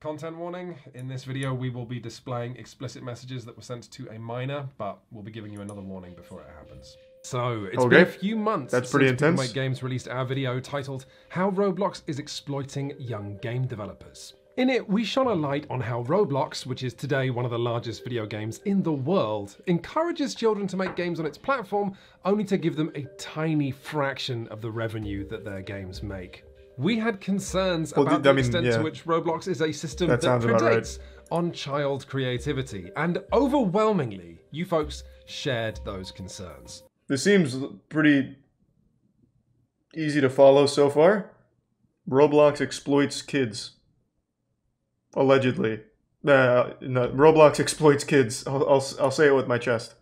Content warning, in this video we will be displaying explicit messages that were sent to a minor, but we'll be giving you another warning before it happens. So, it's been a few months since People Make Games released our video titled How Roblox is Exploiting Young Game Developers. In it, we shone a light on how Roblox, which is today one of the largest video games in the world, encourages children to make games on its platform only to give them a tiny fraction of the revenue that their games make. We had concerns about the extent to which Roblox is a system that predates on child creativity, and overwhelmingly, you folks shared those concerns. This seems pretty easy to follow so far. Roblox exploits kids. Allegedly. No, Roblox exploits kids. I'll say it with my chest.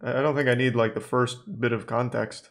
I don't think I need, like, the first bit of context.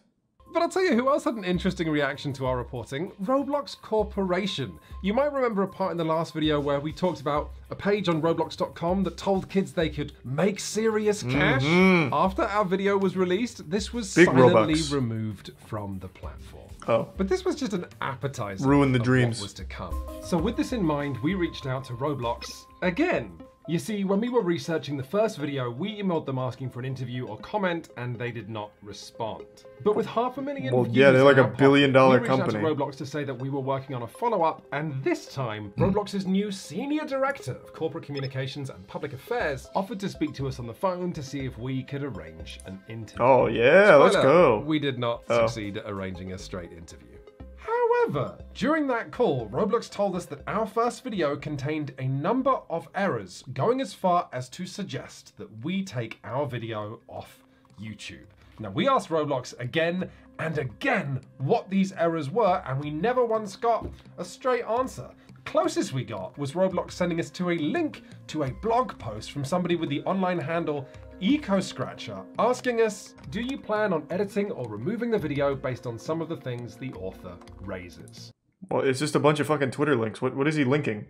But I'll tell you who else had an interesting reaction to our reporting. Roblox Corporation. You might remember a part in the last video where we talked about a page on Roblox.com that told kids they could make serious cash. After our video was released, this was silently removed from the platform. But this was just an appetizer. Ruin the dreams. What was to come. So with this in mind, we reached out to Roblox again. You see, when we were researching the first video, we emailed them asking for an interview or comment, and they did not respond. But with 500,000 views, yeah, they're like a billion-dollar company. We reached out to Roblox to say that we were working on a follow-up, and this time, Roblox's new Senior Director of Corporate Communications and Public Affairs offered to speak to us on the phone to see if we could arrange an interview. Oh yeah, let's go. We did not succeed at arranging a straight interview. However, during that call, Roblox told us that our first video contained a number of errors, going as far as to suggest that we take our video off YouTube. Now, we asked Roblox again and again what these errors were, and we never once got a straight answer. The closest we got was Roblox sending us to a link to a blog post from somebody with the online handle Eco-Scratcher, asking us, do you plan on editing or removing the video based on some of the things the author raises? Well, it's just a bunch of fucking Twitter links. What is he linking?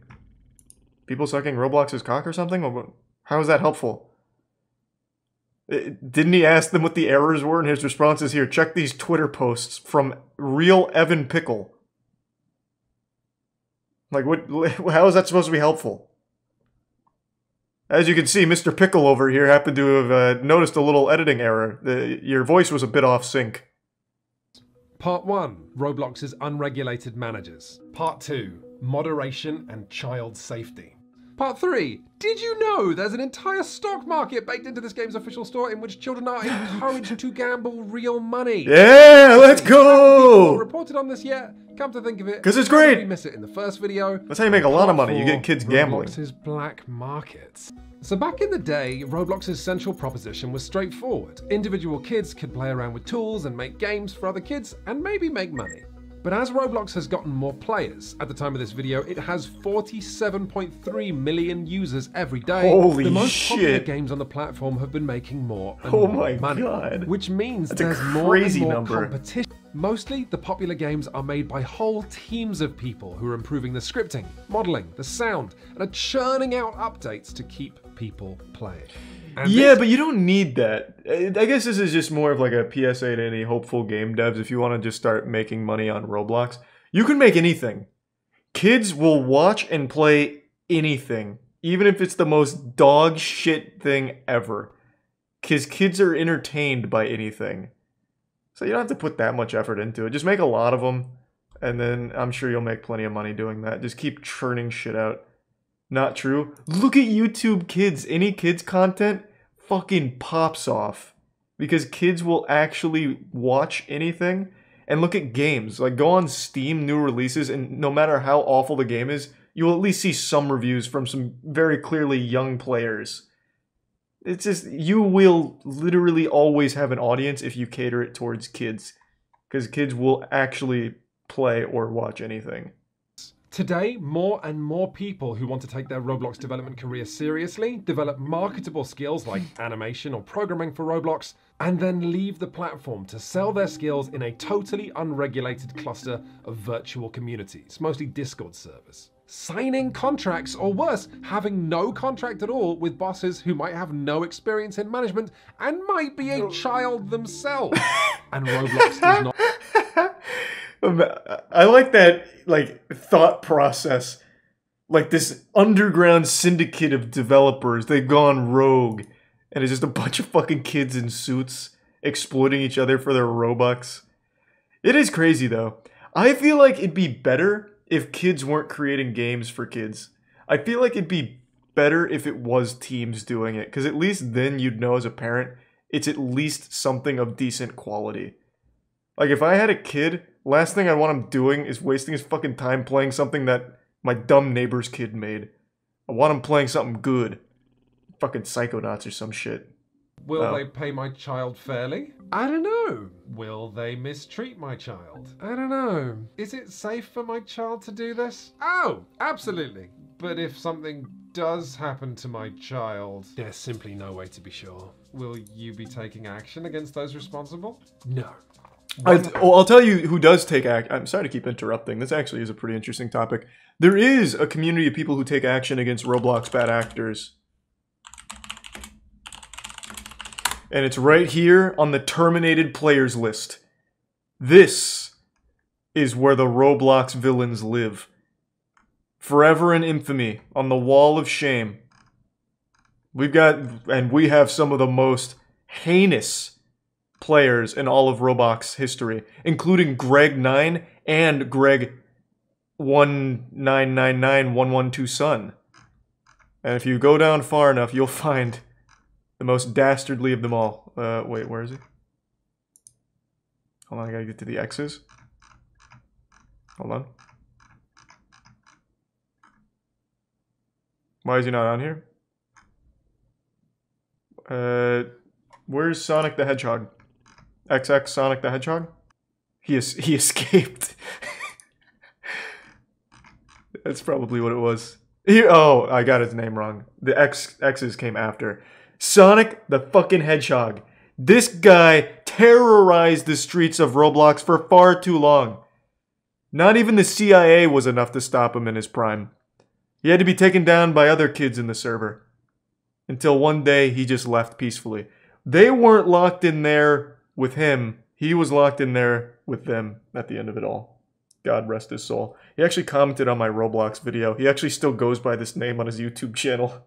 People sucking Roblox's cock or something? How is that helpful? Didn't he ask them what the errors were? And his response is here, check these Twitter posts from real Evan Pickle. Like, how is that supposed to be helpful? As you can see, Mr. Pickle over here happened to have noticed a little editing error. Your voice was a bit off sync. Part 1, Roblox's unregulated managers. Part 2, moderation and child safety. Part 3, did you know there's an entire stock market baked into this game's official store in which children are encouraged to gamble real money? Yeah, let's go! Reported on this yet? Come to think of it, because it's great. We miss it in the first video. That's how you make a lot of money. You get kids gambling. Roblox's black markets. So back in the day, Roblox's central proposition was straightforward. Individual kids could play around with tools and make games for other kids and maybe make money. But as Roblox has gotten more players, at the time of this video, it has 47.3 million users every day. Holy the most shit. popular games on the platform have been making more and more money. God. Which means That's there's a more and crazy more number. competition. Mostly, the popular games are made by whole teams of people who are improving the scripting, modeling, the sound, and are churning out updates to keep people playing. And yeah, but you don't need that. I guess this is just more of like a PSA to any hopeful game devs. If you want to just start making money on Roblox, you can make anything. Kids will watch and play anything, even if it's the most dog shit thing ever. Because kids are entertained by anything. So you don't have to put that much effort into it. Just make a lot of them, and then I'm sure you'll make plenty of money doing that. Just keep churning shit out. Not true. Look at YouTube Kids. Any kids content fucking pops off. Because kids will actually watch anything. And look at games. Like, go on Steam, new releases, and no matter how awful the game is, you'll at least see some reviews from some very clearly young players. It's just, you will literally always have an audience if you cater it towards kids. Because kids will actually play or watch anything. Today, more and more people who want to take their Roblox development career seriously develop marketable skills like animation or programming for Roblox, and then leave the platform to sell their skills in a totally unregulated cluster of virtual communities, mostly Discord servers. Signing contracts, or worse, having no contract at all with bosses who might have no experience in management and might be a child themselves. And Roblox does not... I like that, like, thought process. like this underground syndicate of developers. They've gone rogue, and it's just a bunch of fucking kids in suits exploiting each other for their Robux. It is crazy though. I feel like it'd be better if kids weren't creating games for kids. I feel like it'd be better if it was teams doing it, because at least then you'd know as a parent it's at least something of decent quality. Like if I had a kid, last thing I want him doing is wasting his fucking time playing something that my dumb neighbor's kid made. I want him playing something good. Fucking Psychonauts or some shit. Will they pay my child fairly? I don't know. Will they mistreat my child? I don't know. Is it safe for my child to do this? Oh, absolutely. But if something does happen to my child, there's simply no way to be sure. Will you be taking action against those responsible? No. I'll tell you who does take action. I'm sorry to keep interrupting. This actually is a pretty interesting topic. There is a community of people who take action against Roblox bad actors. And it's right here on the terminated players list. This is where the Roblox villains live. Forever in infamy, on the wall of shame. We have some of the most heinous players in all of Roblox history, including Greg9 and Greg1999112son. And if you go down far enough, you'll find the most dastardly of them all. Wait, where is he? Hold on, I gotta get to the X's. Hold on. Why is he not on here? Where's Sonic the Hedgehog? XX Sonic the Hedgehog? He escaped. That's probably what it was. Oh, I got his name wrong. The X's came after. Sonic the fucking Hedgehog. This guy terrorized the streets of Roblox for far too long. Not even the CIA was enough to stop him in his prime. He had to be taken down by other kids in the server. Until one day, he just left peacefully. They weren't locked in there with him. He was locked in there with them at the end of it all. God rest his soul. He actually commented on my Roblox video. He actually still goes by this name on his YouTube channel.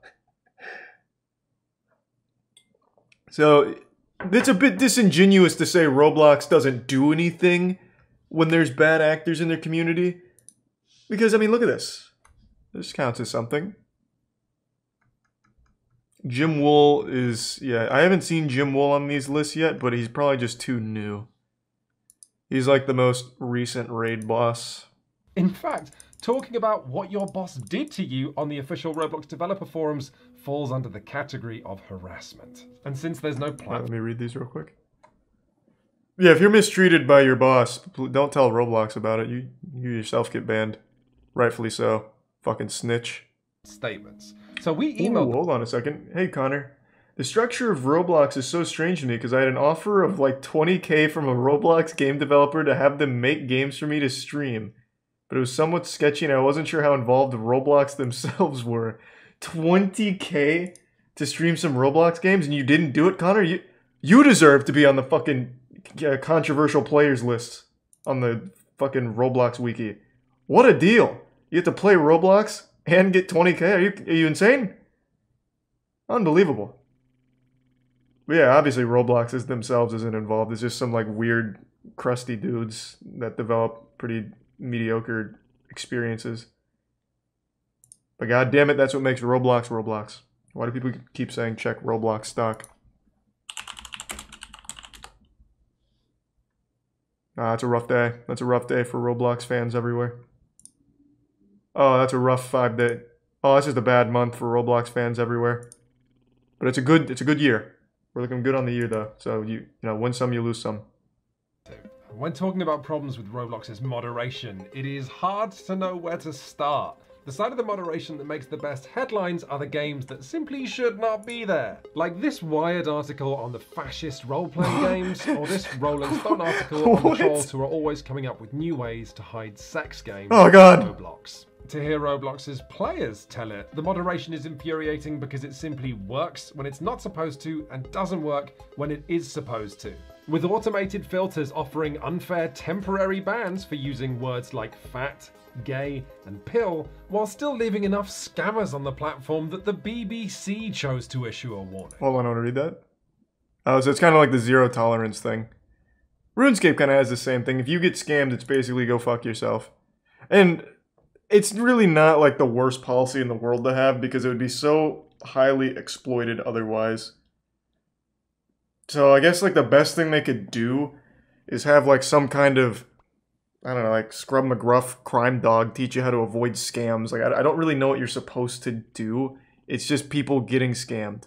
So, it's a bit disingenuous to say Roblox doesn't do anything when there's bad actors in their community. Because, I mean, look at this. This counts as something. Jim Wool is... Yeah, I haven't seen Jim Wool on these lists yet, but he's probably just too new. He's like the most recent raid boss. In fact, talking about what your boss did to you on the official Roblox developer forums falls under the category of harassment. And since there's no plan... Let me read these real quick. Yeah, if you're mistreated by your boss, don't tell Roblox about it. You yourself get banned. Rightfully so. Fucking snitch. Statements. So we emailed... Ooh, hold on a second. Hey, Connor. The structure of Roblox is so strange to me because I had an offer of like 20K from a Roblox game developer to have them make games for me to stream. But it was somewhat sketchy and I wasn't sure how involved Roblox themselves were. 20K to stream some Roblox games and you didn't do it, Connor? You deserve to be on the fucking controversial players list on the fucking Roblox wiki. What a deal. You have to play Roblox and get 20K? Are you insane? Unbelievable. But yeah, obviously Roblox themselves isn't involved. It's just some like weird, crusty dudes that develop pretty mediocre experiences. But god damn it, that's what makes Roblox Roblox. Why do people keep saying check Roblox stock? That's a rough day. That's a rough day for Roblox fans everywhere. Oh, that's a rough 5 day. Oh, that's just a bad month for Roblox fans everywhere. But it's a good year. We're looking good on the year though. So you know, win some, you lose some. When talking about problems with Roblox's moderation, it is hard to know where to start. The side of the moderation that makes the best headlines are the games that simply should not be there. Like this Wired article on the fascist role-playing games, or this Rolling Stone article on the trolls who are always coming up with new ways to hide sex games on Roblox. To hear Roblox's players tell it, the moderation is infuriating because it simply works when it's not supposed to and doesn't work when it is supposed to. with automated filters offering unfair temporary bans for using words like fat, gay, and pill, while still leaving enough scammers on the platform that the BBC chose to issue a warning. Hold on, I want to read that. Oh, so it's kind of like the zero tolerance thing. RuneScape kind of has the same thing. If you get scammed, it's basically go fuck yourself. And it's really not like the worst policy in the world to have because it would be so highly exploited otherwise. So I guess like the best thing they could do is have like some kind of, I don't know, like Scrub McGruff crime dog teach you how to avoid scams. Like I don't really know what you're supposed to do. It's just people getting scammed.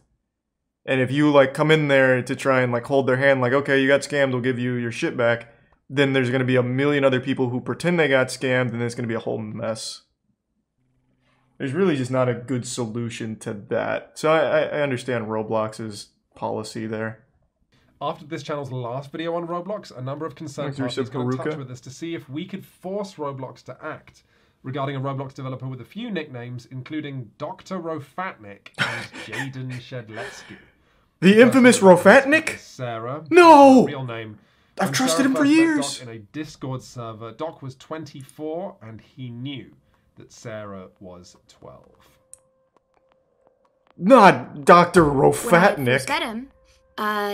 And if you like come in there to try and like hold their hand like, okay, you got scammed, we'll give you your shit back, then there's going to be a million other people who pretend they got scammed and there's going to be a whole mess. There's really just not a good solution to that. So I understand Roblox's policy there. After this channel's last video on Roblox, a number of concerned parties got in touch with us to see if we could force Roblox to act regarding a Roblox developer with a few nicknames, including Dr. Rofatnik and Jaden Shedletsky. The infamous Rofatnik? Sarah. No! Real name. I've trusted him for years. Doc in a Discord server, Doc was 24 and he knew that Sarah was 12. Not Dr. Rofatnik. When I first met him,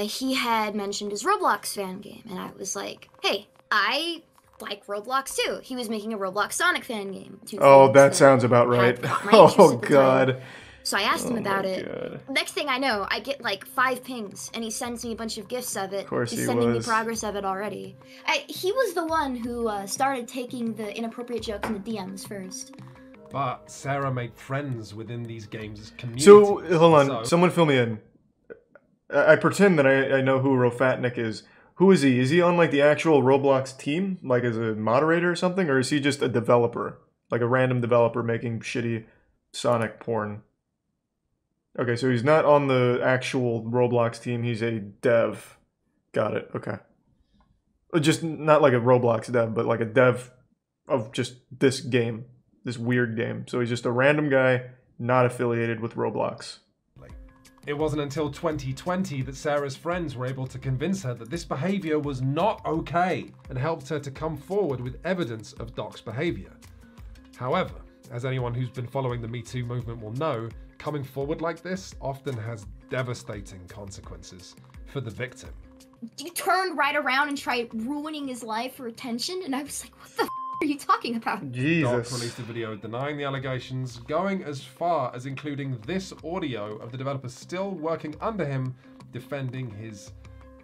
he had mentioned his Roblox fan game, and I was like, hey, I like Roblox too. He was making a Roblox Sonic fan game. Oh, that sounds about right. Oh, God. So I asked him about it. Next thing I know, I get like 5 pings, and he sends me a bunch of gifs of it. Of course He's sending me progress of it already. He was the one who started taking the inappropriate jokes in the DMs first. But Sarah made friends within these games' communities. So, hold on. Someone fill me in. I pretend that I know who Rofatnik is. Who is he? Is he on like the actual Roblox team? Like as a moderator or something? Or is he just a developer? Like a random developer making shitty Sonic porn? Okay, so he's not on the actual Roblox team. He's a dev. Got it. Okay. Just not like a Roblox dev, but like a dev of just this game. This weird game. So he's just a random guy not affiliated with Roblox. It wasn't until 2020 that Sarah's friends were able to convince her that this behavior was not okay and helped her to come forward with evidence of Doc's behavior. However, as anyone who's been following the Me Too movement will know, coming forward like this often has devastating consequences for the victim. You turned right around and tried ruining his life for attention, and I was like, what the f are you talking about? Jesus. Doc released a video denying the allegations, going as far as including this audio of the developer still working under him, defending his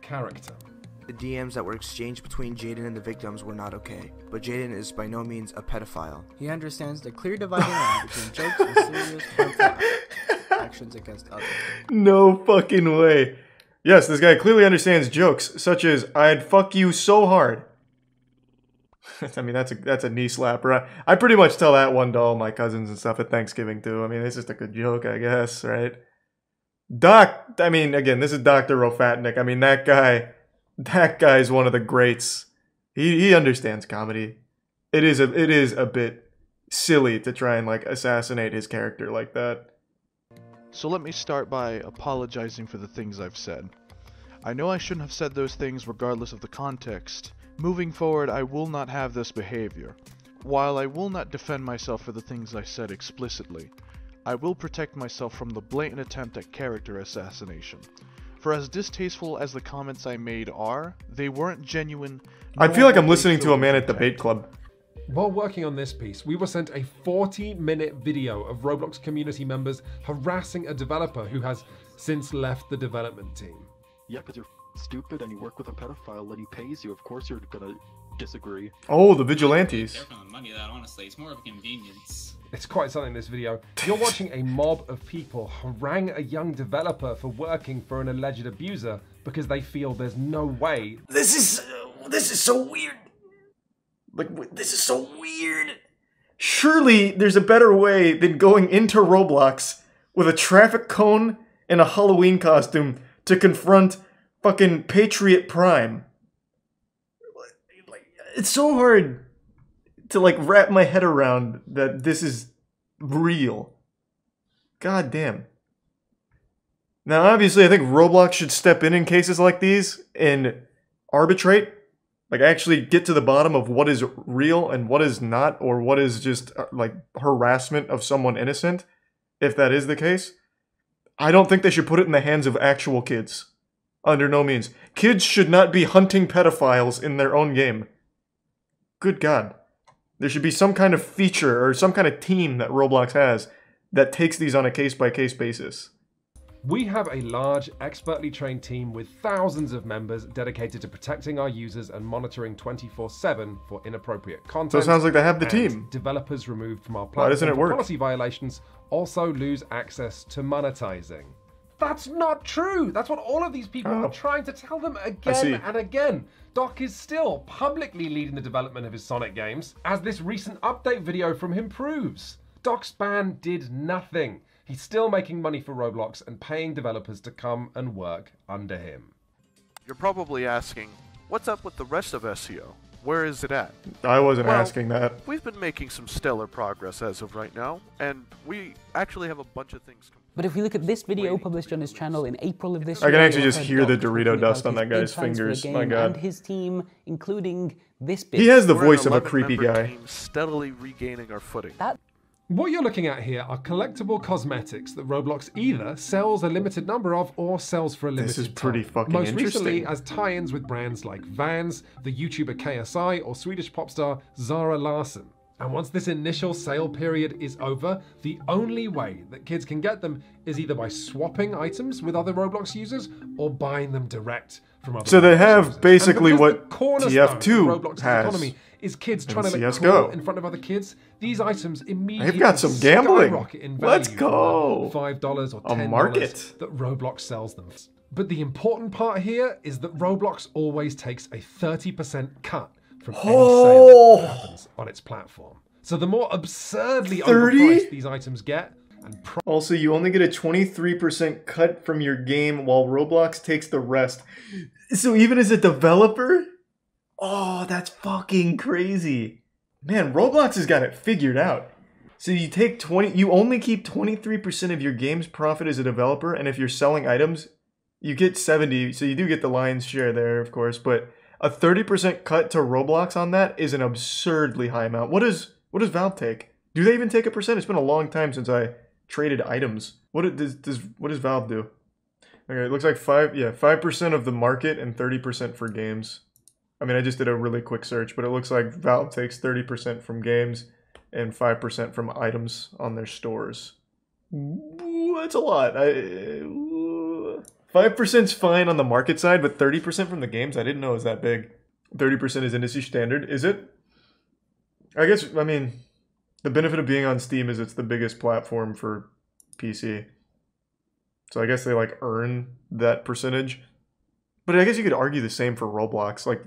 character. The DMs that were exchanged between Jaden and the victims were not okay, but Jaden is by no means a pedophile. He understands the clear dividing line between jokes and serious harmful actions against others. No fucking way. Yes, this guy clearly understands jokes, such as, I'd fuck you so hard. I mean, that's a knee slapper. I pretty much tell that one to all my cousins and stuff at Thanksgiving, too. I mean, it's just a good joke, I guess, right? I mean, again, this is Dr. Rofatnik. I mean, that guy's one of the greats. He understands comedy. It is a bit silly to try and, like, assassinate his character like that. So let me start by apologizing for the things I've said. I know I shouldn't have said those things regardless of the context. Moving forward, I will not have this behavior. While I will not defend myself for the things I said explicitly, I will protect myself from the blatant attempt at character assassination. For as distasteful as the comments I made are, they weren't genuine. I feel like I'm listening to a man at Debate Club. While working on this piece, we were sent a 40-minute video of Roblox community members harassing a developer who has since left the development team. Yeah, because you're stupid and you work with a pedophile and he pays you. Of course you're gonna disagree. Oh, the vigilantes. They're from the money, that honestly, it's more of a convenience. It's quite something in this video. You're watching a mob of people harangue a young developer for working for an alleged abuser because they feel there's no way. This is so weird. Like, this is so weird. Surely there's a better way than going into Roblox with a traffic cone and a Halloween costume to confront fucking Patriot Prime. Like, it's so hard to, like, wrap my head around that this is real. God damn. Now, obviously, I think Roblox should step in cases like these and arbitrate, like actually get to the bottom of what is real and what is not, or what is just like harassment of someone innocent, if that is the case, I don't think they should put it in the hands of actual kids. Under no means. Kids should not be hunting pedophiles in their own game. Good God. There should be some kind of feature or some kind of team that Roblox has that takes these on a case-by-case basis. We have a large, expertly trained team with thousands of members dedicated to protecting our users and monitoring 24/7 for inappropriate content. So it sounds like they have the team. Developers removed from our platform Why doesn't it work? for policy violations also lose access to monetizing. That's not true. That's what all of these people are trying to tell them again and again. Doc is still publicly leading the development of his Sonic games, as this recent update video from him proves. Doc's ban did nothing. He's still making money for Roblox and paying developers to come and work under him. You're probably asking, what's up with the rest of SEO? Where is it at? I wasn't asking that. We've been making some stellar progress as of right now, and we actually have a bunch of things. But if we look at this video published on his channel in April of this year, I can actually just hear the Dorito dust on that guy's fingers. My God. And his team, including this bit. He has the voice of a creepy guy. Team steadily regaining our footing. What you're looking at here are collectible cosmetics that Roblox either sells a limited number of or sells for a limited time. This is pretty fucking Most interesting. recently as tie-ins with brands like Vans, the YouTuber KSI, or Swedish pop star Zara Larsson. And once this initial sale period is over, the only way that kids can get them is either by swapping items with other Roblox users or buying them direct from other So they Roblox have users. basically what TF2 TF2 has economy is kids trying to look CS:GO. cool in front of other kids. These items immediately They've got some gambling. skyrocket in value. Let's go. From $5 or $10 A market. that Roblox sells them. But the important part here is that Roblox always takes a 30% cut from any sale that happens on its platform. So the more absurdly overpriced these items get, and also you only get a 23% cut from your game while Roblox takes the rest. So even as a developer? Oh, that's fucking crazy. Man, Roblox has got it figured out. So you take you only keep 23% of your game's profit as a developer, and if you're selling items, you get 70, so you do get the lion's share there, of course, but a 30% cut to Roblox on that is an absurdly high amount. What does Valve take? Do they even take a percent? It's been a long time since I traded items. What does Valve do? Okay, it looks like 5% of the market and 30% for games. I mean, I just did a really quick search, but it looks like Valve takes 30% from games and 5% from items on their stores. Ooh, that's a lot. 5%'s fine on the market side, but 30% from the games, I didn't know it was that big. 30% is industry standard, is it? I guess, I mean, the benefit of being on Steam is it's the biggest platform for PC. So I guess they like earn that percentage. But I guess you could argue the same for Roblox. Like,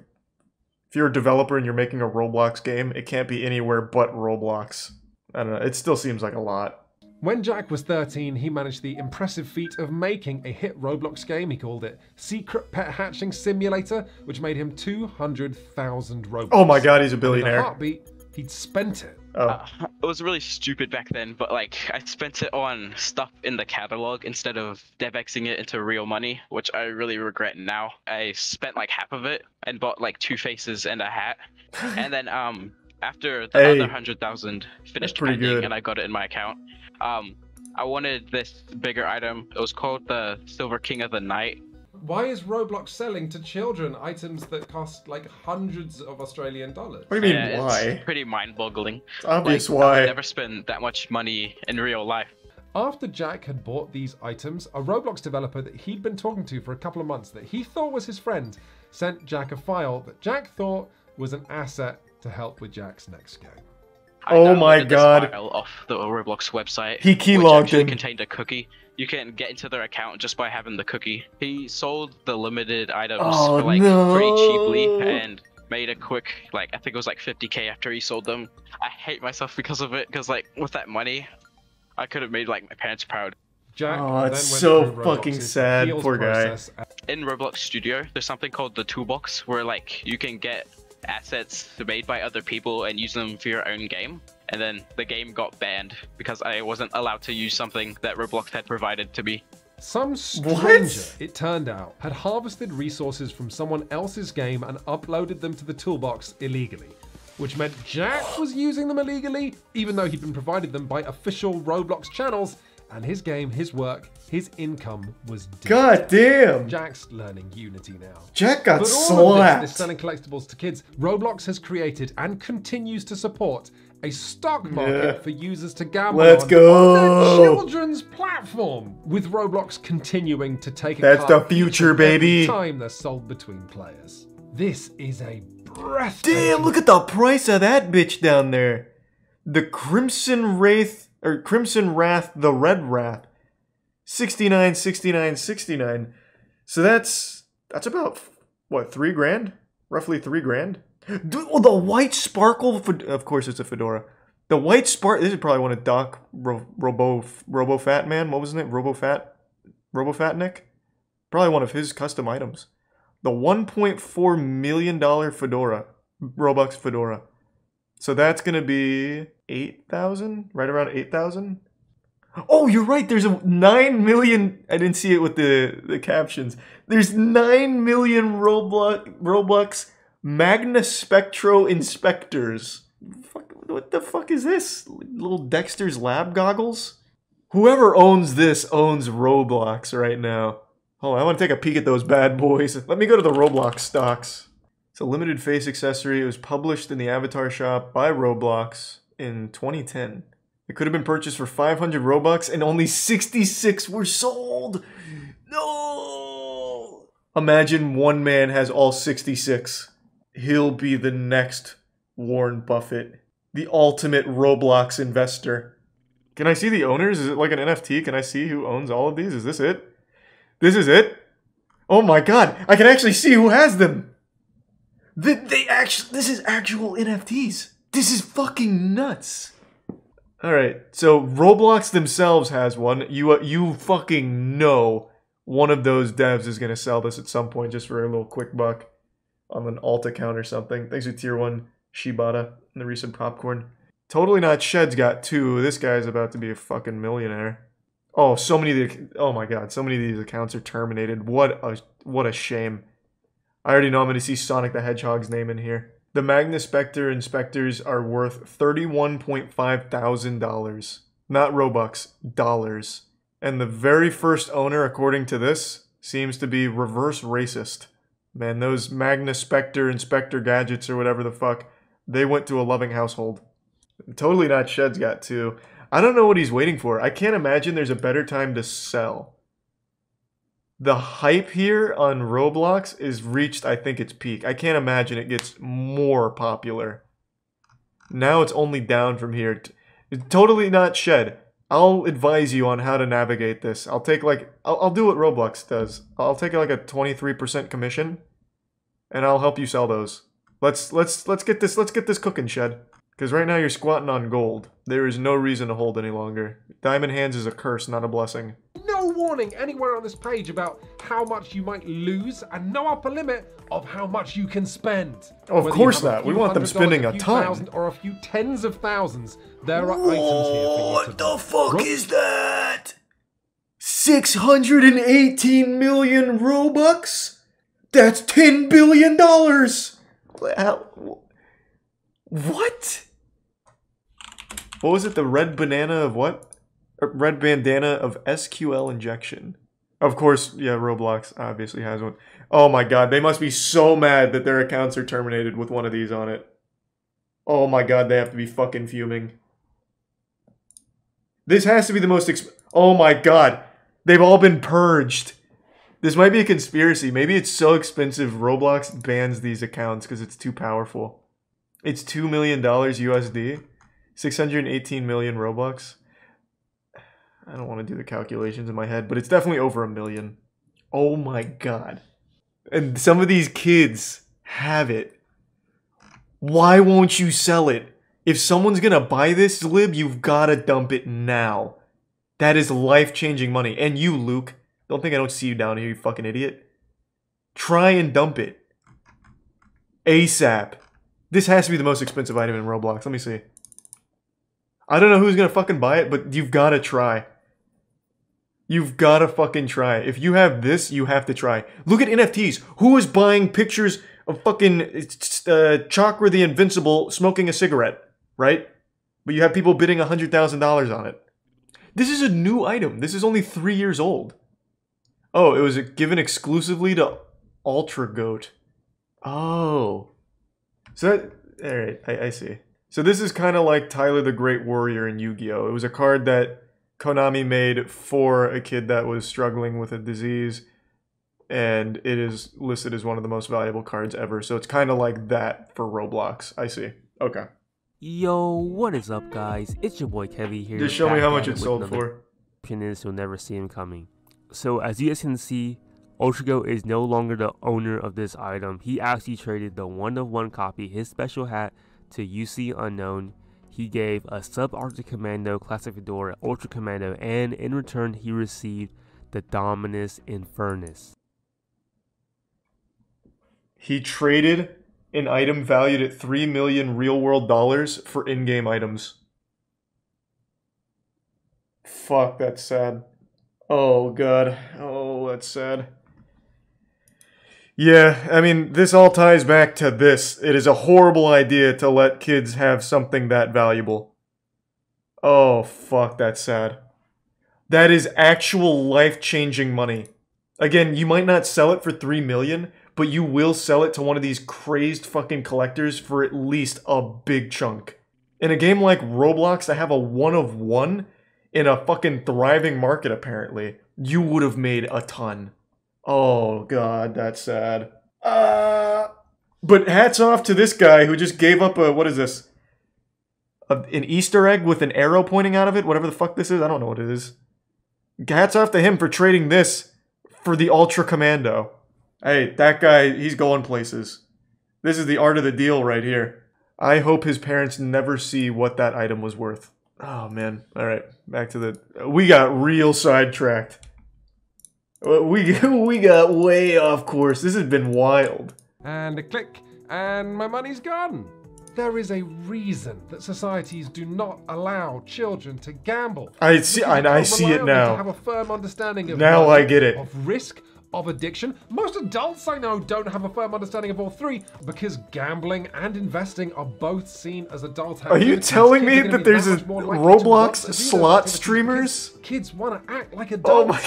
if you're a developer and you're making a Roblox game, it can't be anywhere but Roblox. I don't know, it still seems like a lot. When Jack was 13, he managed the impressive feat of making a hit Roblox game. He called it Secret Pet Hatching Simulator, which made him 200,000 Robux. Oh my God, he's a In billionaire. a heartbeat, he'd spent it. It was really stupid back then, but like I spent it on stuff in the catalog instead of DevXing it into real money, which I really regret now. I spent like half of it and bought like 2 faces and a hat, and then after the other 100,000 finished pending and I got it in my account, I wanted this bigger item. It was called the Silver King of the Night. Why is Roblox selling to children items that cost like hundreds of Australian dollars? What do you mean, why? It's pretty mind-boggling. It's obvious like, why. I would never spend that much money in real life. After Jack had bought these items, a Roblox developer that he'd been talking to for a couple of months that he thought was his friend sent Jack a file that Jack thought was an asset to help with Jack's next game. Oh my God! This file off the Roblox website. He keylogged which him. Contained a cookie. You can get into their account just by having the cookie. He sold the limited items for like pretty cheaply and made a quick, like I think it was like 50k after he sold them. I hate myself because of it, because like with that money, I could have made like my parents proud. Jack it's so fucking sad, poor guy. In Roblox Studio, there's something called the toolbox where like you can get assets made by other people and use them for your own game. And then the game got banned because I wasn't allowed to use something that Roblox had provided to me. Some stranger, it turned out, had harvested resources from someone else's game and uploaded them to the toolbox illegally, which meant Jack was using them illegally, even though he'd been provided them by official Roblox channels, and his game, his work, his income was dead. God damn! Jack's learning Unity now. Jack got slapped. But all of this selling collectibles to kids, Roblox has created and continues to support a stock market for users to gamble on their children's platform, with Roblox continuing to take a cut the future, baby. Every time they're sold between players. This is a breathtaking... Damn, look at the price of that bitch down there. The Crimson Wrath, or Crimson Wrath, the Red Wrath. 69, 69, 69. So that's about, what, 3 grand? Roughly 3 grand? Dude, oh, the white sparkle, of course it's a fedora. The white sparkle, this is probably one of Doc RoboFat Man, what was his name? RoboFatnik? Probably one of his custom items. The $1.4 million fedora, Robux fedora. So that's gonna be 8,000? Right around 8,000? Oh, you're right, there's a 9 million, I didn't see it with the captions. There's 9 million Robux Magna Spectro Inspectors. What the fuck is this? Little Dexter's Lab goggles? Whoever owns this owns Roblox right now. Hold on, I want to take a peek at those bad boys. Let me go to the Roblox stocks. It's a limited face accessory. It was published in the Avatar shop by Roblox in 2010. It could have been purchased for 500 Robux and only 66 were sold. No! Imagine one man has all 66. He'll be the next Warren Buffett, the ultimate Roblox investor. Can I see the owners? Is it like an NFT? Can I see who owns all of these? Is this it? This is it? Oh my god, I can actually see who has them. This is actual NFTs. This is fucking nuts. Alright, so Roblox themselves has one. You fucking know one of those devs is gonna sell this at some point just for a little quick buck. On an alt account or something. Thanks to Tier 1 Shibata and the recent popcorn. Totally Not Shed's got 2. This guy's about to be a fucking millionaire. Oh, so many of the... Oh my god, so many of these accounts are terminated. What a shame. I already know I'm going to see Sonic the Hedgehog's name in here. The Magna Spectre Inspectors are worth $31.5 thousand. Not Robux, dollars. And the very first owner, according to this, seems to be reverse racist. Man, those Magna Spectre Inspector gadgets or whatever the fuck, they went to a loving household. Totally Not Shed's got 2. I don't know what he's waiting for. I can't imagine there's a better time to sell. The hype here on Roblox is reached, I think, its peak. I can't imagine it gets more popular. Now it's only down from here. Totally Not Shed. I'll advise you on how to navigate this. I'll take I'll do what Roblox does. I'll take like a 23% commission, and I'll help you sell those. Let's get this cooking, Shed. Because right now you're squatting on gold. There is no reason to hold any longer. Diamond Hands is a curse, not a blessing. No warning anywhere on this page about how much you might lose, and no upper limit of how much you can spend. Oh, of course not. We want them spending a ton. Or a few tens of thousands. There are items here for you to What the fuck is that? 618 million Robux? That's $10 billion! What? What was it? The red banana of what? Red bandana of SQL injection. Of course, yeah, Roblox obviously has one. Oh my god, they must be so mad that their accounts are terminated with one of these on it. Oh my god, they have to be fucking fuming. This has to be the most oh my god, they've all been purged. This might be a conspiracy. Maybe it's so expensive Roblox bans these accounts because it's too powerful. It's $2 million USD. 618 million Robux. I don't want to do the calculations in my head, but it's definitely over 1 million. Oh my god. And some of these kids have it. Why won't you sell it? If someone's gonna buy this, Lib, you've gotta dump it now. That is life-changing money. And you, Luke. Don't think I don't see you down here, you fucking idiot. Try and dump it. ASAP. This has to be the most expensive item in Roblox. Let me see. I don't know who's gonna fucking buy it, but you've gotta try. You've got to fucking try. If you have this, you have to try. Look at NFTs. Who is buying pictures of fucking Chakra the Invincible smoking a cigarette, right? But you have people bidding $100,000 on it. This is a new item. This is only 3 years old. Oh, it was given exclusively to Ultra Goat. Oh. So that, alright, I see. So this is kind of like Tyler the Great Warrior in Yu-Gi-Oh! It was a card that Konami made for a kid that was struggling with a disease, and it is listed as one of the most valuable cards ever. So it's kind of like that for Roblox. I see. Okay. Yo, what is up, guys? It's your boy Kevy here. Just show me how much it sold for. You'll never see him coming. So as you guys can see, UltraGo is no longer the owner of this item. He actually traded the 1-of-1 copy, his special hat, to UC Unknown. He gave a Sub-Arctic Commando Classic Fedora Ultra Commando, and in return he received the Dominus Infernus. He traded an item valued at $3 million real-world dollars for in-game items. Fuck, that's sad. Oh god. Oh, that's sad. Yeah, I mean, this all ties back to this. It is a horrible idea to let kids have something that valuable. Oh, fuck, that's sad. That is actual life-changing money. Again, you might not sell it for $3 million, but you will sell it to one of these crazed fucking collectors for at least a big chunk. In a game like Roblox that have a 1-of-1 in a fucking thriving market, apparently, you would have made a ton. Oh god, that's sad. But hats off to this guy who just gave up a, what is this? An Easter egg with an arrow pointing out of it? Whatever the fuck this is, I don't know what it is. Hats off to him for trading this for the Ultra Commando. Hey, that guy, he's going places. This is the art of the deal right here. I hope his parents never see what that item was worth. Oh man, alright, back to the... We got real sidetracked. We got way off course. This has been wild. And a click, and my money's gone. There is a reason that societies do not allow children to gamble. I see it now. To have a firm understanding of now I get it. Of risk, of addiction. Most adults I know don't have a firm understanding of all three because gambling and investing are both seen as adult activities. Are you telling me that there's a Roblox slot streamers? Kids want to act like adults. Oh my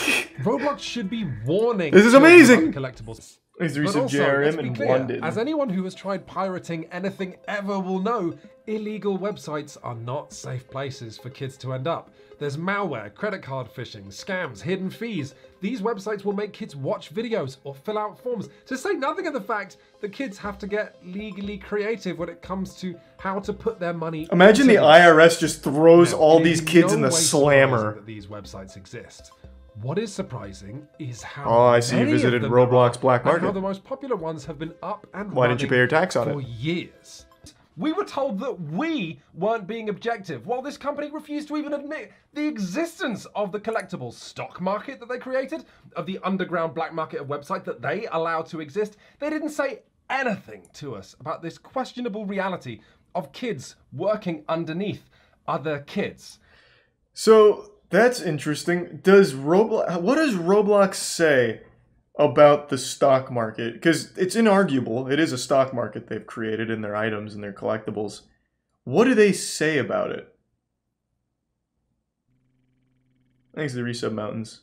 Roblox should be warning. This is amazing. Collectibles. He's recent JRM in London. As anyone who has tried pirating anything ever will know, illegal websites are not safe places for kids to end up. There's malware, credit card phishing, scams, hidden fees. These websites will make kids watch videos or fill out forms, to say nothing of the fact that kids have to get legally creative when it comes to how to put their money. Imagine the IRS just throws all these kids in the slammer. That these websites exist. What is surprising is how I see you visited Roblox Black Market. How the most popular ones have been up and Why didn't you pay your tax on it? For years. We were told that we weren't being objective, while this company refused to even admit the existence of the collectibles stock market that they created, of the underground black market of website that they allowed to exist. They didn't say anything to us about this questionable reality of kids working underneath other kids. So that's interesting. What does Roblox say about the stock market? Because it's inarguable. It is a stock market they've created in their items and their collectibles. What do they say about it? Thanks to the Resub Mountains.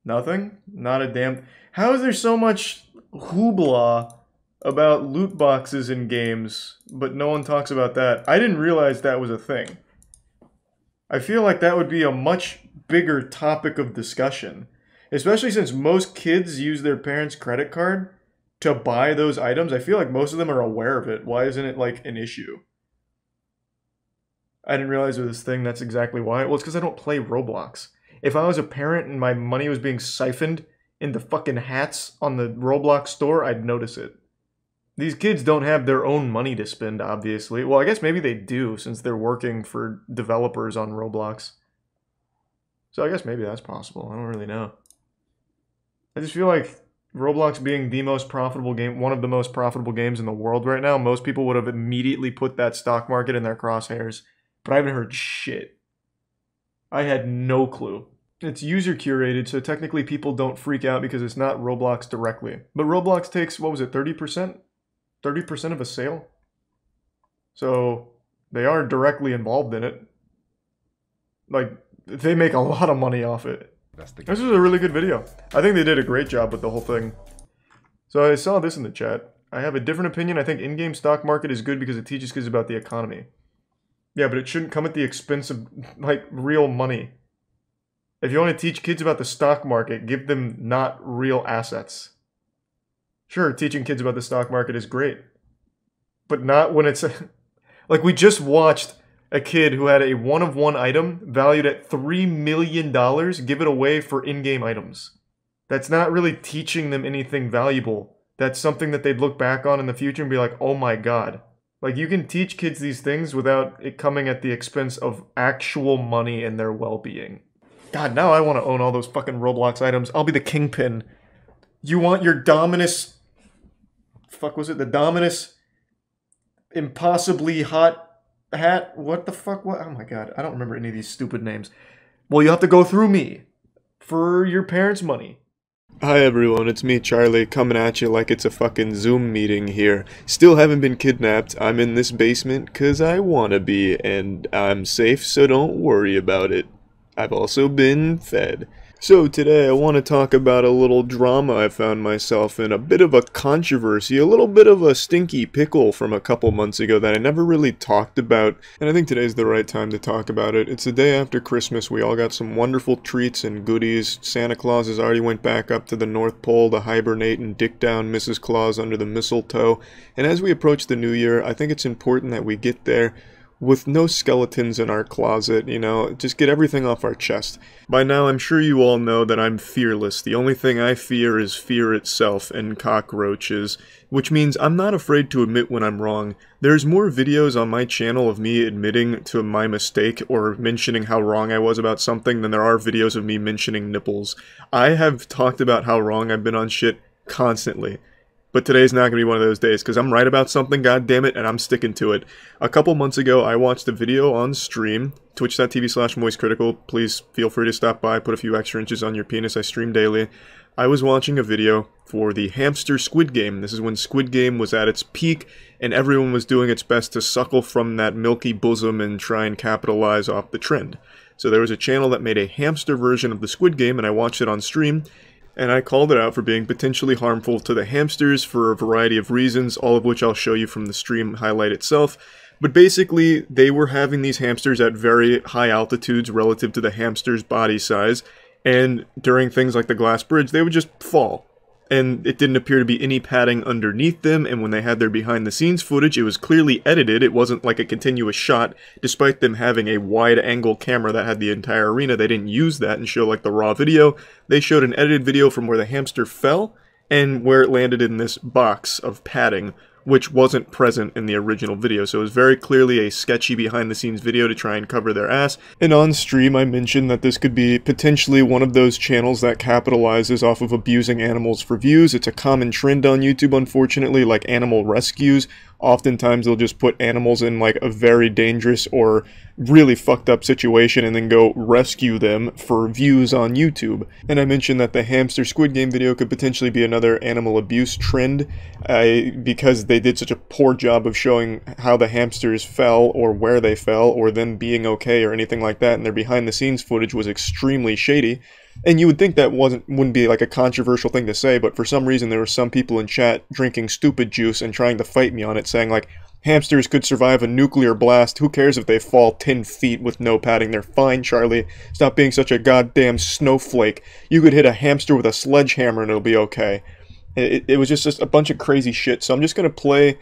Nothing? Not a damn... How is there so much hoopla about loot boxes in games, but no one talks about that? I didn't realize that was a thing. I feel like that would be a much bigger topic of discussion, especially since most kids use their parents' credit card to buy those items. I feel like most of them are aware of it. Why isn't it like an issue? I didn't realize it was this thing. That's exactly why. Well, it's because I don't play Roblox. If I was a parent and my money was being siphoned into fucking hats on the Roblox store, I'd notice it. These kids don't have their own money to spend, obviously. Well, I guess maybe they do, since they're working for developers on Roblox. So I guess maybe that's possible. I don't really know. I just feel like Roblox being the most profitable game, one of the most profitable games in the world right now, most people would have immediately put that stock market in their crosshairs but I haven't heard shit. I had no clue. It's user curated, so technically people don't freak out because it's not Roblox directly. But Roblox takes, what was it, 30%? 30% of a sale? So they are directly involved in it. Like, they make a lot of money off it. This was a really good video. I think they did a great job with the whole thing. So I saw this in the chat. I have a different opinion. I think in-game stock market is good because it teaches kids about the economy. Yeah, but it shouldn't come at the expense of, like, real money. If you want to teach kids about the stock market, give them not real assets. Sure, teaching kids about the stock market is great. But not when it's... like, we just watched a kid who had a one-of-one item valued at $3 million give it away for in-game items. That's not really teaching them anything valuable. That's something that they'd look back on in the future and be like, oh my god. Like, you can teach kids these things without it coming at the expense of actual money and their well-being. God, now I want to own all those fucking Roblox items. I'll be the kingpin. You want your Dominus... fuck was it? The Dominus... impossibly hot hat? What the fuck? What? Oh my god, I don't remember any of these stupid names. Well, you have to go through me. For your parents' money. Hi everyone, it's me Charlie, coming at you like it's a fucking Zoom meeting here. Still haven't been kidnapped. I'm in this basement 'cause I wanna be, and I'm safe, so don't worry about it. I've also been fed. So today I want to talk about a little drama I found myself in, a bit of a controversy, a little bit of a stinky pickle from a couple months ago that I never really talked about, and I think today's the right time to talk about it. It's the day after Christmas, we all got some wonderful treats and goodies. Santa Claus has already went back up to the North Pole to hibernate and dick down Mrs. Claus under the mistletoe, and as we approach the new year, I think it's important that we get there with no skeletons in our closet, you know, just get everything off our chest. By now, I'm sure you all know that I'm fearless. The only thing I fear is fear itself and cockroaches, which means I'm not afraid to admit when I'm wrong. There's more videos on my channel of me admitting to my mistake or mentioning how wrong I was about something than there are videos of me mentioning nipples. I have talked about how wrong I've been on shit constantly. But today's not going to be one of those days, because I'm right about something, goddammit, and I'm sticking to it. A couple months ago, I watched a video on stream, twitch.tv/moistcritical. Please feel free to stop by, put a few extra inches on your penis, I stream daily. I was watching a video for the hamster Squid Game. This is when Squid Game was at its peak, and everyone was doing its best to suckle from that milky bosom and try and capitalize off the trend. So there was a channel that made a hamster version of the Squid Game, and I watched it on stream. And I called it out for being potentially harmful to the hamsters for a variety of reasons, all of which I'll show you from the stream highlight itself. But basically, they were having these hamsters at very high altitudes relative to the hamster's body size, and during things like the glass bridge, they would just fall. And it didn't appear to be any padding underneath them, and when they had their behind-the-scenes footage, it was clearly edited. It wasn't like a continuous shot. Despite them having a wide-angle camera that had the entire arena, they didn't use that and show like the raw video. They showed an edited video from where the hamster fell, and where it landed in this box of padding, which wasn't present in the original video, so it was very clearly a sketchy behind-the-scenes video to try and cover their ass. And on stream, I mentioned that this could be potentially one of those channels that capitalizes off of abusing animals for views. It's a common trend on YouTube, unfortunately, like animal rescues. Oftentimes, they'll just put animals in, like, a very dangerous or really fucked up situation and then go rescue them for views on YouTube. And I mentioned that the hamster Squid Game video could potentially be another animal abuse trend because they did such a poor job of showing how the hamsters fell or where they fell or them being okay or anything like that, and their behind-the-scenes footage was extremely shady. And you would think that wouldn't be like a controversial thing to say, but for some reason there were some people in chat drinking stupid juice and trying to fight me on it, saying like, hamsters could survive a nuclear blast, who cares if they fall 10 feet with no padding, they're fine, Charlie. Stop being such a goddamn snowflake. You could hit a hamster with a sledgehammer and it'll be okay. It was just a bunch of crazy shit, so I'm just going to play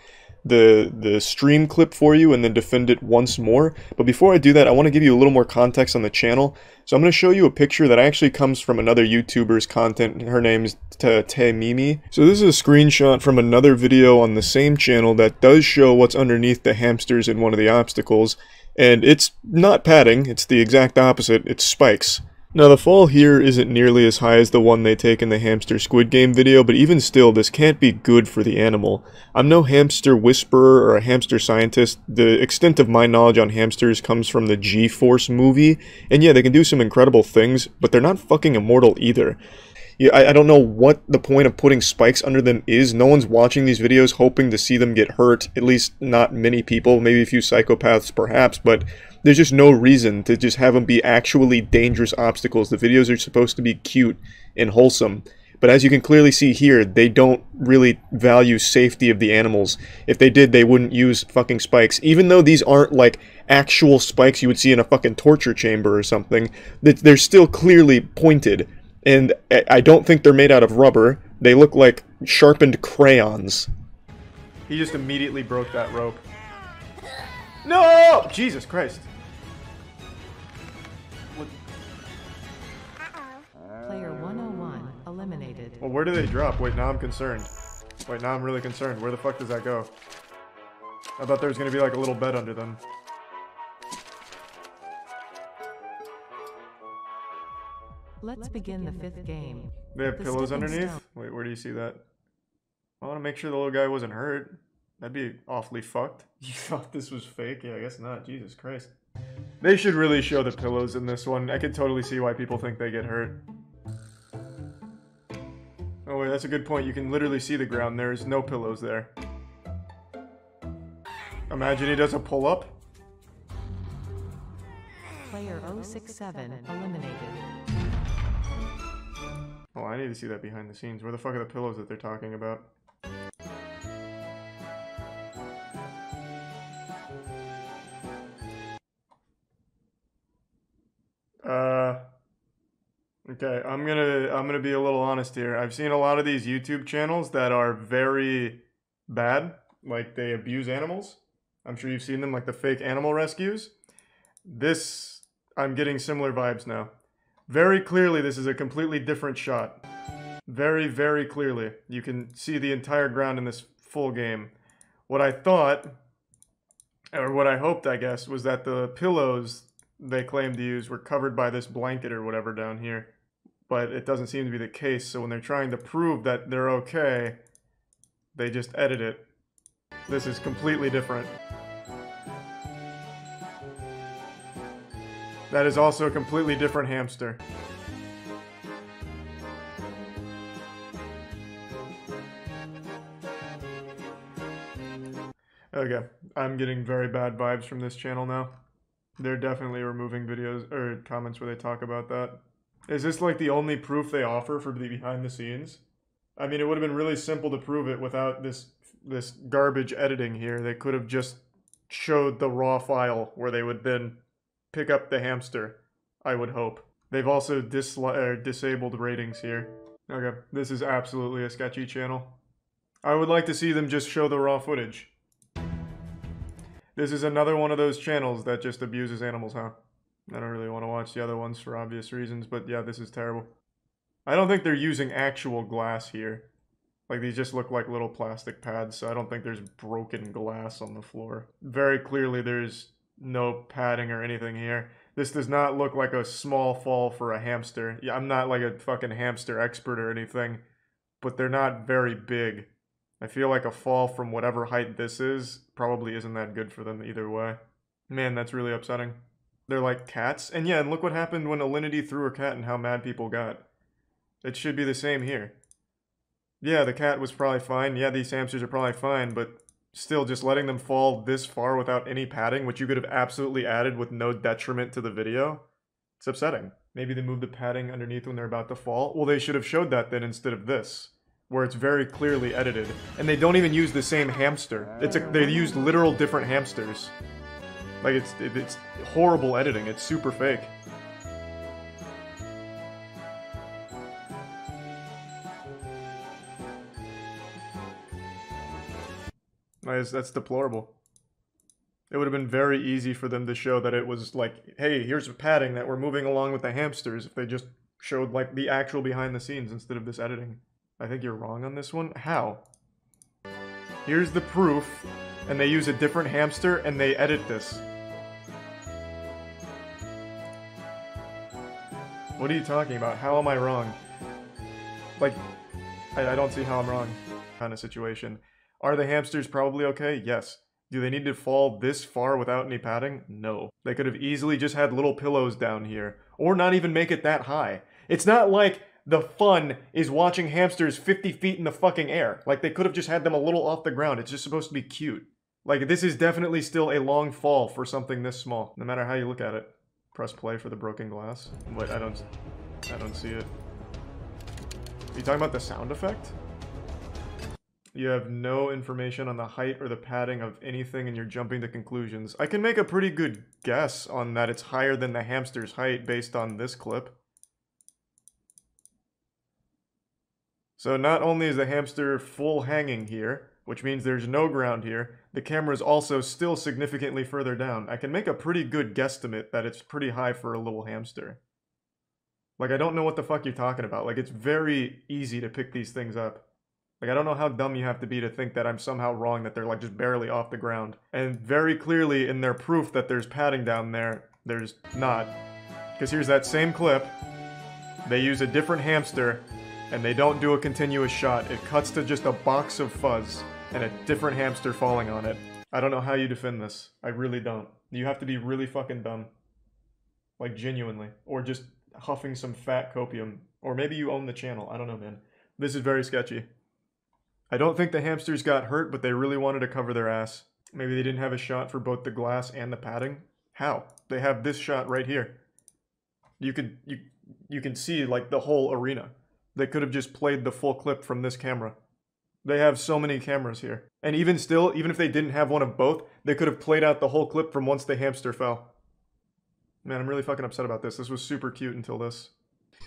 the stream clip for you and then defend it once more. But before I do that, I want to give you a little more context on the channel. So I'm going to show you a picture that actually comes from another YouTuber's content. Her name's Mimi. So this is a screenshot from another video on the same channel that does show what's underneath the hamsters in one of the obstacles. And it's not padding, it's the exact opposite, it's spikes. Now the fall here isn't nearly as high as the one they take in the hamster Squid Game video, but even still, this can't be good for the animal. I'm no hamster whisperer or a hamster scientist. The extent of my knowledge on hamsters comes from the G-Force movie, and yeah, they can do some incredible things, but they're not fucking immortal either. Yeah, I don't know what the point of putting spikes under them is. No one's watching these videos hoping to see them get hurt, at least not many people, maybe a few psychopaths perhaps, but there's just no reason to just have them be actually dangerous obstacles. The videos are supposed to be cute and wholesome, but as you can clearly see here, they don't really value safety of the animals. If they did, they wouldn't use fucking spikes. Even though these aren't like actual spikes you would see in a fucking torture chamber or something, they're still clearly pointed. And I don't think they're made out of rubber. They look like sharpened crayons. He just immediately broke that rope. No! Jesus Christ. Player 101 eliminated. Well, where do they drop? Wait, now I'm concerned. Wait, now I'm really concerned. Where the fuck does that go? I thought there was going to be like a little bed under them. Let's begin the 5th game. They have pillows underneath? Wait, where do you see that? I want to make sure the little guy wasn't hurt. That'd be awfully fucked. You thought this was fake? Yeah, I guess not. Jesus Christ. They should really show the pillows in this one. I could totally see why people think they get hurt. Oh wait, that's a good point. You can literally see the ground. There's no pillows there. Imagine he does a pull-up. Player 067 eliminated. Oh, I need to see that behind the scenes. Where the fuck are the pillows that they're talking about? Okay, I'm gonna be a little honest here. I've seen a lot of these YouTube channels that are very bad, like they abuse animals. I'm sure you've seen them, like the fake animal rescues. This, I'm getting similar vibes now. Very clearly, this is a completely different shot. Very, very clearly. You can see the entire ground in this full game. What I thought, or what I hoped, I guess, was that the pillows they claimed to use were covered by this blanket or whatever down here. But it doesn't seem to be the case, so when they're trying to prove that they're okay, they just edit it. This is completely different. That is also a completely different hamster. Okay, I'm getting very bad vibes from this channel now. They're definitely removing videos or comments where they talk about that. Is this like the only proof they offer for the behind the scenes? I mean, it would have been really simple to prove it without this garbage editing here. They could have just showed the raw file where they would then pick up the hamster, I would hope. They've also disabled ratings here. Okay, this is absolutely a sketchy channel. I would like to see them just show the raw footage. This is another one of those channels that just abuses animals, huh? I don't really want to watch the other ones for obvious reasons, but yeah, this is terrible. I don't think they're using actual glass here. Like, these just look like little plastic pads, so I don't think there's broken glass on the floor. Very clearly, there's no padding or anything here. This does not look like a small fall for a hamster. Yeah, I'm not like a fucking hamster expert or anything, but they're not very big. I feel like a fall from whatever height this is probably isn't that good for them either way. Man, that's really upsetting. They're like cats. And yeah, and look what happened when Alinity threw a cat and how mad people got. It should be the same here. Yeah, the cat was probably fine. Yeah, these hamsters are probably fine, but still, just letting them fall this far without any padding, which you could have absolutely added with no detriment to the video, it's upsetting. Maybe they moved the padding underneath when they're about to fall. Well, they should have showed that then instead of this, where it's very clearly edited. And they don't even use the same hamster. They used literal different hamsters. Like, it's horrible editing. It's super fake. That's deplorable. It would have been very easy for them to show that it was like, hey, here's a padding that we're moving along with the hamsters, if they just showed like the actual behind the scenes instead of this editing. I think you're wrong on this one. How? Here's the proof, and they use a different hamster and they edit this. What are you talking about? How am I wrong? Like, I don't see how I'm wrong kind of situation. Are the hamsters probably okay? Yes. Do they need to fall this far without any padding? No. They could have easily just had little pillows down here, or not even make it that high. It's not like the fun is watching hamsters 50 feet in the fucking air. Like, they could have just had them a little off the ground. It's just supposed to be cute. Like, this is definitely still a long fall for something this small, no matter how you look at it. Press play for the broken glass. Wait, I don't see it. Are you talking about the sound effect? You have no information on the height or the padding of anything and you're jumping to conclusions. I can make a pretty good guess on that it's higher than the hamster's height based on this clip. So not only is the hamster full hanging here, which means there's no ground here, the camera is also still significantly further down. I can make a pretty good guesstimate that it's pretty high for a little hamster. Like, I don't know what the fuck you're talking about. Like, it's very easy to pick these things up. Like, I don't know how dumb you have to be to think that I'm somehow wrong, that they're, like, just barely off the ground. And very clearly, in their proof that there's padding down there, there's not. Because here's that same clip. They use a different hamster, and they don't do a continuous shot. It cuts to just a box of fuzz, and a different hamster falling on it. I don't know how you defend this. I really don't. You have to be really fucking dumb. Like, genuinely. Or just huffing some fat copium. Or maybe you own the channel. I don't know, man. This is very sketchy. I don't think the hamsters got hurt, but they really wanted to cover their ass. Maybe they didn't have a shot for both the glass and the padding. How? They have this shot right here. You can see, like, the whole arena. They could have just played the full clip from this camera. They have so many cameras here. And even still, even if they didn't have one of both, they could have played out the whole clip from once the hamster fell. Man, I'm really fucking upset about this. This was super cute until this.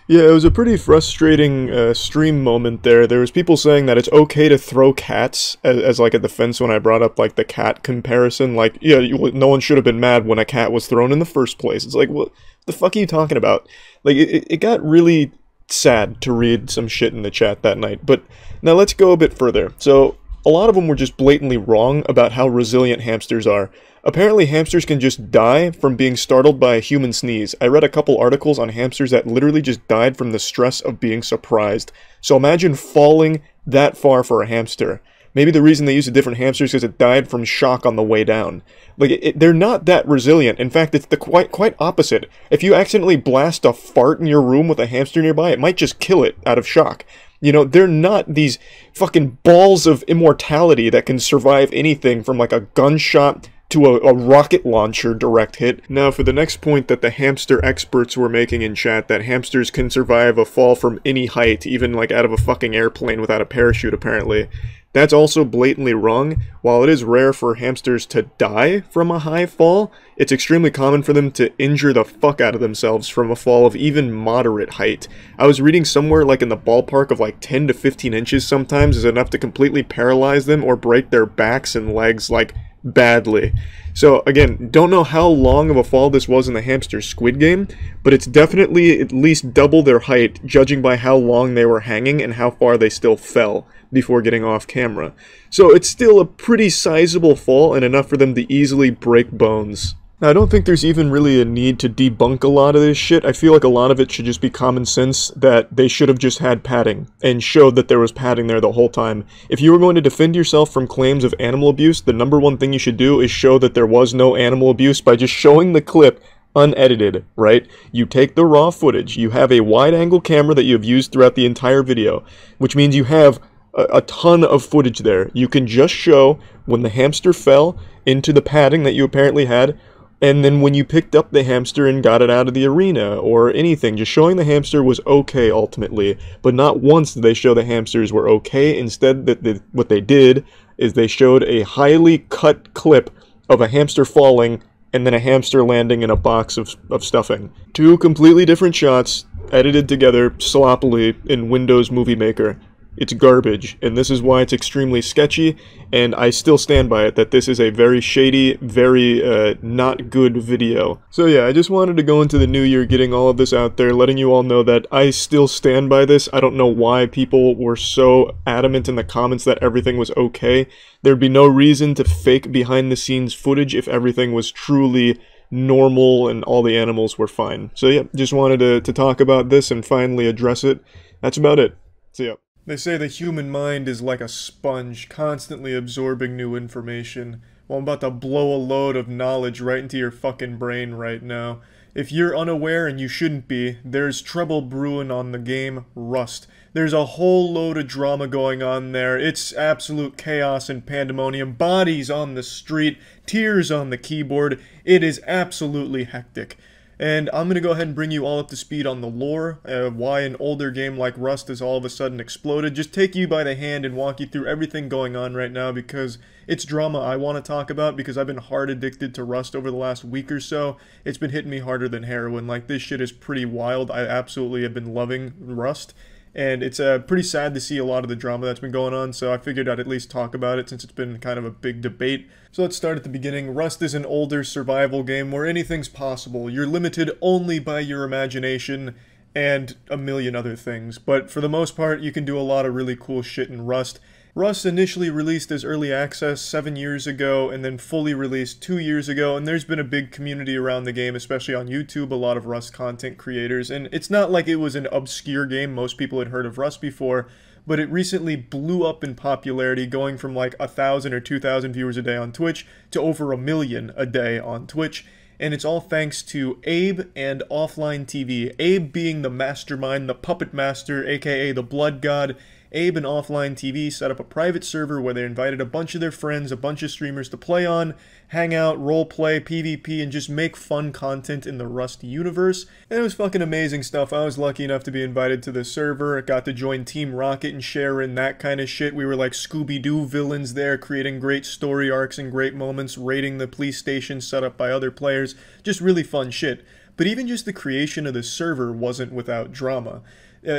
Yeah, it was a pretty frustrating stream moment there. There was people saying that it's okay to throw cats as like a defense when I brought up like the cat comparison. Like, yeah, no one should have been mad when a cat was thrown in the first place. It's like, what the fuck are you talking about? Like, it got really sad to read some shit in the chat that night. But now let's go a bit further. So a lot of them were just blatantly wrong about how resilient hamsters are. Apparently hamsters can just die from being startled by a human sneeze. I read a couple articles on hamsters that literally just died from the stress of being surprised. So imagine falling that far for a hamster. Maybe the reason they use a different hamster is because it died from shock on the way down. Like, they're not that resilient. In fact, it's the quite opposite. If you accidentally blast a fart in your room with a hamster nearby, it might just kill it out of shock. You know, they're not these fucking balls of immortality that can survive anything from like a gunshot to a rocket launcher direct hit. Now, for the next point that the hamster experts were making in chat, that hamsters can survive a fall from any height, even like out of a fucking airplane without a parachute apparently. That's also blatantly wrong. While it is rare for hamsters to die from a high fall, it's extremely common for them to injure the fuck out of themselves from a fall of even moderate height. I was reading somewhere like in the ballpark of like 10 to 15 inches sometimes is enough to completely paralyze them or break their backs and legs like badly. So again, don't know how long of a fall this was in the hamster squid game, but it's definitely at least double their height judging by how long they were hanging and how far they still fell before getting off camera. So it's still a pretty sizable fall and enough for them to easily break bones. Now, I don't think there's even really a need to debunk a lot of this shit. I feel like a lot of it should just be common sense that they should have just had padding and showed that there was padding there the whole time. If you were going to defend yourself from claims of animal abuse, the number one thing you should do is show that there was no animal abuse by just showing the clip unedited, right? You take the raw footage, you have a wide-angle camera that you have used throughout the entire video, which means you have a ton of footage there. You can just show when the hamster fell into the padding that you apparently had, and then when you picked up the hamster and got it out of the arena, or anything, just showing the hamster was okay ultimately, but not once did they show the hamsters were okay. Instead, what they did is they showed a highly cut clip of a hamster falling and then a hamster landing in a box of stuffing. Two completely different shots, edited together sloppily in Windows Movie Maker. It's garbage, and this is why it's extremely sketchy, and I still stand by it, that this is a very shady, very not good video. So yeah, I just wanted to go into the new year getting all of this out there, letting you all know that I still stand by this. I don't know why people were so adamant in the comments that everything was okay. There'd be no reason to fake behind-the-scenes footage if everything was truly normal and all the animals were fine. So yeah, just wanted to talk about this and finally address it. That's about it. See ya. They say the human mind is like a sponge, constantly absorbing new information. Well, I'm about to blow a load of knowledge right into your fucking brain right now. If you're unaware, and you shouldn't be, there's trouble brewing on the game Rust. There's a whole load of drama going on there. It's absolute chaos and pandemonium. Bodies on the street, tears on the keyboard. It is absolutely hectic. And I'm going to go ahead and bring you all up to speed on the lore, why an older game like Rust has all of a sudden exploded. Just take you by the hand and walk you through everything going on right now, because it's drama I want to talk about, because I've been hard addicted to Rust over the last week or so. It's been hitting me harder than heroin. Like, this shit is pretty wild. I absolutely have been loving Rust. And it's pretty sad to see a lot of the drama that's been going on, so I figured I'd at least talk about it since it's been kind of a big debate. So let's start at the beginning. Rust is an older survival game where anything's possible. You're limited only by your imagination and a million other things. But for the most part, you can do a lot of really cool shit in Rust. Rust initially released as early access 7 years ago and then fully released 2 years ago, and there's been a big community around the game, especially on YouTube, a lot of Rust content creators, and it's not like it was an obscure game. Most people had heard of Rust before, but it recently blew up in popularity, going from like 1,000 or 2,000 viewers a day on Twitch to over 1 million a day on Twitch. And it's all thanks to Abe and Offline TV. Abe being the mastermind, the puppet master, aka the blood god. Abe and Offline TV set up a private server where they invited a bunch of their friends, a bunch of streamers to play on, hang out, roleplay, PvP, and just make fun content in the Rust universe. And it was fucking amazing stuff. I was lucky enough to be invited to the server. I got to join Team Rocket and share in that kind of shit. We were like Scooby-Doo villains there, creating great story arcs and great moments, raiding the police station set up by other players. Just really fun shit. But even just the creation of the server wasn't without drama.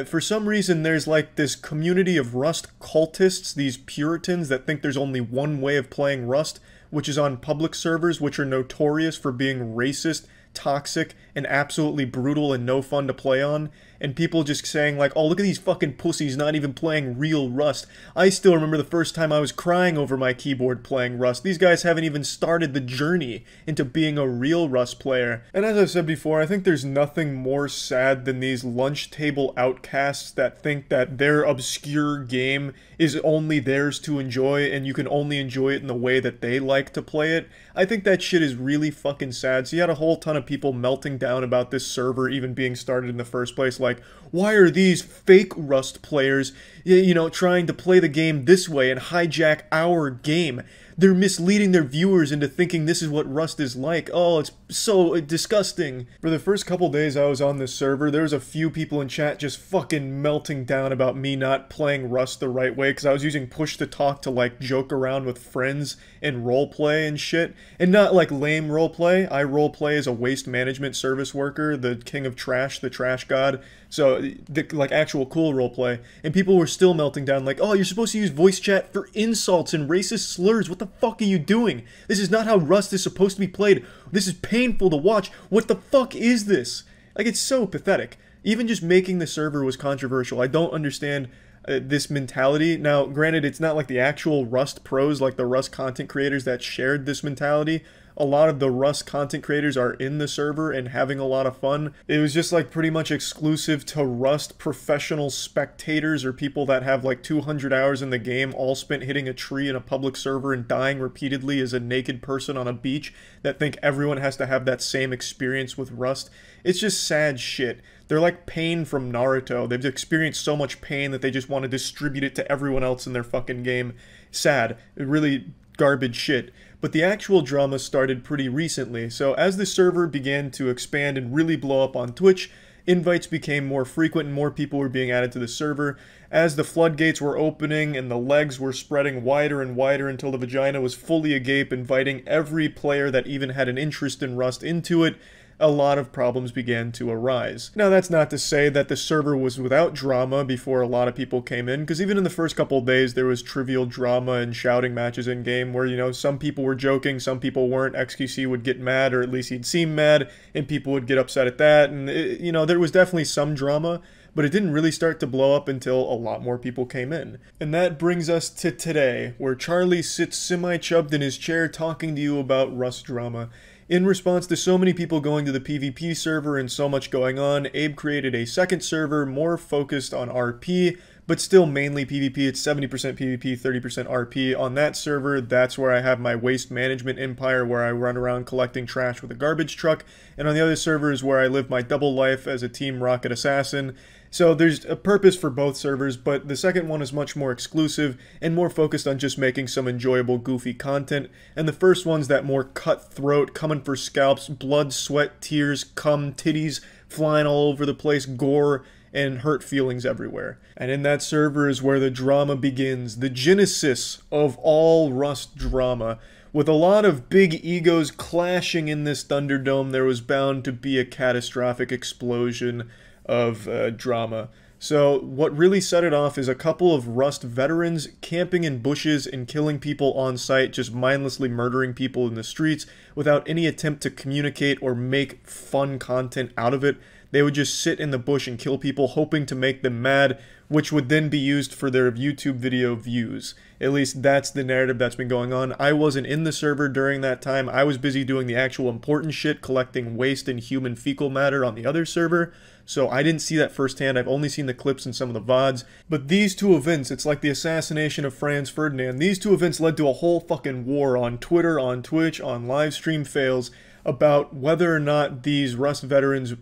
For some reason, there's like this community of Rust cultists, these Puritans that think there's only one way of playing Rust, which is on public servers, which are notorious for being racist, toxic, and absolutely brutal and no fun to play on. And people just saying like, oh, look at these fucking pussies not even playing real Rust. I still remember the first time I was crying over my keyboard playing Rust. These guys haven't even started the journey into being a real Rust player. And as I've said before, I think there's nothing more sad than these lunch table outcasts that think that their obscure game is only theirs to enjoy and you can only enjoy it in the way that they like to play it. I think that shit is really fucking sad. So you had a whole ton of people melting down about this server even being started in the first place. Like, why are these fake Rust players, you know, trying to play the game this way and hijack our game? They're misleading their viewers into thinking this is what Rust is like. Oh, it's so disgusting. For the first couple days I was on this server, there was a few people in chat just fucking melting down about me not playing Rust the right way because I was using push to talk to like joke around with friends and roleplay and shit. And not like lame roleplay. I roleplay as a waste management service worker, the king of trash, the trash god. So, like actual cool roleplay. And people were still melting down like, oh, you're supposed to use voice chat for insults and racist slurs. What the fuck are you doing? This is not how Rust is supposed to be played. This is painful to watch. What the fuck is this? Like, it's so pathetic. Even just making the server was controversial. I don't understand this mentality. Now, granted, it's not like the actual Rust pros, like the Rust content creators that shared this mentality. A lot of the Rust content creators are in the server and having a lot of fun. It was just like pretty much exclusive to Rust professional spectators or people that have like 200 hours in the game, all spent hitting a tree in a public server and dying repeatedly as a naked person on a beach, that think everyone has to have that same experience with Rust. It's just sad shit. They're like Pain from Naruto. They've experienced so much pain that they just want to distribute it to everyone else in their fucking game. Sad. Really garbage shit. But the actual drama started pretty recently, so as the server began to expand and really blow up on Twitch, invites became more frequent and more people were being added to the server. As the floodgates were opening and the legs were spreading wider and wider until the vagina was fully agape, inviting every player that even had an interest in Rust into it, a lot of problems began to arise. Now, that's not to say that the server was without drama before a lot of people came in, because even in the first couple of days there was trivial drama and shouting matches in-game where, you know, some people were joking, some people weren't. XQC would get mad, or at least he'd seem mad, and people would get upset at that, and, you know, there was definitely some drama, but it didn't really start to blow up until a lot more people came in. And that brings us to today, where Charlie sits semi-chubbed in his chair talking to you about Rust drama. In response to so many people going to the PvP server and so much going on, Abe created a second server more focused on RP, but still mainly PvP. It's 70% PvP, 30% RP. On that server, that's where I have my waste management empire, where I run around collecting trash with a garbage truck. And on the other server is where I live my double life as a Team Rocket assassin. So there's a purpose for both servers, but the second one is much more exclusive and more focused on just making some enjoyable, goofy content. And the first one's that more cutthroat, coming for scalps, blood, sweat, tears, cum, titties, flying all over the place, gore, and hurt feelings everywhere. And in that server is where the drama begins, the genesis of all Rust drama. With a lot of big egos clashing in this Thunderdome, there was bound to be a catastrophic explosion of drama. So what really set it off is a couple of Rust veterans camping in bushes and killing people on site, just mindlessly murdering people in the streets without any attempt to communicate or make fun content out of it. They would just sit in the bush and kill people, hoping to make them mad, which would then be used for their YouTube video views. At least that's the narrative that's been going on. I wasn't in the server during that time. I was busy doing the actual important shit, collecting waste and human fecal matter on the other server. So I didn't see that firsthand. I've only seen the clips in some of the VODs. But these two events, it's like the assassination of Franz Ferdinand. These two events led to a whole fucking war on Twitter, on Twitch, on live stream fails about whether or not these Rust veterans,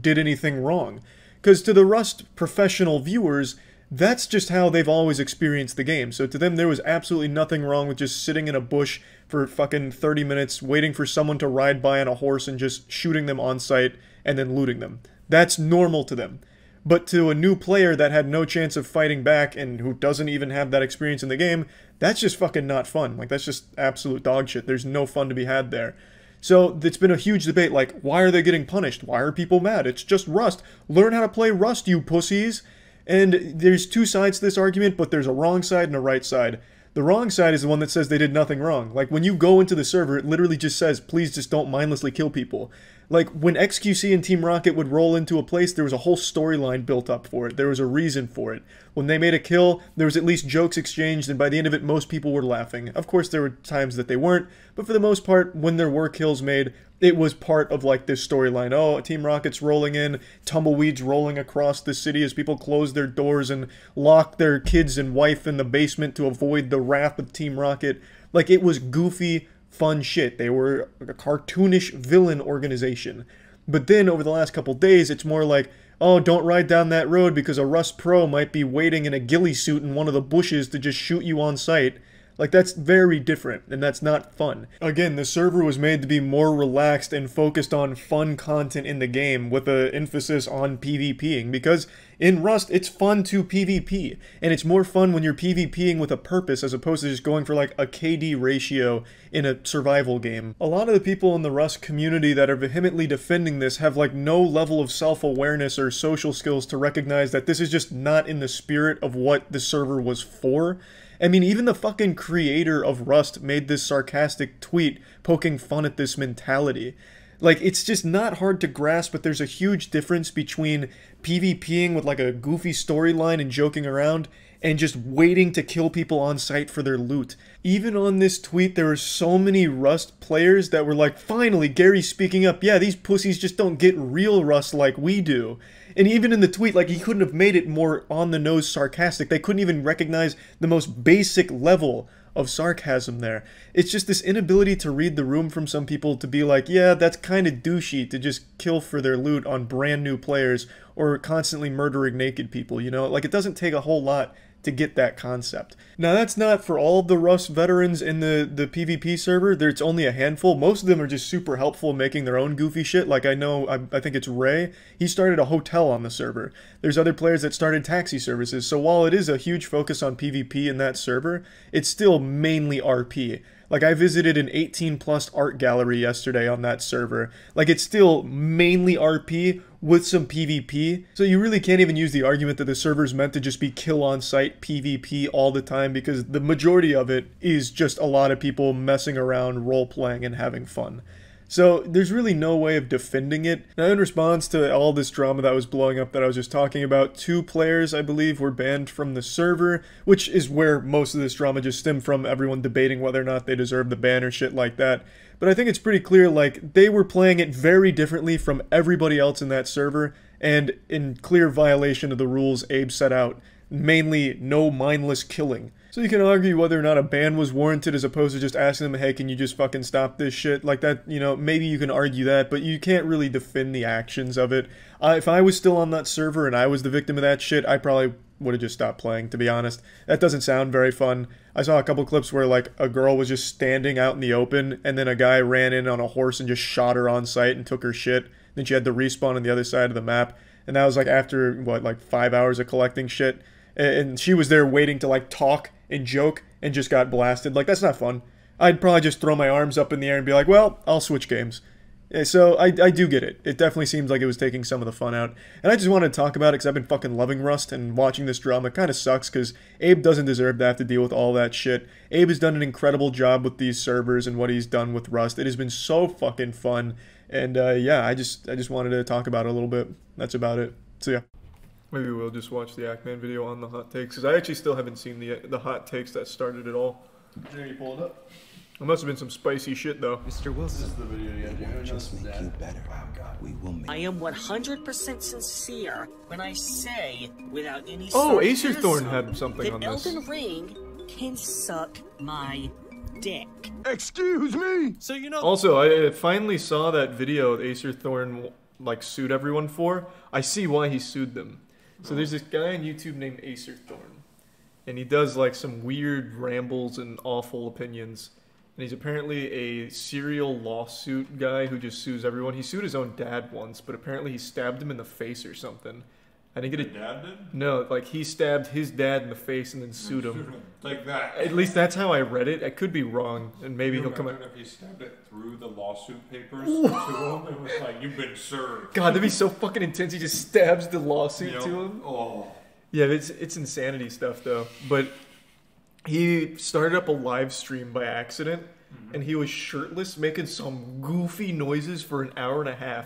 did anything wrong. Because to the Rust professional viewers, that's just how they've always experienced the game. So to them, there was absolutely nothing wrong with just sitting in a bush for fucking 30 minutes, waiting for someone to ride by on a horse and just shooting them on sight and then looting them. That's normal to them. But to a new player that had no chance of fighting back and who doesn't even have that experience in the game, that's just fucking not fun. Like, that's just absolute dog shit. There's no fun to be had there. So it's been a huge debate, like, why are they getting punished? Why are people mad? It's just Rust. Learn how to play Rust, you pussies. And there's two sides to this argument, but there's a wrong side and a right side. The wrong side is the one that says they did nothing wrong. Like, when you go into the server, it literally just says, please just don't mindlessly kill people. Like, when XQC and Team Rocket would roll into a place, there was a whole storyline built up for it. There was a reason for it. When they made a kill, there was at least jokes exchanged, and by the end of it, most people were laughing. Of course, there were times that they weren't, but for the most part, when there were kills made, it was part of, like, this storyline. Oh, Team Rocket's rolling in, tumbleweeds rolling across the city as people close their doors and lock their kids and wife in the basement to avoid the wrath of Team Rocket. Like, it was goofy, fun shit. They were a cartoonish villain organization. But then, over the last couple days, it's more like, oh, don't ride down that road because a Rust pro might be waiting in a ghillie suit in one of the bushes to just shoot you on sight. Like, that's very different, and that's not fun. Again, the server was made to be more relaxed and focused on fun content in the game with an emphasis on PvPing, because in Rust, it's fun to PvP, and it's more fun when you're PvPing with a purpose as opposed to just going for, like, a KD ratio in a survival game. A lot of the people in the Rust community that are vehemently defending this have, like, no level of self-awareness or social skills to recognize that this is just not in the spirit of what the server was for. I mean, even the fucking creator of Rust made this sarcastic tweet poking fun at this mentality. Like, it's just not hard to grasp, but there's a huge difference between PvPing with, like, a goofy storyline and joking around, and just waiting to kill people on sight for their loot. Even on this tweet, there were so many Rust players that were like, finally, Gary's speaking up. Yeah, these pussies just don't get real Rust like we do. And even in the tweet, like, he couldn't have made it more on-the-nose sarcastic. They couldn't even recognize the most basic level of sarcasm there. It's just this inability to read the room from some people to be like, yeah, that's kind of douchey to just kill for their loot on brand new players or constantly murdering naked people, you know? Like, it doesn't take a whole lot to get that concept. Now, that's not for all of the Rust veterans in the PvP server. There's only a handful. Most of them are just super helpful making their own goofy shit. Like, I know, I think it's Ray. He started a hotel on the server. There's other players that started taxi services. So while it is a huge focus on PvP in that server, it's still mainly RP. Like, I visited an 18+ art gallery yesterday on that server. Like, it's still mainly RP with some PvP. So you really can't even use the argument that the server's meant to just be kill-on-site PvP all the time, because the majority of it is just a lot of people messing around, role-playing, and having fun. So there's really no way of defending it. Now, in response to all this drama that was blowing up that I was just talking about, 2 players, I believe, were banned from the server, which is where most of this drama just stemmed from, everyone debating whether or not they deserve the ban or shit like that. But I think it's pretty clear, like, they were playing it very differently from everybody else in that server, and in clear violation of the rules Abe set out. Mainly, no mindless killing. So you can argue whether or not a ban was warranted as opposed to just asking them, hey, can you just fucking stop this shit? Like that, you know, maybe you can argue that, but you can't really defend the actions of it. If I was still on that server and I was the victim of that shit, I probably would have just stopped playing, to be honest. That doesn't sound very fun. I saw a couple clips where, like, a girl was just standing out in the open, and then a guy ran in on a horse and just shot her on sight and took her shit. Then she had to respawn on the other side of the map. And that was, like, after, what, like 5 hours of collecting shit? And she was there waiting to, like, talk and joke and just got blasted. Like, that's not fun. I'd probably just throw my arms up in the air and be like, well, I'll switch games. So I do get it. It definitely seems like it was taking some of the fun out. And I just wanted to talk about it because I've been fucking loving Rust, and watching this drama kind of sucks because Abe doesn't deserve to have to deal with all that shit. Abe has done an incredible job with these servers and what he's done with Rust. It has been so fucking fun. And yeah, I just wanted to talk about it a little bit. That's about it. So yeah. Maybe we'll just watch the Ackman video on the hot takes, because I actually still haven't seen the hot takes that started it all. There, you pull it up. There must have been some spicy shit, though. Mr. Wilson. This is the video you just make you better. Wow, God. We will make. I am 100% sincere when I say, without any Oh, Acerthorn had something on this. Elden Ring can suck my dick. Excuse me! So, you know... Also, I finally saw that video that Acerthorn, like, sued everyone for. I see why he sued them. So there's this guy on YouTube named Acerthorn, and he does like some weird rambles and awful opinions, and he's apparently a serial lawsuit guy who just sues everyone. He sued his own dad once, but apparently he stabbed him in the face or something. I didn't get it. Dad did? No, like he stabbed his dad in the face and then sued him. Like that. At least that's how I read it. I could be wrong, and maybe he'll come out. If he stabbed it through the lawsuit papers to him, it was like, you've been served. God, that'd be so fucking intense. He just stabs the lawsuit to him. Oh. Yeah, it's insanity stuff though. But he started up a live stream by accident, and he was shirtless, making some goofy noises for an hour and a half.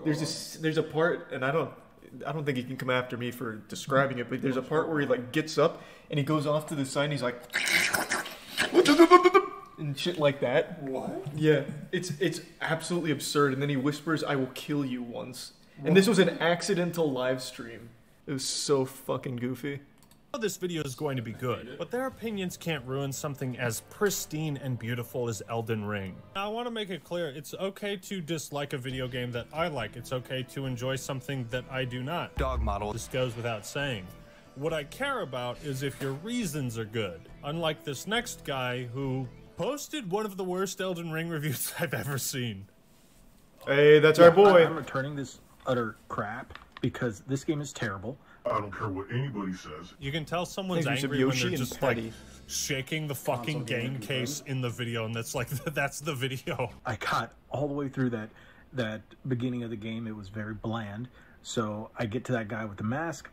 There's a part, and I don't think he can come after me for describing it, but there's a part where he like gets up and he goes off to the side and he's like and shit like that. What? Yeah, it's absolutely absurd. And then he whispers, "I will kill you" once. What? And this was an accidental live stream. It was so fucking goofy. This video is going to be good, but their opinions can't ruin something as pristine and beautiful as Elden Ring. Now, I want to make it clear, it's okay to dislike a video game that I like. It's okay to enjoy something that I do not. Dog model. This goes without saying. What I care about is if your reasons are good. Unlike this next guy who posted one of the worst Elden Ring reviews I've ever seen. Hey, that's our boy. I'm returning this utter crap because this game is terrible. I don't care what anybody says. You can tell someone's angry when they're just like shaking the fucking game case in the video, and that's like that's the video. I got all the way through that beginning of the game. It was very bland. So I get to that guy with the mask.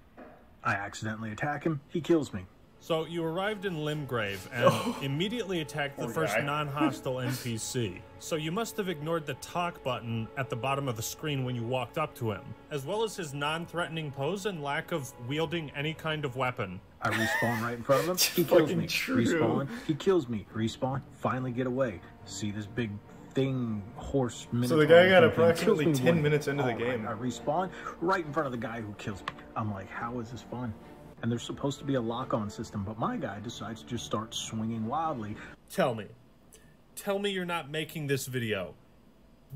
I accidentally attack him. He kills me. So you arrived in Limgrave and immediately attacked the first non-hostile NPC. So you must have ignored the talk button at the bottom of the screen when you walked up to him, as well as his non-threatening pose and lack of wielding any kind of weapon. I respawn right in front of him. He kills me. Respawn. He kills me. Respawn. Finally get away. See this big thing, horse minotaur. So the guy got approximately 10 minutes into the game. I respawn right in front of the guy who kills me. I'm like, how is this fun? And there's supposed to be a lock-on system, but my guy decides to just start swinging wildly. Tell me you're not making this video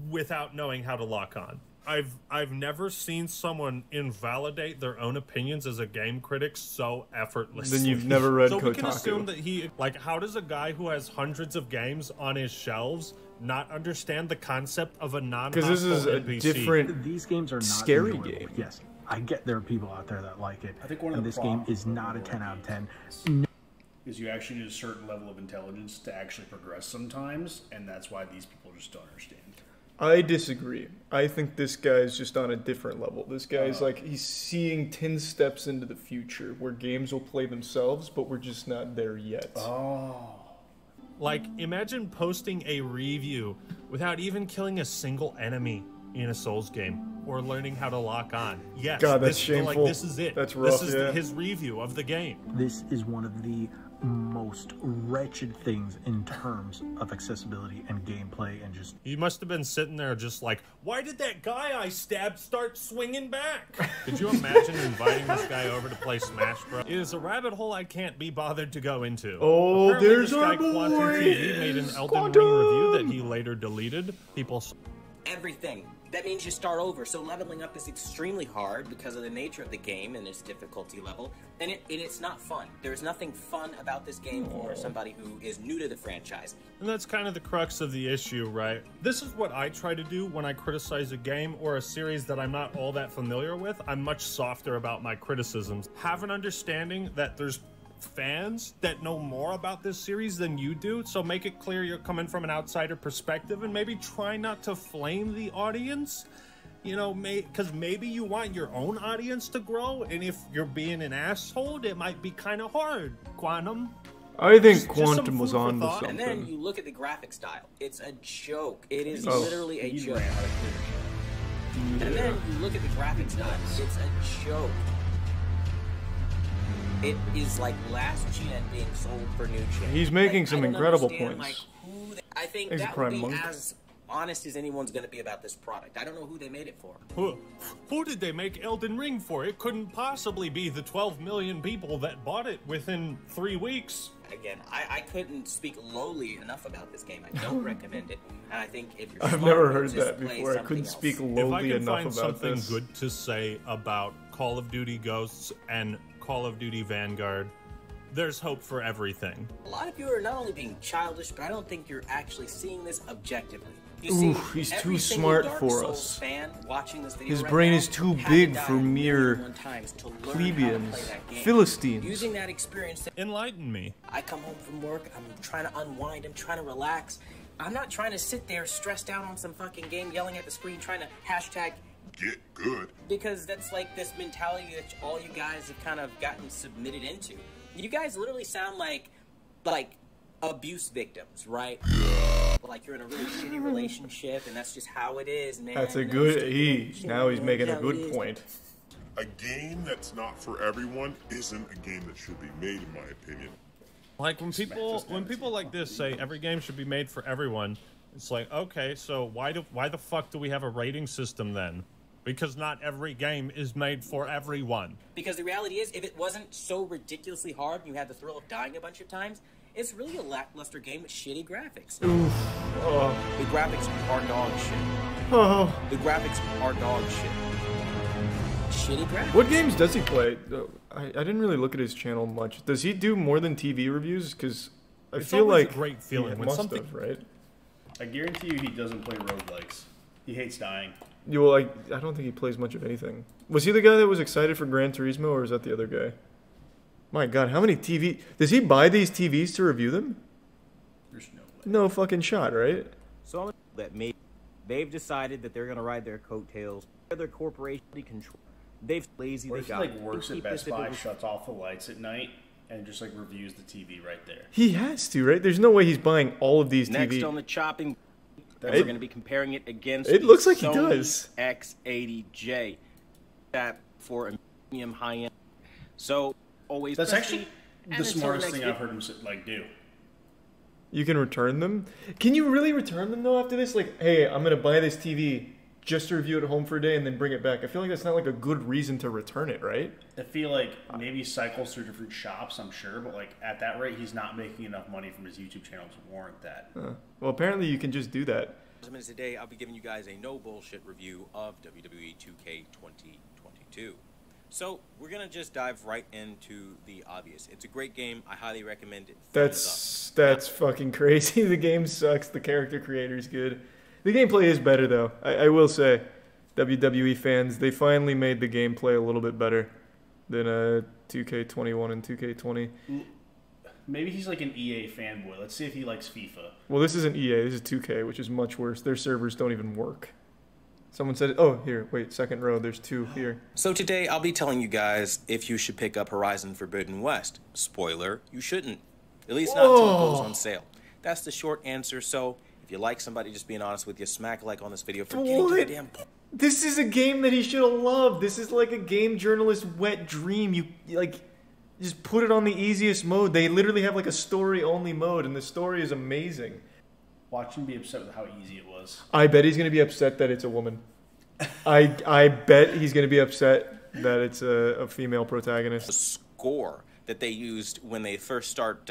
without knowing how to lock on. I've never seen someone invalidate their own opinions as a game critic so effortlessly. Then you've never read Kotaku. So we can assume that he, like, how does a guy who has hundreds of games on his shelves not understand the concept of a non-hostile NPC? Because this is a different, these games are not scary enjoyable. game. Yes. I get there are people out there that like it. I think one of and the this game is not a 10 out of 10. Is you actually need a certain level of intelligence to actually progress sometimes, and that's why these people just don't understand. I disagree. I think this guy's just on a different level. This guy's like, he's seeing 10 steps into the future where games will play themselves, but we're just not there yet. Oh. Like, imagine posting a review without even killing a single enemy in a Souls game, or learning how to lock on. Yes, God, that's shameful. Like, this is it. That's rough, This is his review of the game. This is one of the most wretched things in terms of accessibility and gameplay and just... You must have been sitting there just like, why did that guy I stabbed start swinging back? Could you imagine inviting this guy over to play Smash Bros? It is a rabbit hole I can't be bothered to go into. Oh, apparently there's this guy, our boy! Quantum TV, made an Elden Ring review that he later deleted. People... Everything. That means you start over, so leveling up is extremely hard because of the nature of the game and its difficulty level, and it's not fun. There's nothing fun about this game for somebody who is new to the franchise. And that's kind of the crux of the issue, right? This is what I try to do when I criticize a game or a series that I'm not all that familiar with. I'm much softer about my criticisms. Have an understanding that there's fans that know more about this series than you do, so make it clear you're coming from an outsider perspective, and maybe try not to flame the audience, you know, because maybe you want your own audience to grow, and if you're being an asshole, it might be kind of hard. Quantum, I think Quantum was on to something. And then you look at the graphic style. It's a joke. It is literally a joke. And then you look at the graphic style. It's a joke. It is like last gen being sold for new gen. He's making some incredible points. Like, I think that would be as honest as anyone's going to be about this product. I don't know who they made it for. Who did they make Elden Ring for? It couldn't possibly be the 12 million people that bought it within 3 weeks. Again, I couldn't speak lowly enough about this game. I don't recommend it. And I think if you're I've never heard that before. I couldn't speak lowly enough about this. If I can find something good to say about Call of Duty Ghosts and Call of Duty Vanguard, there's hope for everything. A lot of you are not only being childish, but I don't think you're actually seeing this objectively. Ooh, he's too smart for us. His brain is too big for mere plebeians, Philistines. Using that experience, enlighten me. I come home from work, I'm trying to unwind, I'm trying to relax. I'm not trying to sit there stressed out on some fucking game, yelling at the screen, trying to hashtag get good. Because that's like this mentality that all you guys have kind of gotten submitted into. You guys literally sound like abuse victims, right? Like you're in a really shitty relationship and that's just how it is, man. That's a good now he's making a good point. A game that's not for everyone isn't a game that should be made, in my opinion. Like when people like this say every game should be made for everyone, it's like, okay, so why the fuck do we have a rating system then? Because not every game is made for everyone. Because the reality is, if it wasn't so ridiculously hard and you had the thrill of dying a bunch of times, it's really a lackluster game with shitty graphics. Oof. Oh. The graphics are dog shit. Oh. The graphics are dog shit. Shitty graphics. What games does he play? I didn't really look at his channel much. Does he do more than TV reviews? Because I feel like a great feeling when something right? I guarantee you he doesn't play roguelikes. He hates dying. Well, I don't think he plays much of anything. Was he the guy that was excited for Gran Turismo, or is that the other guy? My God, how many TV... Does he buy these TVs to review them? There's no way. No fucking shot, right? So that maybe they've decided that they're going to ride their coattails. Their corporation control. They've lazy. Or they if he got works at Best Buy, shuts off the lights at night, and just reviews the TV right there. He has to, right? There's no way he's buying all of these TVs. Next on the chopping... We're going to be comparing it against it looks like Sony he does. X80J. That for a medium high-end. So, always... That's actually the smartest thing I've heard him do. You can return them? Can you really return them, though, after this? Like, hey, I'm going to buy this TV just to review it at home for a day and then bring it back. I feel like that's not, a good reason to return it, right? I feel like maybe he cycles through different shops, I'm sure, but, at that rate, he's not making enough money from his YouTube channel to warrant that. Well, apparently you can just do that. Today, I'll be giving you guys a no-bullshit review of WWE 2K 2022. So, we're going to just dive right into the obvious. It's a great game. I highly recommend it. That's fucking crazy. The game sucks. The character creator's good. The gameplay is better, though. I will say, WWE fans, they finally made the gameplay a little bit better than 2K21 and 2K20. Maybe he's an EA fanboy. Let's see if he likes FIFA. Well, this isn't EA. This is 2K, which is much worse. Their servers don't even work. Someone said, oh, here, wait, second row. There's two here. So today, I'll be telling you guys if you should pick up Horizon Forbidden West. Spoiler, you shouldn't. At least not until it goes on sale. That's the short answer. So if you like somebody just being honest with you, smack a like on this video for getting to the damn point. This is a game that he should have loved. This is like a game journalist wet dream. You like just put it on the easiest mode. They literally have like a story only mode, and the story is amazing. Watch him be upset with how easy it was. I bet he's gonna be upset that it's a woman. I bet he's gonna be upset that it's a female protagonist. The score that they used when they first start,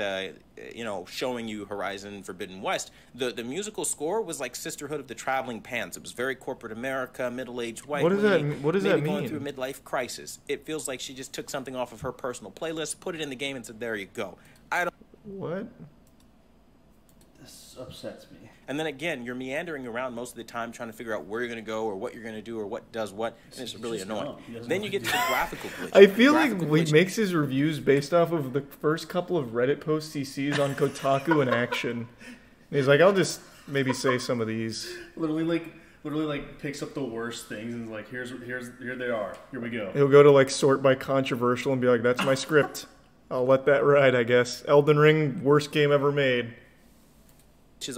showing you Horizon Forbidden West, the musical score was like Sisterhood of the Traveling Pants. It was very corporate America, middle-aged white. What does that mean? Going through a midlife crisis. It feels like she just took something off of her personal playlist, put it in the game, and said, "There you go." What? This upsets me. And then again, you're meandering around most of the time trying to figure out where you're going to go or what you're going to do or what does what, and it's really annoying. Then you get to the graphical glitch. I feel like he makes his reviews based off of the first couple of Reddit posts he sees on Kotaku and Action. And he's like, I'll just maybe say some of these. Literally picks up the worst things and is like, here they are. Here we go. He'll go to like sort by controversial and be like, that's my script. I'll let that ride, I guess. Elden Ring, worst game ever made.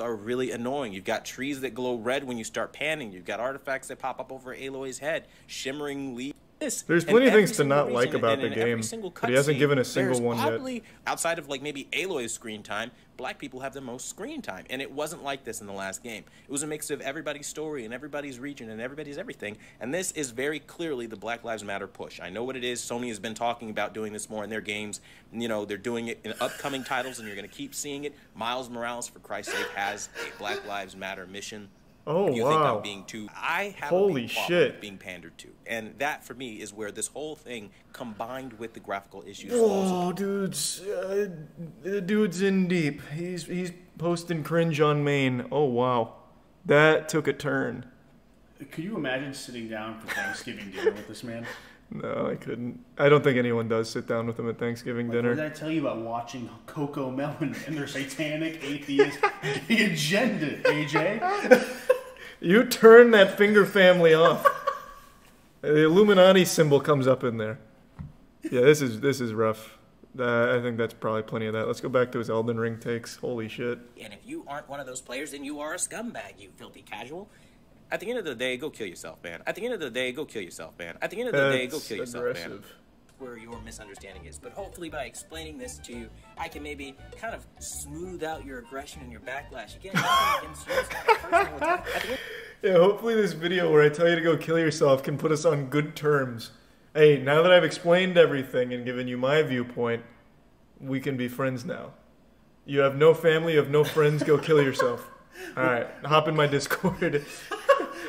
Are really annoying. You've got trees that glow red when you start panning. You've got artifacts that pop up over Aloy's head, shimmering leaves. There's plenty of things to not like about the game, but he hasn't given a single one yet. Outside of like maybe Aloy's screen time, black people have the most screen time, and it wasn't like this in the last game. It was a mix of everybody's story and everybody's region and everybody's everything, and this is very clearly the Black Lives Matter push. I know what it is. Sony has been talking about doing this more in their games. You know, they're doing it in upcoming titles, and you're going to keep seeing it. Miles Morales, for Christ's sake, has a Black Lives Matter mission. Oh, you wow. think I'm being too... I have Holy a big problem with being pandered to. And that, for me, is where this whole thing, combined with the graphical issues... Oh, dude's in deep. He's posting cringe on main. Oh, wow. That took a turn. Could you imagine sitting down for Thanksgiving dinner with this man? No, I couldn't. I don't think anyone does sit down with him at Thanksgiving dinner. What did I tell you about watching Coco Melon and their satanic atheist gay agenda, AJ? You turn that finger family off. The Illuminati symbol comes up in there. Yeah, this is rough. I think that's probably plenty of that. Let's go back to his Elden Ring takes. Holy shit. And if you aren't one of those players, then you are a scumbag, you filthy casual. At the end of the day, go kill yourself, man. At the end of the day, go kill yourself, man. At the end of the day, go kill yourself, man. Where your misunderstanding is. But hopefully by explaining this to you, I can maybe kind of smooth out your aggression and your backlash. Again, against you. Yeah, hopefully this video where I tell you to go kill yourself can put us on good terms. Hey, now that I've explained everything and given you my viewpoint, we can be friends now. You have no family, you have no friends, go kill yourself. Alright, hop in my Discord.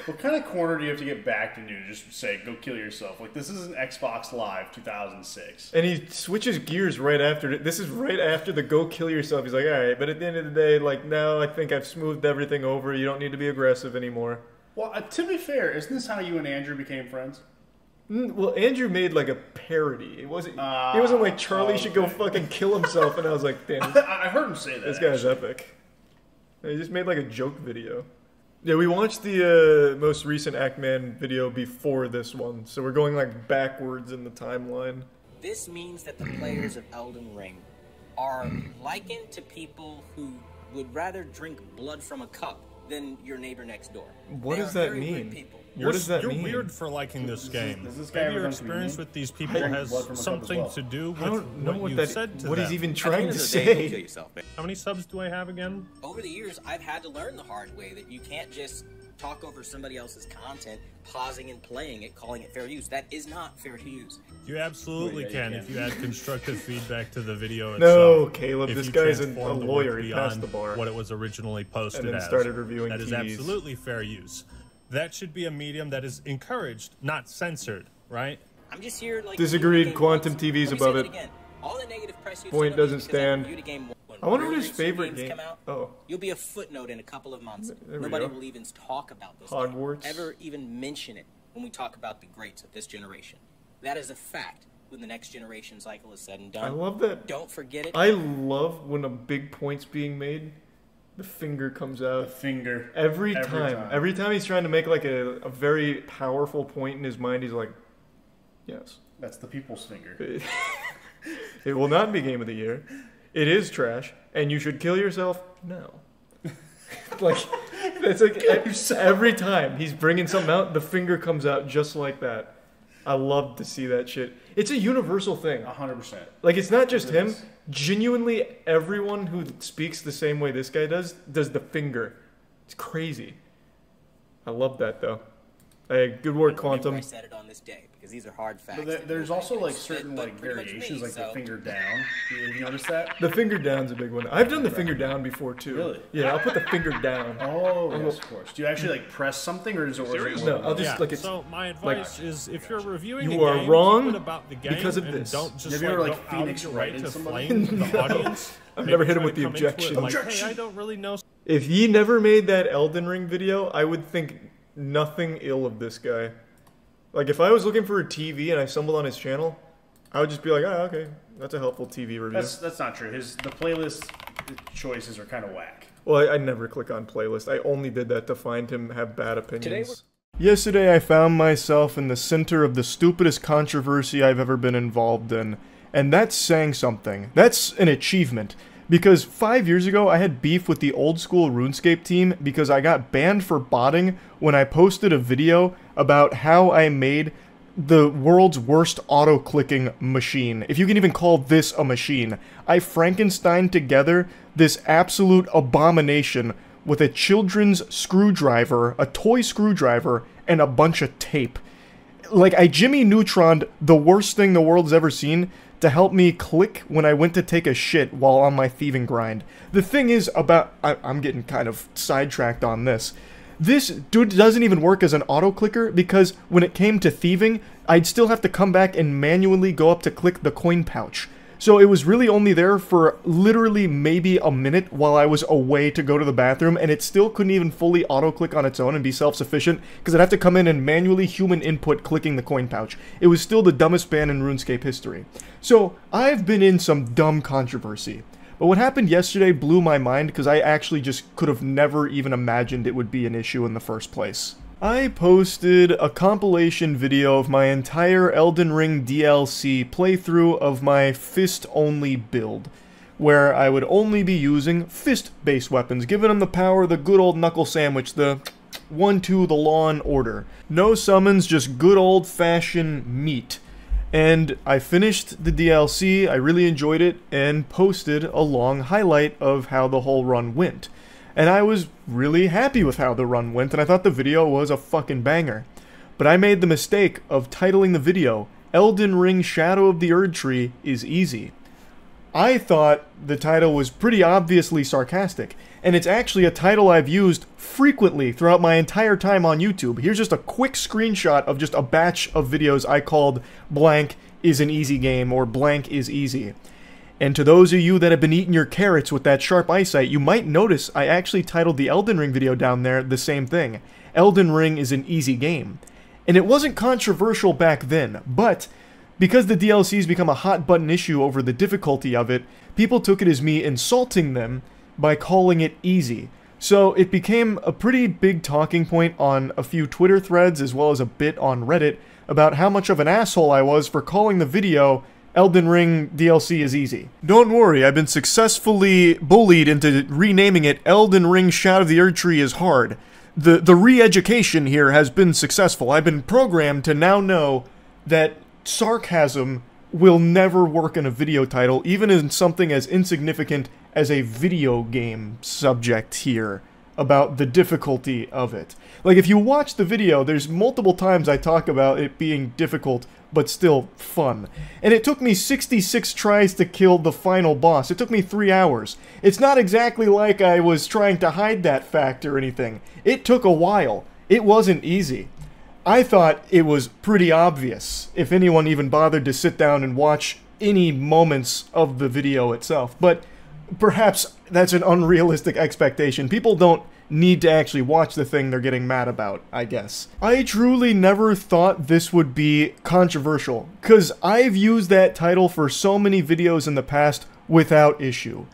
What kind of corner do you have to get backed into to just say, go kill yourself? Like, this is an Xbox Live 2006. And he switches gears right after it. This is right after the go kill yourself. He's like, all right, but at the end of the day, like, now I think I've smoothed everything over. You don't need to be aggressive anymore. Well, to be fair, isn't this how you and Andrew became friends? Well, Andrew made, like, a parody. It wasn't like Charlie should go fucking kill himself, and I was like, damn. I heard him say that. This guy's epic. He just made, like, a joke video. Yeah, we watched the most recent Ackman video before this one, so we're going like backwards in the timeline. This means that the players of Elden Ring are likened to people who would rather drink blood from a cup than your neighbor next door. What does that mean? What does that mean? You're weird for liking this game. Maybe your experience with these people has something to do with what you said to them. What he's even trying to say. How many subs do I have again? Over the years, I've had to learn the hard way that you can't just talk over somebody else's content, pausing and playing it, calling it fair use. That is not fair use. You absolutely can if you add constructive feedback to the video itself. No, Caleb, this guy's a lawyer. He passed the bar. What it was originally posted and then as. Started reviewing that TVs. Is absolutely fair use. That should be a medium that is encouraged, not censored, right? I'm just here like disagreed. Quantum TV's above it. All the negative press point doesn't stand. I wonder what his favorite game. Oh, you'll be a footnote in a couple of months. Nobody will even talk about this. Hogwarts. Ever even mention it when we talk about the greats of this generation. That is a fact. When the next generation cycle is said and done. I love that. Don't forget it. I love when a big point's being made. The finger comes out. The finger. Every time. Every time he's trying to make like a very powerful point in his mind, he's like, yes. That's the people's finger. It will not be Game of the Year. It is trash, and you should kill yourself. No. Like, it's like every time he's bringing something out, the finger comes out just like that. I love to see that shit. It's a universal thing. 100%. Like, it's not just him. Genuinely, everyone who speaks the same way this guy does the finger. It's crazy. I love that, though. Hey, good work, Quantum. I said it on this day because these are hard facts. But there's also like certain like variations, like the finger down. Have you noticed that? The finger down's a big one. I've done the finger down before too. Really? Yeah, I'll put the finger down. Oh, yes, of course. Do you actually like press something, or does it? No, I'll just like it's. So my advice is, if you're reviewing you a are game, wrong keep it about the game because of and this. don't just Have you ever like go Phoenix out of your way Wright to somebody? flame the audience. I've never hit him with the come into it objection. like, hey, I don't really know. If he never made that Elden Ring video, I would think nothing ill of this guy. Like, if I was looking for a TV and I stumbled on his channel, I would just be like, oh, okay, that's a helpful TV review. That's not true. The playlist choices are kind of whack. Well, I never click on playlist. I only did that to find him have bad opinions. Yesterday, I found myself in the center of the stupidest controversy I've ever been involved in, and that's saying something. That's an achievement. Because 5 years ago, I had beef with the old school RuneScape team because I got banned for botting when I posted a video about how I made the world's worst auto-clicking machine. If you can even call this a machine. I Frankensteined together this absolute abomination with a children's screwdriver, a toy screwdriver, and a bunch of tape. Like, I Jimmy Neutroned the worst thing the world's ever seen to help me click when I went to take a shit while on my thieving grind. The thing is about... I'm getting kind of sidetracked on this. This dude doesn't even work as an auto-clicker because when it came to thieving, I'd still have to come back and manually go up to click the coin pouch. So it was really only there for literally maybe a minute while I was away to go to the bathroom, and it still couldn't even fully auto-click on its own and be self-sufficient, because I'd have to come in and manually human input clicking the coin pouch. It was still the dumbest ban in RuneScape history. So, I've been in some dumb controversy. But what happened yesterday blew my mind, because I actually just could have never even imagined it would be an issue in the first place. I posted a compilation video of my entire Elden Ring DLC playthrough of my fist-only build, where I would only be using fist-based weapons, giving them the power of the good old knuckle sandwich, the 1-2 the law and order. No summons, just good old-fashioned meat. And I finished the DLC, I really enjoyed it, and posted a long highlight of how the whole run went. And I was really happy with how the run went, and I thought the video was a fucking banger. But I made the mistake of titling the video, Elden Ring Shadow of the Erdtree is Easy. I thought the title was pretty obviously sarcastic, and it's actually a title I've used frequently throughout my entire time on YouTube. Here's just a quick screenshot of just a batch of videos I called Blank is an Easy Game, or Blank is Easy. And to those of you that have been eating your carrots with that sharp eyesight, you might notice I actually titled the Elden Ring video down there the same thing. Elden Ring is an easy game. And it wasn't controversial back then, but because the DLC's become a hot button issue over the difficulty of it, people took it as me insulting them by calling it easy. So it became a pretty big talking point on a few Twitter threads as well as a bit on Reddit about how much of an asshole I was for calling the video Elden Ring DLC is easy. Don't worry, I've been successfully bullied into renaming it Elden Ring Shadow of the Erdtree is hard. The re-education here has been successful. I've been programmed to now know that sarcasm will never work in a video title, even in something as insignificant as a video game subject here, about the difficulty of it. Like, if you watch the video, there's multiple times I talk about it being difficult, but still fun. And it took me 66 tries to kill the final boss. It took me 3 hours. It's not exactly like I was trying to hide that fact or anything. It took a while. It wasn't easy. I thought it was pretty obvious, if anyone even bothered to sit down and watch any moments of the video itself. But perhaps that's an unrealistic expectation. People don't need to actually watch the thing they're getting mad about, I guess. I truly never thought this would be controversial, because I've used that title for so many videos in the past without issue.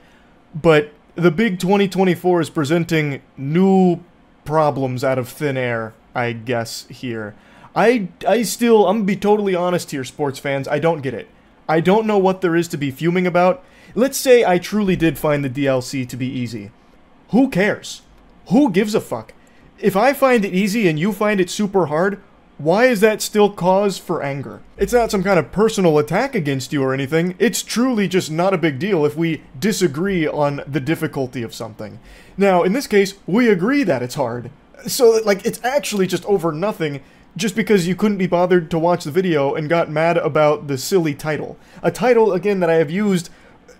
But the big 2024 is presenting new problems out of thin air, I guess, here. I'm gonna be totally honest here, sports fans, I don't get it. I don't know what there is to be fuming about. Let's say I truly did find the DLC to be easy. Who cares? Who gives a fuck? If I find it easy and you find it super hard, why is that still cause for anger? It's not some kind of personal attack against you or anything. It's truly just not a big deal if we disagree on the difficulty of something. Now, in this case, we agree that it's hard. So, like, it's actually just over nothing just because you couldn't be bothered to watch the video and got mad about the silly title. A title, again, that I have used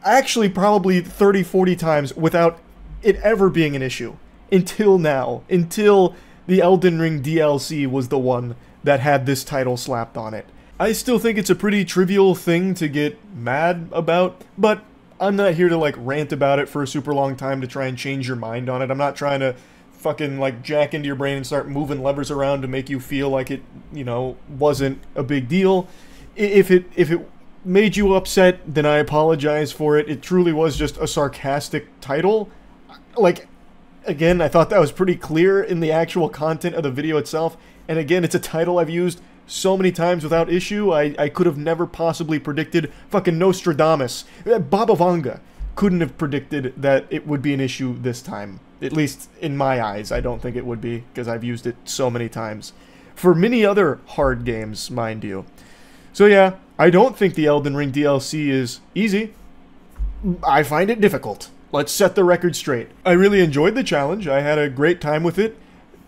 actually probably 30, 40 times without it ever being an issue. Until now. Until the Elden Ring DLC was the one that had this title slapped on it. I still think it's a pretty trivial thing to get mad about, but I'm not here to, like, rant about it for a super long time to try and change your mind on it. I'm not trying to fucking, like, jack into your brain and start moving levers around to make you feel like it, you know, wasn't a big deal. If it made you upset, then I apologize for it. It truly was just a sarcastic title. Like, again, I thought that was pretty clear in the actual content of the video itself. And again, it's a title I've used so many times without issue. I could have never possibly predicted. Fucking Nostradamus. Baba Vanga couldn't have predicted that it would be an issue this time. At least in my eyes, I don't think it would be, because I've used it so many times. For many other hard games, mind you. So yeah, I don't think the Elden Ring DLC is easy. I find it difficult. Let's set the record straight. I really enjoyed the challenge. I had a great time with it.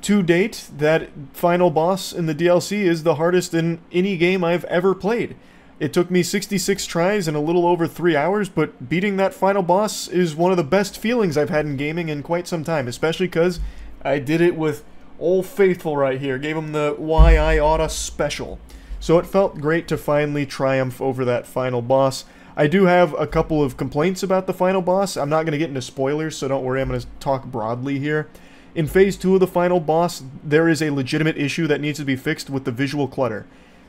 To date, that final boss in the DLC is the hardest in any game I've ever played. It took me 66 tries and a little over 3 hours, but beating that final boss is one of the best feelings I've had in gaming in quite some time, especially because I did it with Old Faithful right here. Gave him the Why I Oughta special. So it felt great to finally triumph over that final boss. I do have a couple of complaints about the final boss. I'm not going to get into spoilers, so don't worry, I'm going to talk broadly here. In Phase 2 of the final boss, there is a legitimate issue that needs to be fixed with the visual clutter.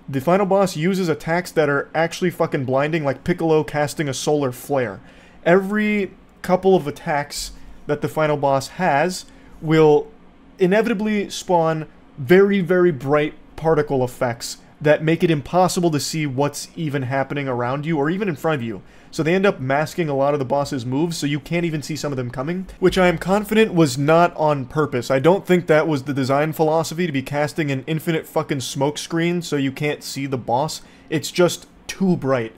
The final boss uses attacks that are actually fucking blinding, like Piccolo casting a solar flare. Every couple of attacks that the final boss has will inevitably spawn very, very bright particle effects that make it impossible to see what's even happening around you or even in front of you. So they end up masking a lot of the boss's moves so you can't even see some of them coming, which I am confident was not on purpose. I don't think that was the design philosophy, to be casting an infinite fucking smoke screen so you can't see the boss. It's just too bright.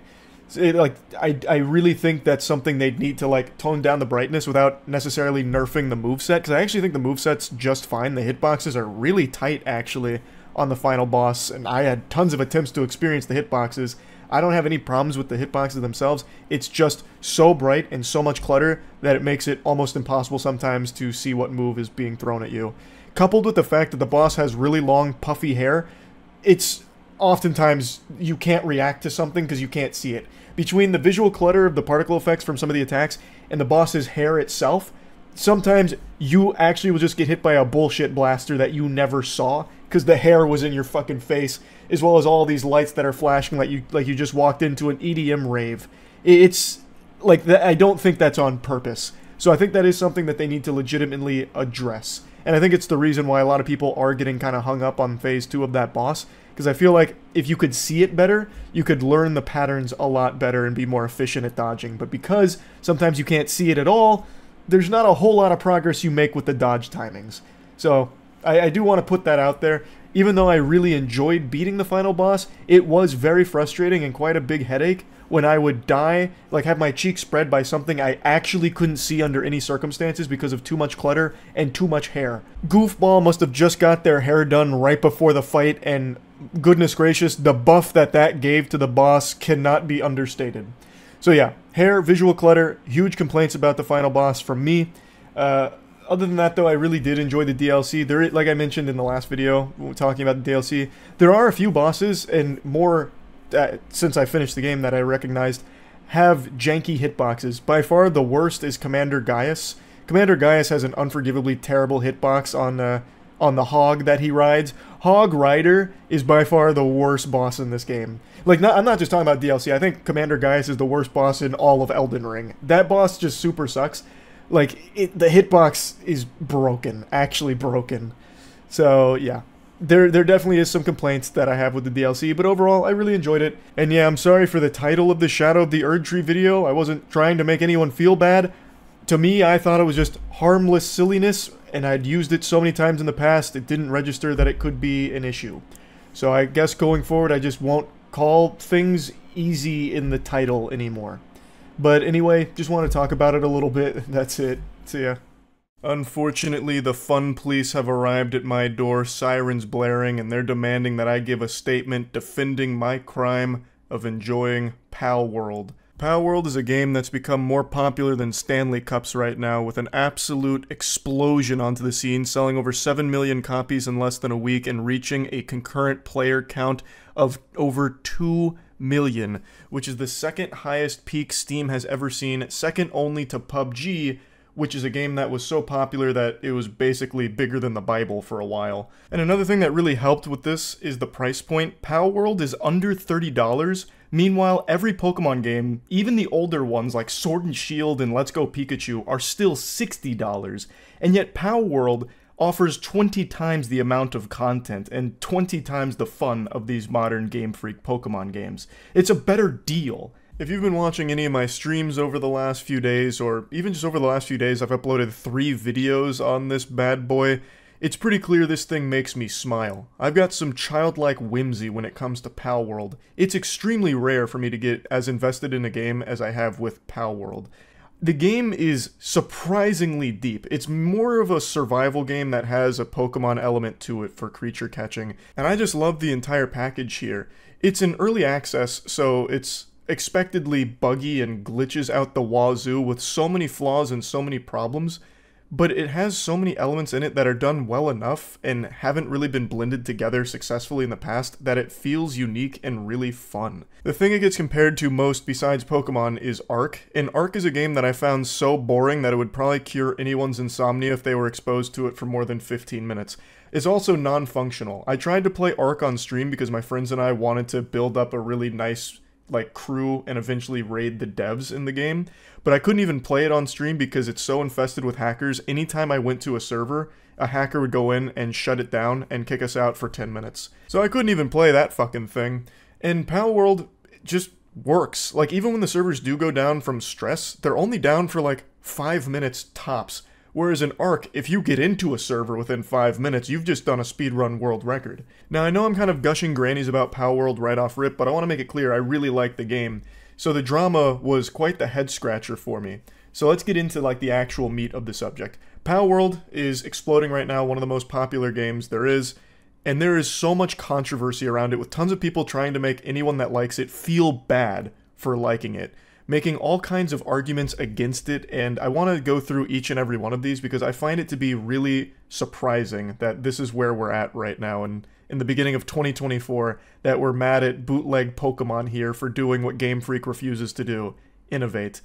I really think that's something they'd need to, like, tone down the brightness without necessarily nerfing the moveset, because I actually think the moveset's just fine. The hitboxes are really tight, actually, on the final boss, and I had tons of attempts to experience the hitboxes. I don't have any problems with the hitboxes themselves. It's just so bright and so much clutter that it makes it almost impossible sometimes to see what move is being thrown at you. Coupled with the fact that the boss has really long, puffy hair, it's oftentimes you can't react to something because you can't see it. Between the visual clutter of the particle effects from some of the attacks and the boss's hair itself, sometimes you actually will just get hit by a bullshit blaster that you never saw because the hair was in your fucking face, as well as all these lights that are flashing like you just walked into an EDM rave. It's like that. I don't think that's on purpose. So I think that is something that they need to legitimately address. And I think it's the reason why a lot of people are getting kind of hung up on Phase 2 of that boss, because I feel like if you could see it better, you could learn the patterns a lot better and be more efficient at dodging. But because sometimes you can't see it at all, there's not a whole lot of progress you make with the dodge timings. So I do want to put that out there. Even though I really enjoyed beating the final boss, it was very frustrating and quite a big headache when I would die, like have my cheek spread by something I actually couldn't see under any circumstances because of too much clutter and too much hair. Goofball must have just got their hair done right before the fight, and goodness gracious, the buff that gave to the boss cannot be understated. So yeah, hair, visual clutter, huge complaints about the final boss from me. Other than that, though, I really did enjoy the DLC. There, like I mentioned in the last video, talking about the DLC, there are a few bosses, and more, since I finished the game, that I recognized, have janky hitboxes. By far, the worst is Commander Gaius. Commander Gaius has an unforgivably terrible hitbox on the hog that he rides. Hog Rider is by far the worst boss in this game. Like, I'm not just talking about DLC. I think Commander Gaius is the worst boss in all of Elden Ring. That boss just super sucks. Like, the hitbox is broken, actually broken. So, yeah. there definitely is some complaints that I have with the DLC, but overall, I really enjoyed it. And yeah, I'm sorry for the title of the Shadow of the Erdtree video. I wasn't trying to make anyone feel bad. To me, I thought it was just harmless silliness, and I'd used it so many times in the past, it didn't register that it could be an issue. So I guess going forward, I just won't call things easy in the title anymore. But anyway, just want to talk about it a little bit. That's it. See ya. Unfortunately, the fun police have arrived at my door, sirens blaring, and they're demanding that I give a statement defending my crime of enjoying Palworld. Palworld is a game that's become more popular than Stanley Cups right now, with an absolute explosion onto the scene, selling over 7 million copies in less than a week and reaching a concurrent player count of over 2 million, which is the second highest peak Steam has ever seen, second only to PUBG, which is a game that was so popular that it was basically bigger than the Bible for a while. And another thing that really helped with this is the price point. Palworld is under $30. Meanwhile, every Pokemon game, even the older ones like Sword and Shield and Let's Go Pikachu, are still $60. And yet Palworld offers 20 times the amount of content and 20 times the fun of these modern Game Freak Pokemon games. It's a better deal. If you've been watching any of my streams over the last few days, or even just over the last few days, I've uploaded 3 videos on this bad boy. It's pretty clear this thing makes me smile. I've got some childlike whimsy when it comes to Palworld. It's extremely rare for me to get as invested in a game as I have with Palworld. The game is surprisingly deep. It's more of a survival game that has a Pokemon element to it for creature catching, and I just love the entire package here. It's in early access, so it's expectedly buggy and glitches out the wazoo with so many flaws and so many problems, but it has so many elements in it that are done well enough and haven't really been blended together successfully in the past that it feels unique and really fun. The thing it gets compared to most besides Pokemon is Ark, and Ark is a game that I found so boring that it would probably cure anyone's insomnia if they were exposed to it for more than 15 minutes. It's also non-functional. I tried to play Ark on stream because my friends and I wanted to build up a really nice crew and eventually raid the devs in the game, but I couldn't even play it on stream because it's so infested with hackers. Anytime I went to a server, a hacker would go in and shut it down and kick us out for 10 minutes. So I couldn't even play that fucking thing. And Palworld just works. Like, even when the servers do go down from stress, they're only down for like 5 minutes tops. Whereas in Ark, if you get into a server within 5 minutes, you've just done a speedrun world record. Now, I know I'm kind of gushing grannies about Palworld right off rip, but I want to make it clear I really like the game. So the drama was quite the head-scratcher for me. So let's get into the actual meat of the subject. Palworld is exploding right now, one of the most popular games there is, and there is so much controversy around it, with tons of people trying to make anyone that likes it feel bad for liking it, making all kinds of arguments against it, and I want to go through each and every one of these because I find it to be really surprising that this is where we're at right now, and in the beginning of 2024, that we're mad at bootleg Pokemon here for doing what Game Freak refuses to do, innovate.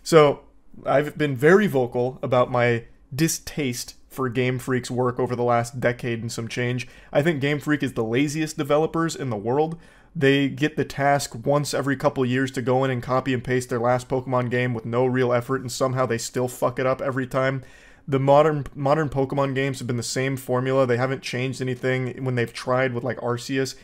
So, I've been very vocal about my distaste for Game Freak's work over the last decade and some change. I think Game Freak is the laziest developers in the world. They get the task once every couple years to go in and copy and paste their last Pokemon game with no real effort, and somehow they still fuck it up every time. The modern Pokemon games have been the same formula. They haven't changed anything. When they've tried with Arceus,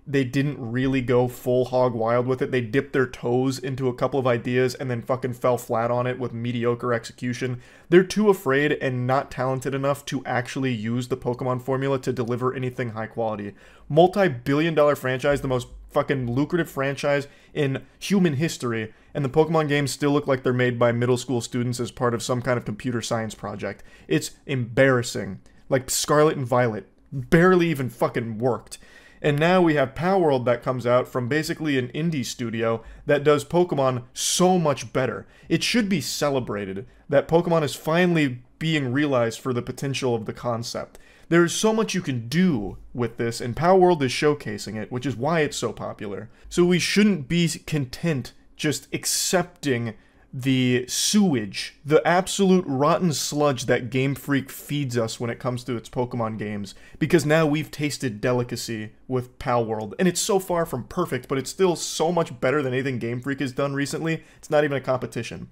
they didn't really go full hog wild with it. They dipped their toes into a couple of ideas and then fucking fell flat on it with mediocre execution. They're too afraid and not talented enough to actually use the Pokemon formula to deliver anything high quality. Multi-billion-dollar franchise, the most fucking lucrative franchise in human history, and the Pokemon games still look like they're made by middle school students as part of some kind of computer science project. It's embarrassing. Like Scarlet and Violet barely even fucking worked. And now we have Palworld that comes out from basically an indie studio that does Pokemon so much better. It should be celebrated that Pokemon is finally being realized for the potential of the concept. There is so much you can do with this, and Palworld is showcasing it, which is why it's so popular. So we shouldn't be content just accepting the sewage, the absolute rotten sludge that Game Freak feeds us when it comes to its Pokemon games, because now we've tasted delicacy with Palworld, and it's so far from perfect, but it's still so much better than anything Game Freak has done recently, it's not even a competition.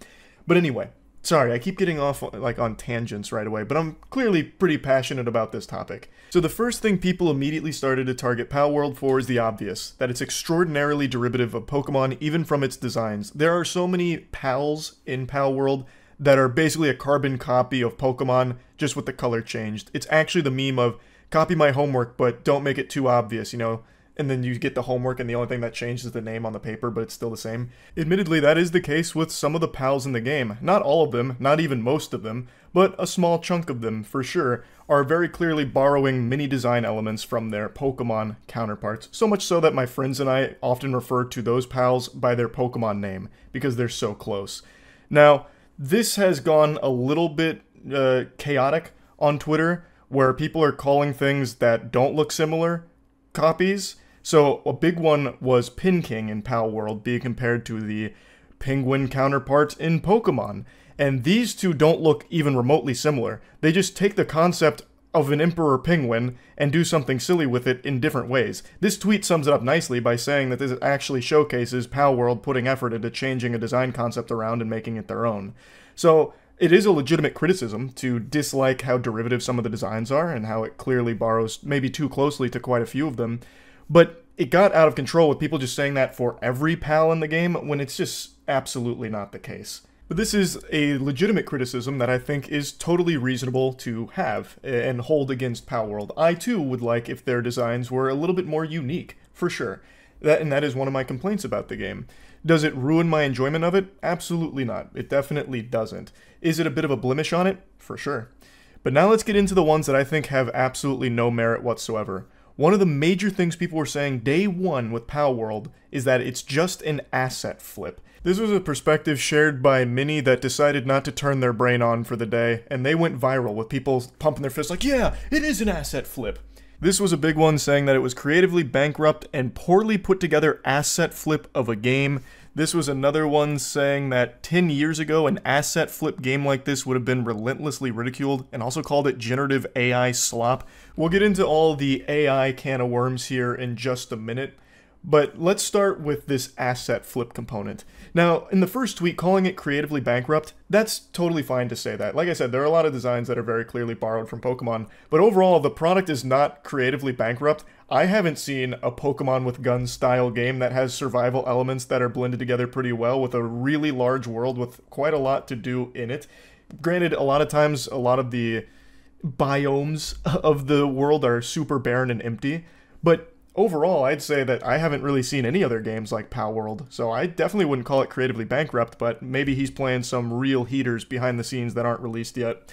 But anyway, Sorry, I keep getting off like on tangents right away, but I'm clearly pretty passionate about this topic. So the first thing people immediately started to target Palworld for is the obvious, that it's extraordinarily derivative of Pokemon even from its designs. There are so many pals in Palworld that are basically a carbon copy of Pokemon, just with the color changed. It's actually the meme of, copy my homework, but don't make it too obvious, you know? And then you get the homework and the only thing that changed is the name on the paper, but it's still the same. Admittedly, that is the case with some of the pals in the game. Not all of them, not even most of them, but a small chunk of them, for sure, are very clearly borrowing mini design elements from their Pokemon counterparts. So much so that my friends and I often refer to those pals by their Pokemon name, because they're so close. Now, this has gone a little bit chaotic on Twitter, where people are calling things that don't look similar copies. So a big one was Pin King in Palworld being compared to the penguin counterparts in Pokemon. And these two don't look even remotely similar. They just take the concept of an emperor penguin and do something silly with it in different ways. This tweet sums it up nicely by saying that this actually showcases Palworld putting effort into changing a design concept around and making it their own. So it is a legitimate criticism to dislike how derivative some of the designs are and how it clearly borrows maybe too closely to quite a few of them. But it got out of control with people just saying that for every pal in the game when it's just absolutely not the case. But this is a legitimate criticism that I think is totally reasonable to have and hold against Palworld. I too would like if their designs were a little bit more unique, for sure. That is one of my complaints about the game. Does it ruin my enjoyment of it? Absolutely not. It definitely doesn't. Is it a bit of a blemish on it? For sure. But now let's get into the ones that I think have absolutely no merit whatsoever. One of the major things people were saying day one with Palworld is that it's just an asset flip. This was a perspective shared by many that decided not to turn their brain on for the day, and they went viral with people pumping their fists like, yeah, it is an asset flip. This was a big one saying that it was creatively bankrupt and poorly put together asset flip of a game. This was another one saying that 10 years ago, an asset flip game like this would have been relentlessly ridiculed, and also called it generative AI slop. We'll get into all the AI can of worms here in just a minute, but let's start with this asset flip component. Now, in the first tweet, calling it creatively bankrupt, that's totally fine to say that. Like I said, there are a lot of designs that are very clearly borrowed from Pokemon, but overall, the product is not creatively bankrupt. I haven't seen a Pokemon with guns style game that has survival elements that are blended together pretty well with a really large world with quite a lot to do in it. Granted, a lot of times, a lot of the biomes of the world are super barren and empty, but overall, I'd say that I haven't really seen any other games like Palworld, so I definitely wouldn't call it creatively bankrupt, but maybe he's playing some real heaters behind the scenes that aren't released yet.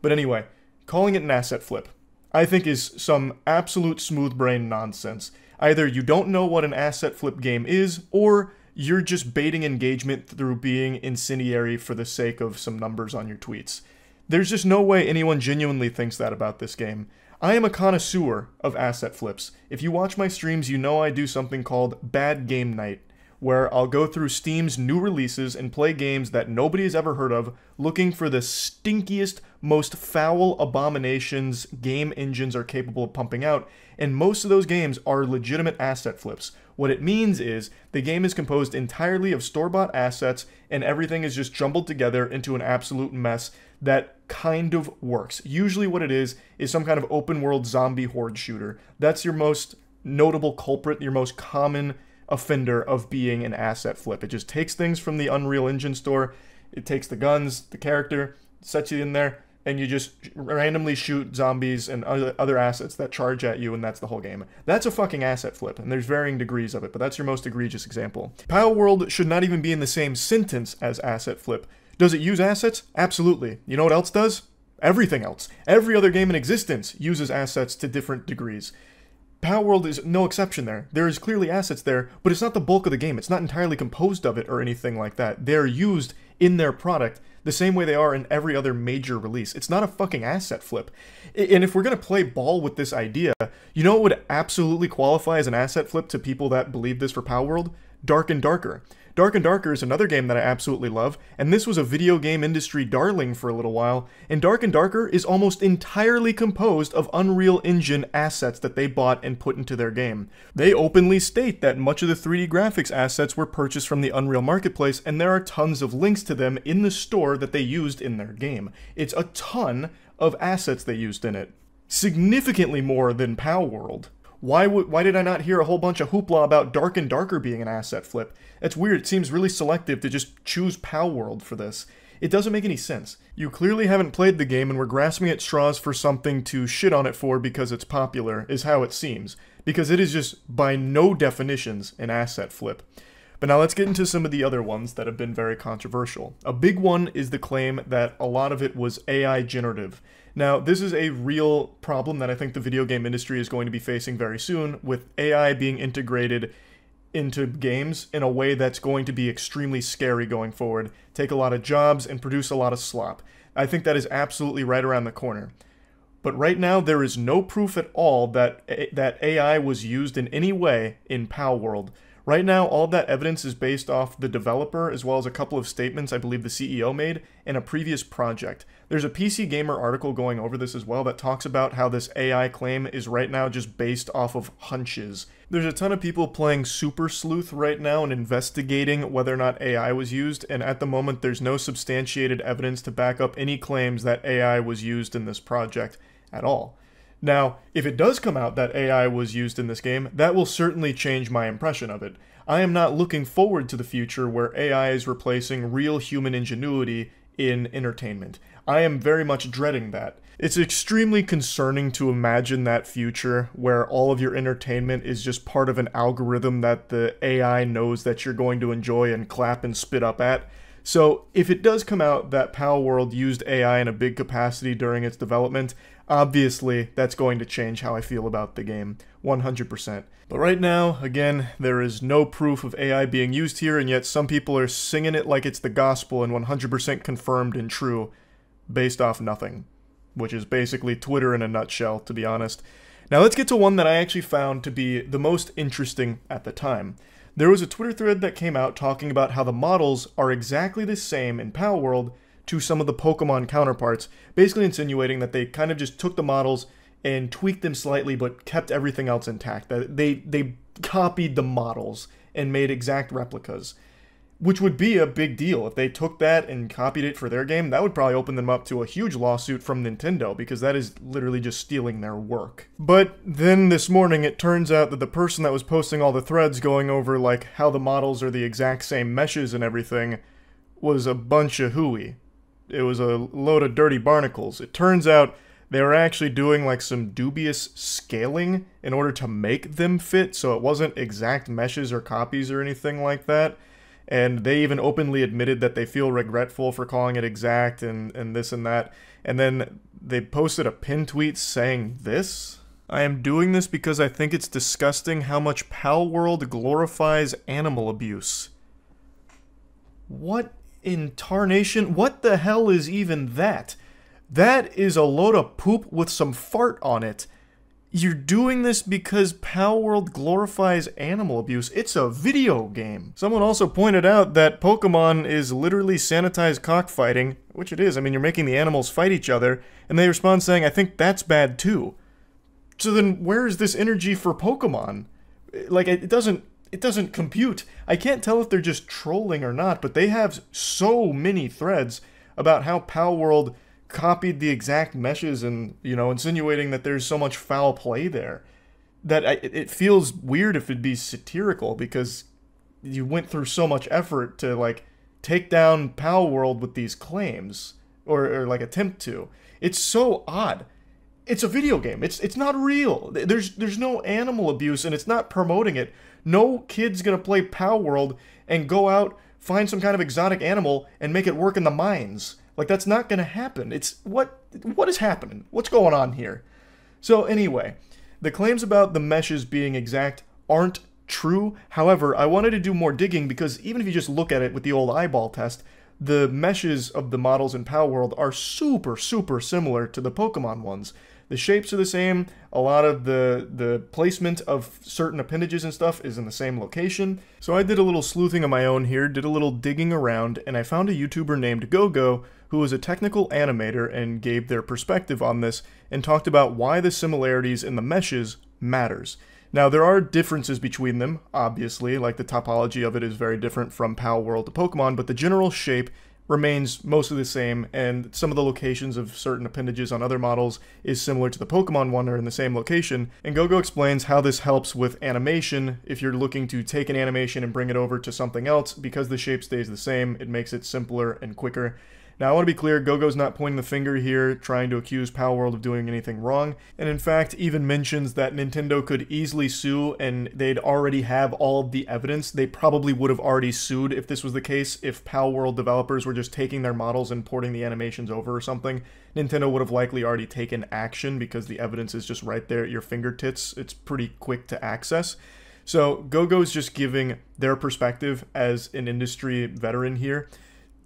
But anyway, calling it an asset flip, I think is some absolute smooth brain nonsense. Either you don't know what an asset flip game is, or you're just baiting engagement through being incendiary for the sake of some numbers on your tweets. There's just no way anyone genuinely thinks that about this game. I am a connoisseur of asset flips. If you watch my streams, you know I do something called Bad Game Night, where I'll go through Steam's new releases and play games that nobody has ever heard of, looking for the stinkiest, most foul abominations game engines are capable of pumping out, and most of those games are legitimate asset flips. What it means is the game is composed entirely of store-bought assets, and everything is just jumbled together into an absolute mess that kind of works. Usually what it is some kind of open-world zombie horde shooter. That's your most notable culprit, your most common offender of being an asset flip. It just takes things from the Unreal Engine store, it takes the guns, the character, sets you in there, and you just randomly shoot zombies and other assets that charge at you, and that's the whole game. That's a fucking asset flip, and there's varying degrees of it, but that's your most egregious example. Palworld should not even be in the same sentence as asset flip. Does it use assets? Absolutely. You know what else does? Everything else. Every other game in existence uses assets to different degrees. Palworld is no exception there. There is clearly assets there, but it's not the bulk of the game. It's not entirely composed of it or anything like that. They're used in their product the same way they are in every other major release. It's not a fucking asset flip. And if we're going to play ball with this idea, you know what would absolutely qualify as an asset flip to people that believe this for Palworld? Dark and Darker. Dark and Darker is another game that I absolutely love, and this was a video game industry darling for a little while, and Dark and Darker is almost entirely composed of Unreal Engine assets that they bought and put into their game. They openly state that much of the 3D graphics assets were purchased from the Unreal Marketplace, and there are tons of links to them in the store that they used in their game. It's a ton of assets they used in it. Significantly more than Palworld. Why did I not hear a whole bunch of hoopla about Dark and Darker being an asset flip? That's weird. It seems really selective to just choose Palworld for this. It doesn't make any sense. You clearly haven't played the game and were grasping at straws for something to shit on it for because it's popular, is how it seems. Because it is just, by no definitions, an asset flip. But now let's get into some of the other ones that have been very controversial. A big one is the claim that a lot of it was AI generative. Now, this is a real problem that I think the video game industry is going to be facing very soon, with AI being integrated into games in a way that's going to be extremely scary going forward, take a lot of jobs, and produce a lot of slop. I think that is absolutely right around the corner. But right now, there is no proof at all that AI was used in any way in Palworld. Right now, all that evidence is based off the developer, as well as a couple of statements I believe the CEO made in a previous project. There's a PC Gamer article going over this as well that talks about how this AI claim is right now just based off of hunches. There's a ton of people playing Super Sleuth right now and investigating whether or not AI was used, and at the moment there's no substantiated evidence to back up any claims that AI was used in this project at all. Now, if it does come out that AI was used in this game, that will certainly change my impression of it. I am not looking forward to the future where AI is replacing real human ingenuity in entertainment. I am very much dreading that. It's extremely concerning to imagine that future where all of your entertainment is just part of an algorithm that the AI knows that you're going to enjoy and clap and spit up at. So if it does come out that Palworld used AI in a big capacity during its development, obviously that's going to change how I feel about the game, 100%. But right now, again, there is no proof of AI being used here, and yet some people are singing it like it's the gospel and 100% confirmed and true, based off nothing. Which is basically Twitter in a nutshell, to be honest. Now let's get to one that I actually found to be the most interesting at the time. There was a Twitter thread that came out talking about how the models are exactly the same in Palworld to some of the Pokemon counterparts, basically insinuating that they kind of just took the models and tweaked them slightly but kept everything else intact. That they copied the models and made exact replicas, which would be a big deal. If they took that and copied it for their game, that would probably open them up to a huge lawsuit from Nintendo, because that is literally just stealing their work. But then this morning it turns out that the person that was posting all the threads going over like how the models are the exact same meshes and everything was a bunch of hooey. It was a load of dirty barnacles. It turns out they were actually doing like some dubious scaling in order to make them fit, so it wasn't exact meshes or copies or anything like that. And they even openly admitted that they feel regretful for calling it exact and this and that. And then they posted a pin tweet saying this: "I am doing this because I think it's disgusting how much Palworld glorifies animal abuse." What in tarnation? What the hell is even that? That is a load of poop with some fart on it. You're doing this because Palworld glorifies animal abuse. It's a video game. Someone also pointed out that Pokemon is literally sanitized cockfighting, which it is. I mean, you're making the animals fight each other, and they respond saying, "I think that's bad too." So then where is this energy for Pokemon? Like, it doesn't compute. I can't tell if they're just trolling or not, but they have so many threads about how Palworld copied the exact meshes and, you know, insinuating that there's so much foul play there that it feels weird if it'd be satirical, because you went through so much effort to like take down Palworld with these claims or like attempt to. It's so odd. It's a video game. It's not real. There's no animal abuse, and it's not promoting it. No kid's gonna play Palworld and go out, find some kind of exotic animal and make it work in the mines. Like, that's not going to happen. It's, what is happening? What's going on here? So anyway, the claims about the meshes being exact aren't true. However, I wanted to do more digging, because even if you just look at it with the old eyeball test, the meshes of the models in Palworld are super, super similar to the Pokemon ones. The shapes are the same. A lot of the placement of certain appendages and stuff is in the same location. So I did a little sleuthing of my own here, did a little digging around, and I found a YouTuber named GoGo who was a technical animator and gave their perspective on this and talked about why the similarities in the meshes matters. Now, there are differences between them, obviously, like the topology of it is very different from Palworld to Pokemon, but the general shape remains mostly the same, and some of the locations of certain appendages on other models is similar to the Pokemon one, or in the same location. And GoGo explains how this helps with animation. If you're looking to take an animation and bring it over to something else, because the shape stays the same, it makes it simpler and quicker. Now, I want to be clear, GoGo's not pointing the finger here, trying to accuse Palworld of doing anything wrong, and in fact even mentions that Nintendo could easily sue, and they'd already have all of the evidence. They probably would have already sued if this was the case, if Palworld developers were just taking their models and porting the animations over or something. Nintendo would have likely already taken action because the evidence is just right there at your fingertips. It's pretty quick to access. So GoGo's just giving their perspective as an industry veteran here,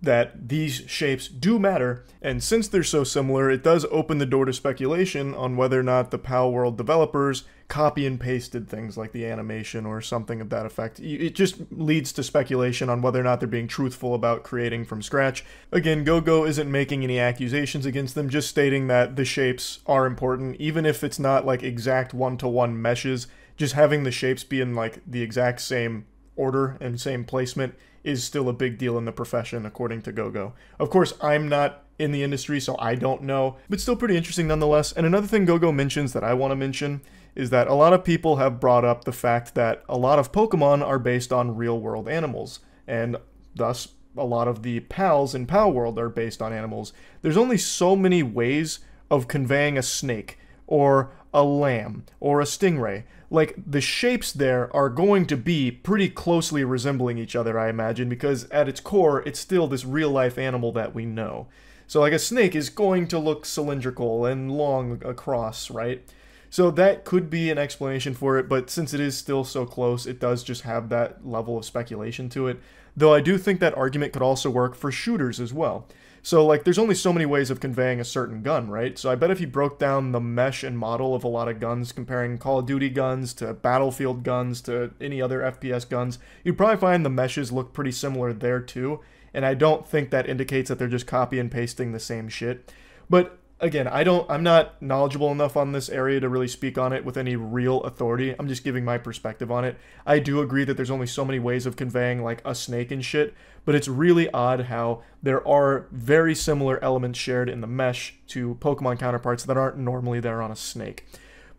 that these shapes do matter, and since they're so similar, it does open the door to speculation on whether or not the Palworld developers copy and pasted things like the animation or something of that effect. It just leads to speculation on whether or not they're being truthful about creating from scratch. Again, GoGo isn't making any accusations against them, just stating that the shapes are important, even if it's not like exact one-to-one meshes. Just having the shapes be in like the exact same order and same placement is still a big deal in the profession, according to GoGo. Of course, I'm not in the industry, so I don't know, but still pretty interesting nonetheless. And another thing GoGo mentions that I want to mention is that a lot of people have brought up the fact that a lot of Pokemon are based on real-world animals, and thus a lot of the pals in Palworld are based on animals. There's only so many ways of conveying a snake, or a lamb, or a stingray. Like, the shapes there are going to be pretty closely resembling each other, I imagine, because at its core, it's still this real-life animal that we know. So, like, a snake is going to look cylindrical and long across, right? So that could be an explanation for it, but since it is still so close, it does just have that level of speculation to it. Though I do think that argument could also work for shooters as well. So, like, there's only so many ways of conveying a certain gun, right? So I bet if you broke down the mesh and model of a lot of guns, comparing Call of Duty guns to Battlefield guns to any other FPS guns, you'd probably find the meshes look pretty similar there too. And I don't think that indicates that they're just copy and pasting the same shit. But again, I'm not knowledgeable enough on this area to really speak on it with any real authority. I'm just giving my perspective on it. I do agree that there's only so many ways of conveying like a snake and shit, but it's really odd how there are very similar elements shared in the mesh to Pokemon counterparts that aren't normally there on a snake.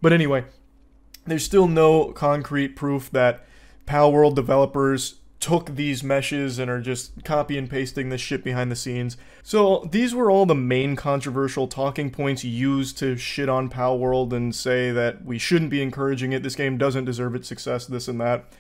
But anyway, there's still no concrete proof that Palworld developers took these meshes and are just copy and pasting this shit behind the scenes. So these were all the main controversial talking points used to shit on Palworld and say that we shouldn't be encouraging it, this game doesn't deserve its success, this and that.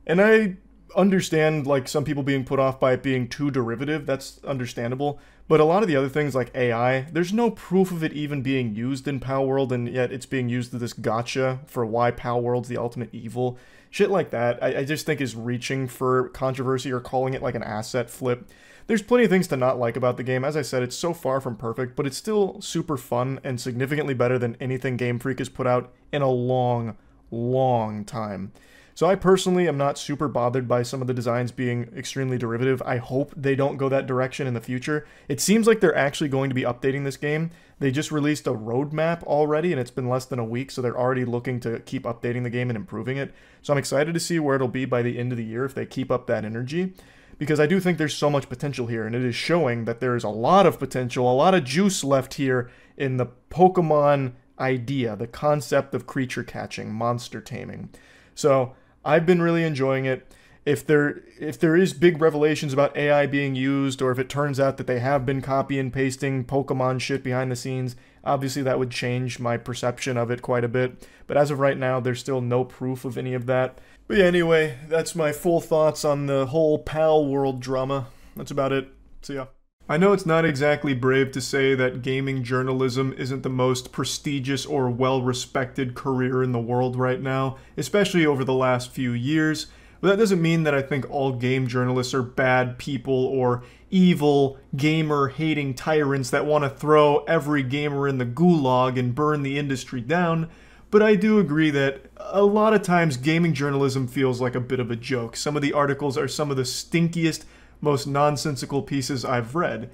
And I understand like some people being put off by it being too derivative, that's understandable. But a lot of the other things like AI, there's no proof of it even being used in Palworld, and yet it's being used to this gotcha for why Palworld's the ultimate evil. Shit like that, I just think is reaching for controversy or calling it like an asset flip. There's plenty of things to not like about the game. As I said, it's so far from perfect, but it's still super fun and significantly better than anything Game Freak has put out in a long, long time. So I personally am not super bothered by some of the designs being extremely derivative. I hope they don't go that direction in the future. It seems like they're actually going to be updating this game. They just released a roadmap already, and it's been less than a week, so they're already looking to keep updating the game and improving it. So I'm excited to see where it'll be by the end of the year if they keep up that energy, because I do think there's so much potential here, and it is showing that there's a lot of potential, a lot of juice left here in the Pokemon idea, the concept of creature catching, monster taming. So I've been really enjoying it. If there is big revelations about AI being used, or if it turns out that they have been copy and pasting Pokemon shit behind the scenes, obviously that would change my perception of it quite a bit. But as of right now, there's still no proof of any of that. But yeah, anyway, that's my full thoughts on the whole Palworld drama. That's about it. See ya. I know it's not exactly brave to say that gaming journalism isn't the most prestigious or well-respected career in the world right now, especially over the last few years, But that doesn't mean that I think all game journalists are bad people or evil, gamer-hating tyrants that want to throw every gamer in the gulag and burn the industry down. But I do agree that a lot of times gaming journalism feels like a bit of a joke. Some of the articles are some of the stinkiest, most nonsensical pieces I've read.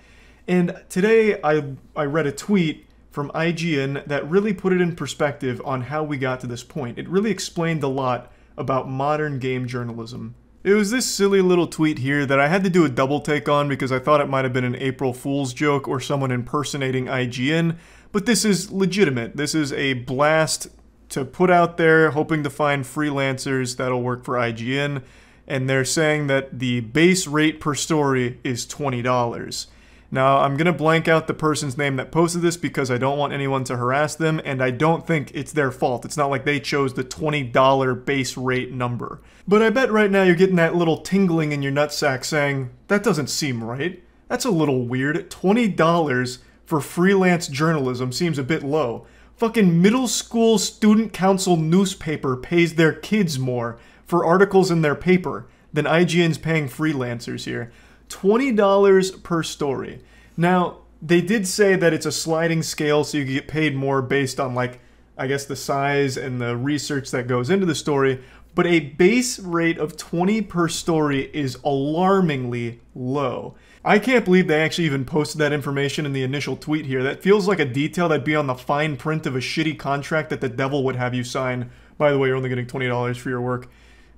And today I read a tweet from IGN that really put it in perspective on how we got to this point. It really explained a lot about modern game journalism. It was this silly little tweet here that I had to do a double take on because I thought it might have been an April Fool's joke or someone impersonating IGN, but this is legitimate. This is a blast to put out there, hoping to find freelancers that'll work for IGN, and they're saying that the base rate per story is $20. Now, I'm going to blank out the person's name that posted this because I don't want anyone to harass them, and I don't think it's their fault. It's not like they chose the $20 base rate number. But I bet right now you're getting that little tingling in your nutsack saying, that doesn't seem right. That's a little weird. $20 for freelance journalism seems a bit low. Fucking middle school student council newspaper pays their kids more for articles in their paper than IGN's paying freelancers here. $20 per story. Now, they did say that it's a sliding scale, so you get paid more based on, like, I guess the size and the research that goes into the story, but a base rate of 20 per story is alarmingly low. I can't believe they actually even posted that information in the initial tweet here. That feels like a detail that'd be on the fine print of a shitty contract that the devil would have you sign. By the way, you're only getting $20 for your work.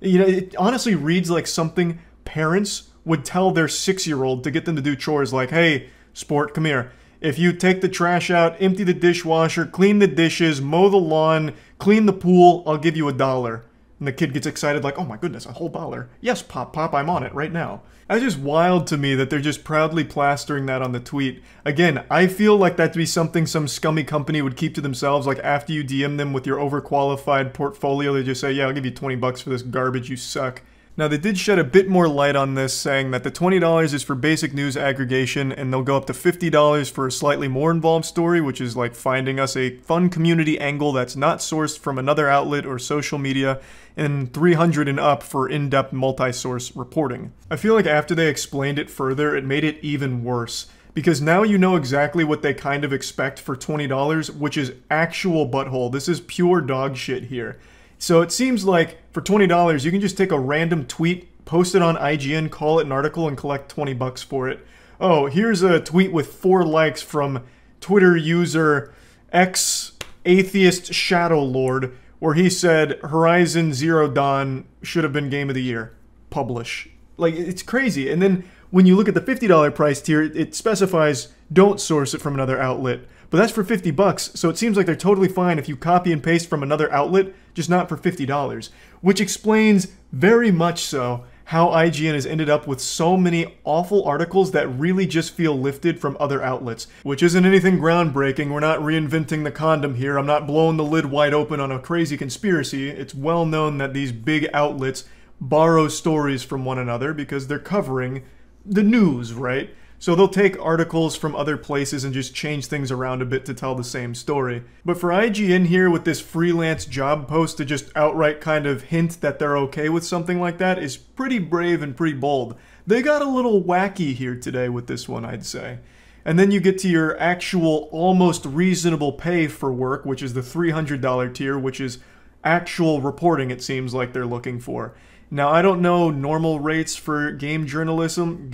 You know, it honestly reads like something parents would tell their 6-year-old to get them to do chores like, hey, sport, come here. If you take the trash out, empty the dishwasher, clean the dishes, mow the lawn, clean the pool, I'll give you $1. And the kid gets excited like, oh my goodness, a whole $1. Yes, Pop, I'm on it right now. That's just wild to me that they're just proudly plastering that on the tweet. Again, I feel like that'd be something some scummy company would keep to themselves, like after you DM them with your overqualified portfolio, they just say, yeah, I'll give you 20 bucks for this garbage, you suck. Now, they did shed a bit more light on this, saying that the $20 is for basic news aggregation, and they'll go up to $50 for a slightly more involved story, which is like finding us a fun community angle that's not sourced from another outlet or social media, and $300 and up for in-depth multi-source reporting. I feel like after they explained it further, it made it even worse, because now you know exactly what they kind of expect for $20, which is actual butthole. This is pure dog shit here. So it seems like for $20, you can just take a random tweet, post it on IGN, call it an article, and collect 20 bucks for it. Oh, here's a tweet with 4 likes from Twitter user X-Atheist Shadow Lord, where he said Horizon Zero Dawn should have been Game of the Year. Publish. Like, it's crazy. And then when you look at the $50 price tier, it specifies don't source it from another outlet. But that's for 50 bucks, so it seems like they're totally fine if you copy and paste from another outlet, just not for $50. Which explains very much so how IGN has ended up with so many awful articles that really just feel lifted from other outlets. Which isn't anything groundbreaking, we're not reinventing the condom here, I'm not blowing the lid wide open on a crazy conspiracy. It's well known that these big outlets borrow stories from one another because they're covering the news, right? So they'll take articles from other places and just change things around a bit to tell the same story. But for IGN here with this freelance job post to just outright kind of hint that they're okay with something like that is pretty brave and pretty bold. They got a little wacky here today with this one, I'd say. And then you get to your actual almost reasonable pay for work, which is the $300 tier, which is actual reporting it seems like they're looking for. Now, I don't know normal rates for game journalism,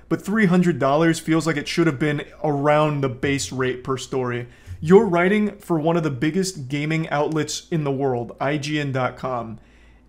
but $300 feels like it should have been around the base rate per story. You're writing for one of the biggest gaming outlets in the world, IGN.com,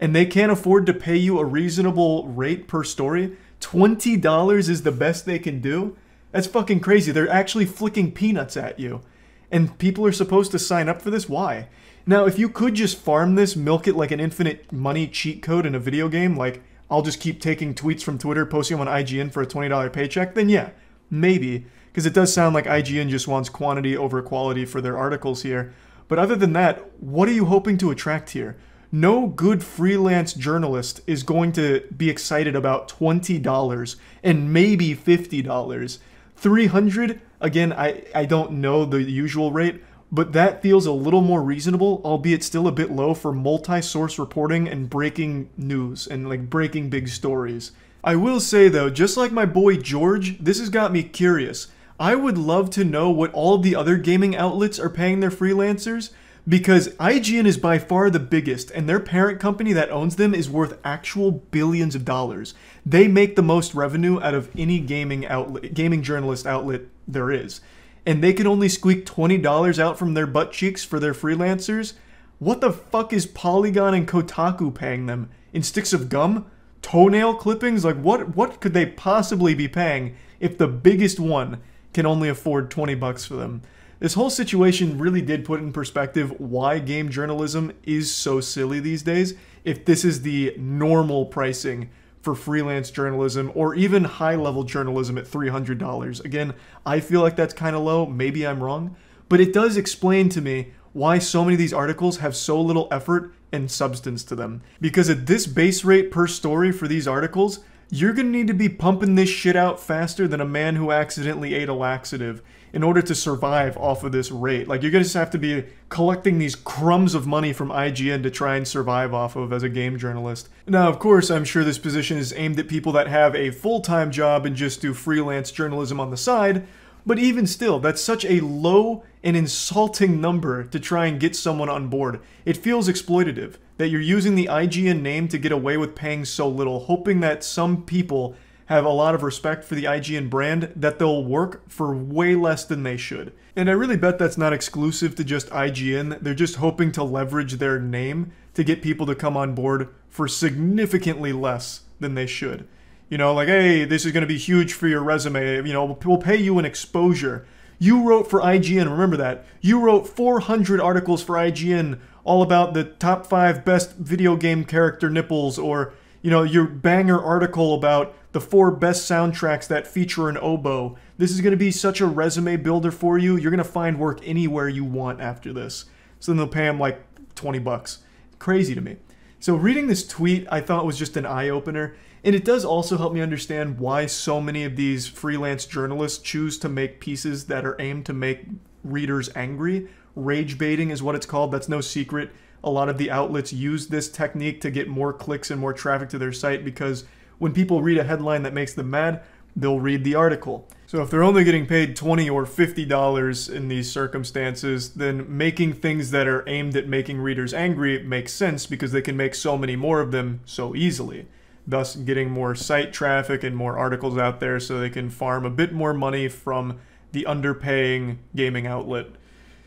and they can't afford to pay you a reasonable rate per story? $20 is the best they can do? That's fucking crazy. They're actually flicking peanuts at you. And people are supposed to sign up for this? Why? Now, if you could just farm this, milk it like an infinite money cheat code in a video game, like I'll just keep taking tweets from Twitter, posting them on IGN for a $20 paycheck, then yeah, maybe. Because it does sound like IGN just wants quantity over quality for their articles here. But other than that, what are you hoping to attract here? No good freelance journalist is going to be excited about $20 and maybe $50. $300, again, I don't know the usual rate. but that feels a little more reasonable, albeit still a bit low for multi-source reporting and breaking news and like breaking big stories. I will say though, just like my boy George, this has got me curious. I would love to know what all of the other gaming outlets are paying their freelancers, because IGN is by far the biggest, and their parent company that owns them is worth actual billions of dollars. They make the most revenue out of any gaming journalist outlet there is. And they can only squeak $20 out from their butt cheeks for their freelancers? What the fuck is Polygon and Kotaku paying them? In sticks of gum? Toenail clippings? Like what could they possibly be paying if the biggest one can only afford 20 bucks for them? This whole situation really did put in perspective why game journalism is so silly these days, if this is the normal pricing for freelance journalism or even high-level journalism at $300. Again, I feel like that's kind of low, maybe I'm wrong, but it does explain to me why so many of these articles have so little effort and substance to them. Because at this base rate per story for these articles, you're going to need to be pumping this shit out faster than a man who accidentally ate a laxative in order to survive off of this rate. Like, you're going to just have to be collecting these crumbs of money from IGN to try and survive off of as a game journalist. Now, of course, I'm sure this position is aimed at people that have a full-time job and just do freelance journalism on the side, but even still, that's such a low and insulting number to try and get someone on board. It feels exploitative that you're using the IGN name to get away with paying so little, hoping that some people have a lot of respect for the IGN brand, that they'll work for way less than they should. And I really bet that's not exclusive to just IGN. They're just hoping to leverage their name to get people to come on board for significantly less than they should. You know, like, hey, this is going to be huge for your resume. You know, we'll pay you an exposure. You wrote for IGN, remember that. You wrote 400 articles for IGN all about the top 5 best video game character nipples, or, you know, your banger article about the 4 best soundtracks that feature an oboe. This is going to be such a resume builder for you. You're going to find work anywhere you want after this. So then they'll pay them like 20 bucks. Crazy to me. So reading this tweet, I thought was just an eye-opener. And it does also help me understand why so many of these freelance journalists choose to make pieces that are aimed to make readers angry. Rage baiting is what it's called. That's no secret. A lot of the outlets use this technique to get more clicks and more traffic to their site, because when people read a headline that makes them mad, they'll read the article. So if they're only getting paid $20 or $50 in these circumstances, then making things that are aimed at making readers angry makes sense, because they can make so many more of them so easily, thus getting more site traffic and more articles out there so they can farm a bit more money from the underpaying gaming outlet.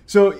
So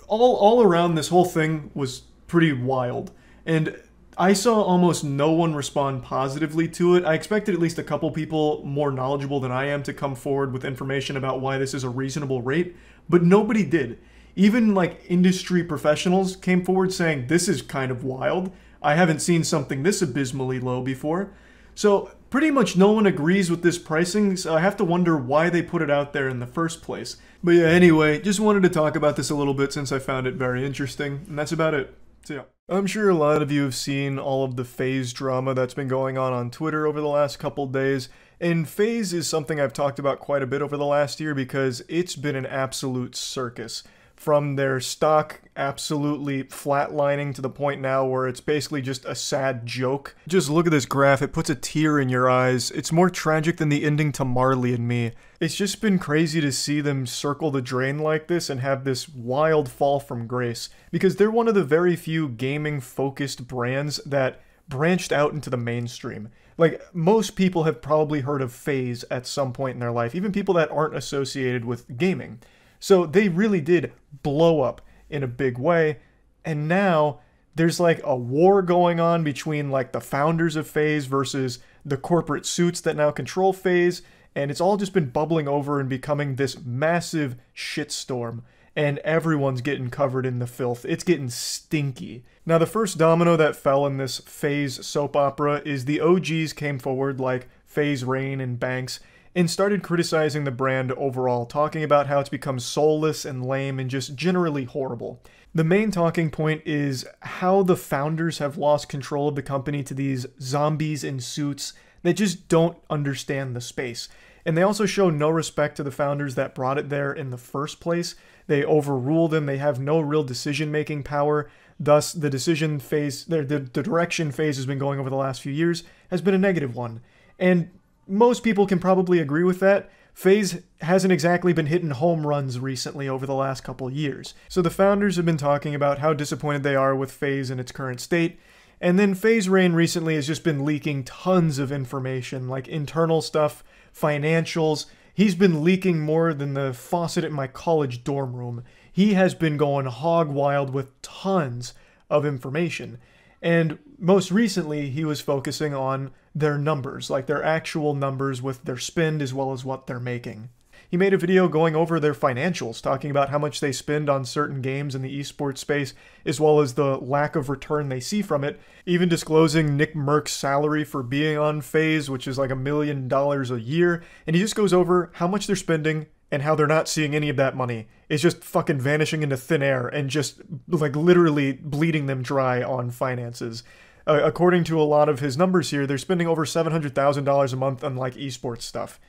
all around, this whole thing was pretty wild, and I saw almost no one respond positively to it. I expected at least a couple people more knowledgeable than I am to come forward with information about why this is a reasonable rate, but nobody did. Even like industry professionals came forward saying, this is kind of wild. I haven't seen something this abysmally low before. So pretty much no one agrees with this pricing, so I have to wonder why they put it out there in the first place. But yeah, anyway, just wanted to talk about this a little bit since I found it very interesting, and that's about it. So yeah. I'm sure a lot of you have seen all of the FaZe drama that's been going on Twitter over the last couple days, and FaZe is something I've talked about quite a bit over the last year because it's been an absolute circus. From their stock absolutely flatlining to the point now where it's basically just a sad joke. Just look at this graph, it puts a tear in your eyes. It's more tragic than the ending to Marley and Me. It's just been crazy to see them circle the drain like this and have this wild fall from grace, because they're one of the very few gaming-focused brands that branched out into the mainstream. Like, most people have probably heard of FaZe at some point in their life, even people that aren't associated with gaming. So they really did blow up in a big way, and now there's like a war going on between like the founders of FaZe versus the corporate suits that now control FaZe, and it's all just been bubbling over and becoming this massive shitstorm, and everyone's getting covered in the filth. It's getting stinky. Now, the first domino that fell in this FaZe soap opera is the OGs came forward, like FaZe Rain and Banks, and started criticizing the brand overall, talking about how it's become soulless and lame and just generally horrible. The main talking point is how the founders have lost control of the company to these zombies in suits that just don't understand the space. And they also show no respect to the founders that brought it there in the first place. They overrule them. They have no real decision-making power. Thus, the decision phase, the direction FaZe has been going over the last few years has been a negative one. And most people can probably agree with that. FaZe hasn't exactly been hitting home runs recently over the last couple years. So the founders have been talking about how disappointed they are with FaZe in its current state. And then FaZe Rain recently has just been leaking tons of information, like internal stuff, financials. He's been leaking more than the faucet in my college dorm room. He has been going hog wild with tons of information. And most recently, he was focusing on their numbers, like their actual numbers with their spend as well as what they're making. He made a video going over their financials, talking about how much they spend on certain games in the esports space, as well as the lack of return they see from it, even disclosing Nick Merck's salary for being on FaZe, which is like $1 million a year, and he just goes over how much they're spending and how they're not seeing any of that money. It's just fucking vanishing into thin air and just like literally bleeding them dry on finances. According to a lot of his numbers here, they're spending over $700,000 a month on like esports stuff.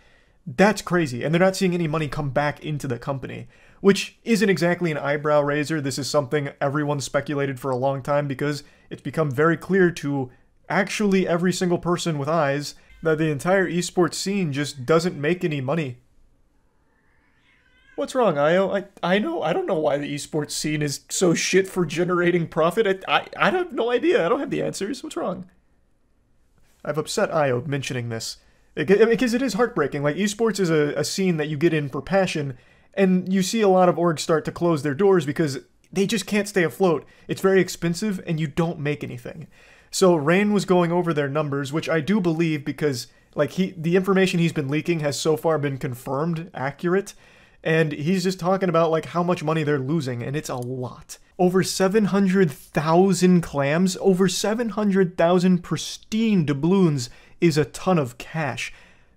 That's crazy, and they're not seeing any money come back into the company, which isn't exactly an eyebrow raiser. This is something everyone speculated for a long time because it's become very clear to actually every single person with eyes that the entire esports scene just doesn't make any money. What's wrong, Io? I don't know why the esports scene is so shit for generating profit. I have no idea. I don't have the answers. What's wrong? I've upset Io mentioning this. Because it is heartbreaking. Like, esports is a scene that you get in for passion, and you see a lot of orgs start to close their doors because they just can't stay afloat. It's very expensive, and you don't make anything. So Rain was going over their numbers, which I do believe because like the information he's been leaking has so far been confirmed accurate, and he's just talking about like how much money they're losing, and it's a lot. Over 700,000 clams, over 700,000 pristine doubloons is a ton of cash.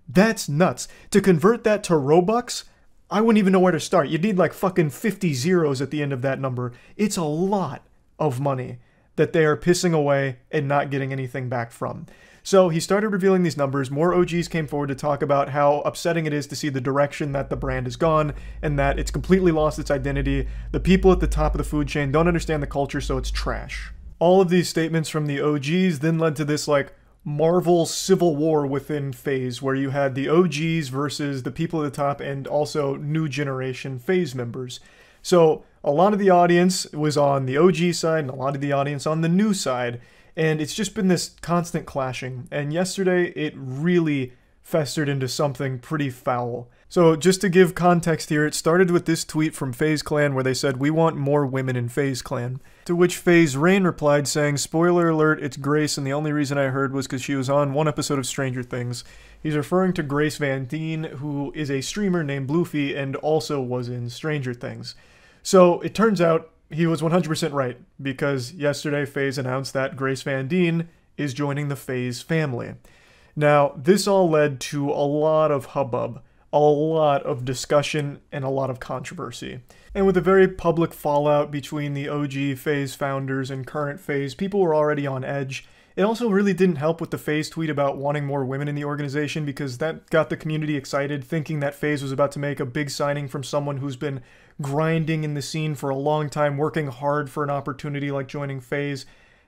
That's nuts. To convert that to Robux, I wouldn't even know where to start. You'd need like fucking 50 zeros at the end of that number. It's a lot of money that they are pissing away and not getting anything back from. So he started revealing these numbers. More OGs came forward to talk about how upsetting it is to see the direction that the brand has gone and that it's completely lost its identity. The people at the top of the food chain don't understand the culture, so it's trash. All of these statements from the OGs then led to this like Marvel civil war within FaZe, where you had the OGs versus the people at the top and also new generation FaZe members. So a lot of the audience was on the OG side and a lot of the audience on the new side, and it's just been this constant clashing. And yesterday it really festered into something pretty foul. So just to give context here, it started with this tweet from FaZe Clan where they said, "We want more women in FaZe Clan." To which FaZe Rain replied saying, "Spoiler alert, it's Grace, and the only reason I heard was because she was on one episode of Stranger Things." He's referring to Grace Van Dien, who is a streamer named Bluefy and also was in Stranger Things. So it turns out he was 100% right, because yesterday FaZe announced that Grace Van Dien is joining the FaZe family. Now, this all led to a lot of hubbub, a lot of discussion, and a lot of controversy. And with a very public fallout between the OG FaZe founders and current FaZe, people were already on edge. It also really didn't help with the FaZe tweet about wanting more women in the organization, because that got the community excited, thinking that FaZe was about to make a big signing from someone who's been grinding in the scene for a long time, working hard for an opportunity like joining FaZe.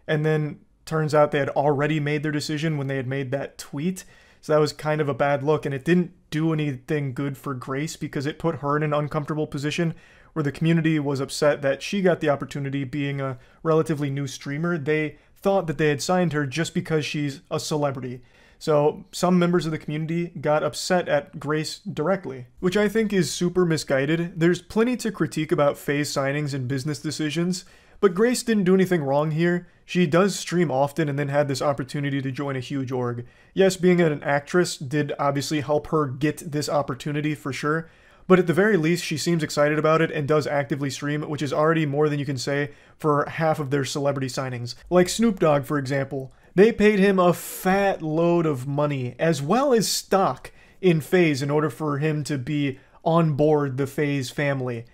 And then turns out they had already made their decision when they had made that tweet. So that was kind of a bad look, and it didn't do anything good for Grace because it put her in an uncomfortable position where the community was upset that she got the opportunity being a relatively new streamer. They thought that they had signed her just because she's a celebrity. So some members of the community got upset at Grace directly, which I think is super misguided. There's plenty to critique about FaZe signings and business decisions, but Grace didn't do anything wrong here. She does stream often and then had this opportunity to join a huge org. Yes, being an actress did obviously help her get this opportunity for sure, but at the very least she seems excited about it and does actively stream, which is already more than you can say for half of their celebrity signings. Like Snoop Dogg, for example. They paid him a fat load of money, as well as stock, in FaZe in order for him to be on board the FaZe family.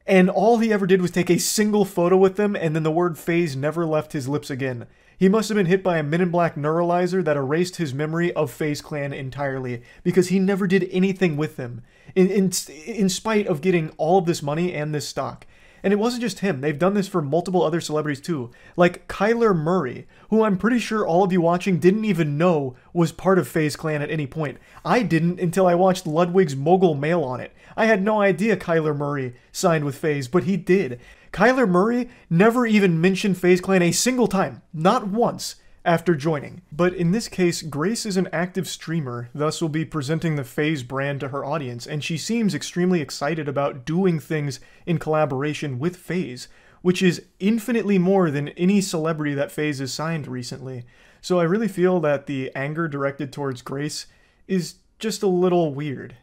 And all he ever did was take a single photo with them, and then the word FaZe never left his lips again. He must have been hit by a Men in Black neuralizer that erased his memory of FaZe Clan entirely, because he never did anything with them, in spite of getting all of this money and this stock. And it wasn't just him. They've done this for multiple other celebrities too. Like Kyler Murray, who I'm pretty sure all of you watching didn't even know was part of FaZe Clan at any point. I didn't until I watched Ludwig's Mogul Mail on it. I had no idea Kyler Murray signed with FaZe, but he did. Kyler Murray never even mentioned FaZe Clan a single time. Not once. After joining. But in this case, Grace is an active streamer, thus will be presenting the FaZe brand to her audience, and she seems extremely excited about doing things in collaboration with FaZe, which is infinitely more than any celebrity that FaZe has signed recently. So I really feel that the anger directed towards Grace is just a little weird.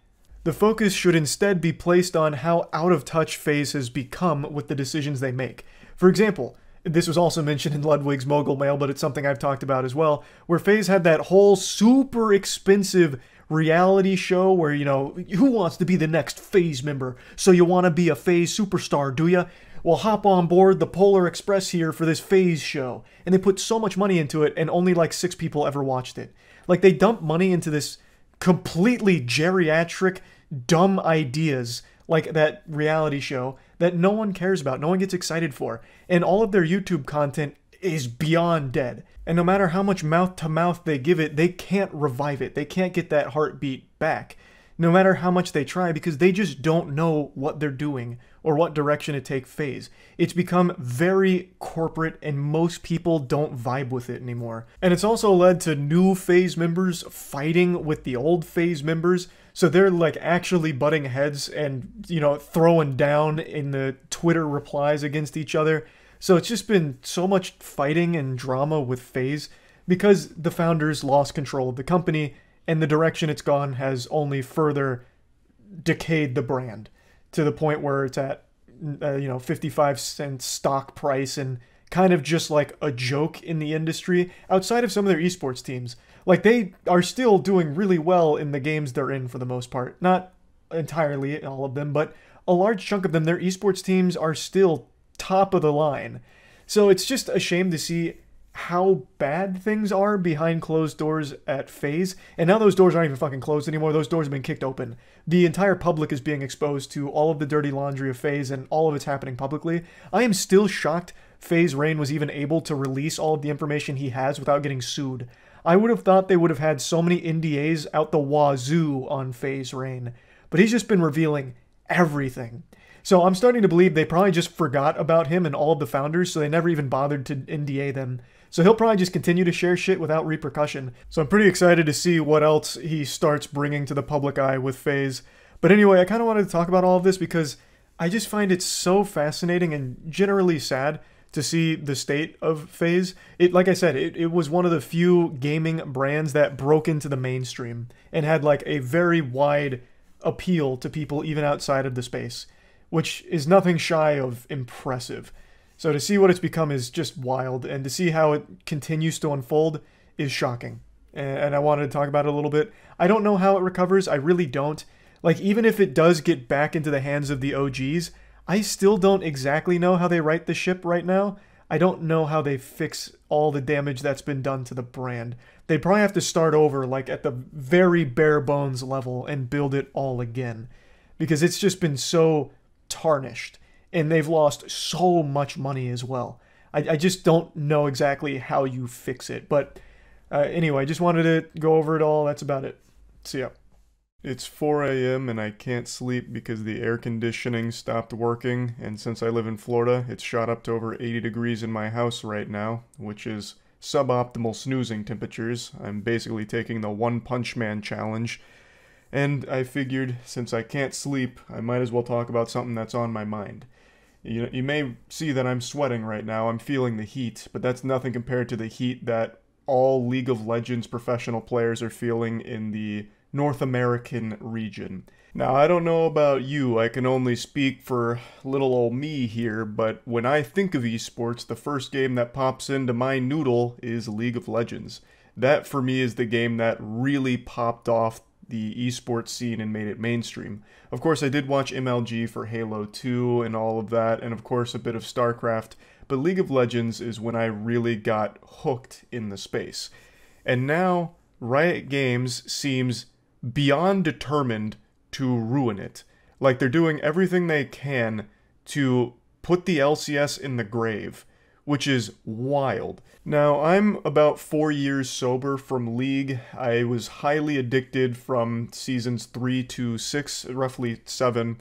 The focus should instead be placed on how out of touch FaZe has become with the decisions they make. For example, this was also mentioned in Ludwig's Mogul Mail, but it's something I've talked about as well, where FaZe had that whole super expensive reality show where, you know, who wants to be the next FaZe member? So you want to be a FaZe superstar, do ya? Well, hop on board the Polar Express here for this FaZe show. And they put so much money into it, and only like 6 people ever watched it. Like, they dumped money into this completely geriatric, dumb ideas like that reality show that no one cares about, no one gets excited for, and all of their YouTube content is beyond dead. And no matter how much mouth-to-mouth they give it, they can't revive it. They can't get that heartbeat back, no matter how much they try, because they just don't know what they're doing or what direction to take FaZe. It's become very corporate, and most people don't vibe with it anymore. And it's also led to new FaZe members fighting with the old FaZe members, so they're like actually butting heads and, you know, throwing down in the Twitter replies against each other. So it's just been so much fighting and drama with FaZe because the founders lost control of the company, and the direction it's gone has only further decayed the brand to the point where it's at, 55-cent stock price and kind of just like a joke in the industry outside of some of their esports teams. Like, they are still doing really well in the games they're in for the most part. Not entirely all of them, but a large chunk of them, their esports teams are still top of the line. So it's just a shame to see how bad things are behind closed doors at FaZe. And now those doors aren't even fucking closed anymore. Those doors have been kicked open. The entire public is being exposed to all of the dirty laundry of FaZe, and all of it's happening publicly. I am still shocked FaZe Rain was even able to release all of the information he has without getting sued. I would have thought they would have had so many NDAs out the wazoo on FaZe Rain, but he's just been revealing everything. So I'm starting to believe they probably just forgot about him and all of the founders, so they never even bothered to NDA them. So he'll probably just continue to share shit without repercussion. So I'm pretty excited to see what else he starts bringing to the public eye with FaZe. But anyway, I kind of wanted to talk about all of this because I just find it so fascinating and generally sad to see the state of FaZe. Like I said, it was one of the few gaming brands that broke into the mainstream and had like a very wide appeal to people even outside of the space, which is nothing shy of impressive. So to see what it's become is just wild, and to see how it continues to unfold is shocking. And I wanted to talk about it a little bit. I don't know how it recovers, I really don't. Like, even if it does get back into the hands of the OGs, I still don't exactly know how they right the ship right now. I don't know how they fix all the damage that's been done to the brand. They'd probably have to start over, like, at the very bare bones level and build it all again. Because it's just been so tarnished, and they've lost so much money as well. I just don't know exactly how you fix it. But anyway, I just wanted to go over it all. That's about it. See ya. It's 4 a.m. and I can't sleep because the air conditioning stopped working, and since I live in Florida, it's shot up to over 80 degrees in my house right now, which is suboptimal snoozing temperatures. I'm basically taking the One Punch Man challenge, and I figured since I can't sleep, I might as well talk about something that's on my mind. You may see that I'm sweating right now. I'm feeling the heat, but that's nothing compared to the heat that all League of Legends professional players are feeling in the North American region. Now, I don't know about you, I can only speak for little old me here, but when I think of esports, the first game that pops into my noodle is League of Legends. That, for me, is the game that really popped off the esports scene and made it mainstream. Of course, I did watch MLG for Halo 2 and all of that, and of course a bit of StarCraft, but League of Legends is when I really got hooked in the space. And now Riot Games seems beyond determined to ruin it. Like they're doing everything they can to put the LCS in the grave, which is wild. Now, I'm about 4 years sober from League. I was highly addicted from seasons 3 to 6, roughly 7,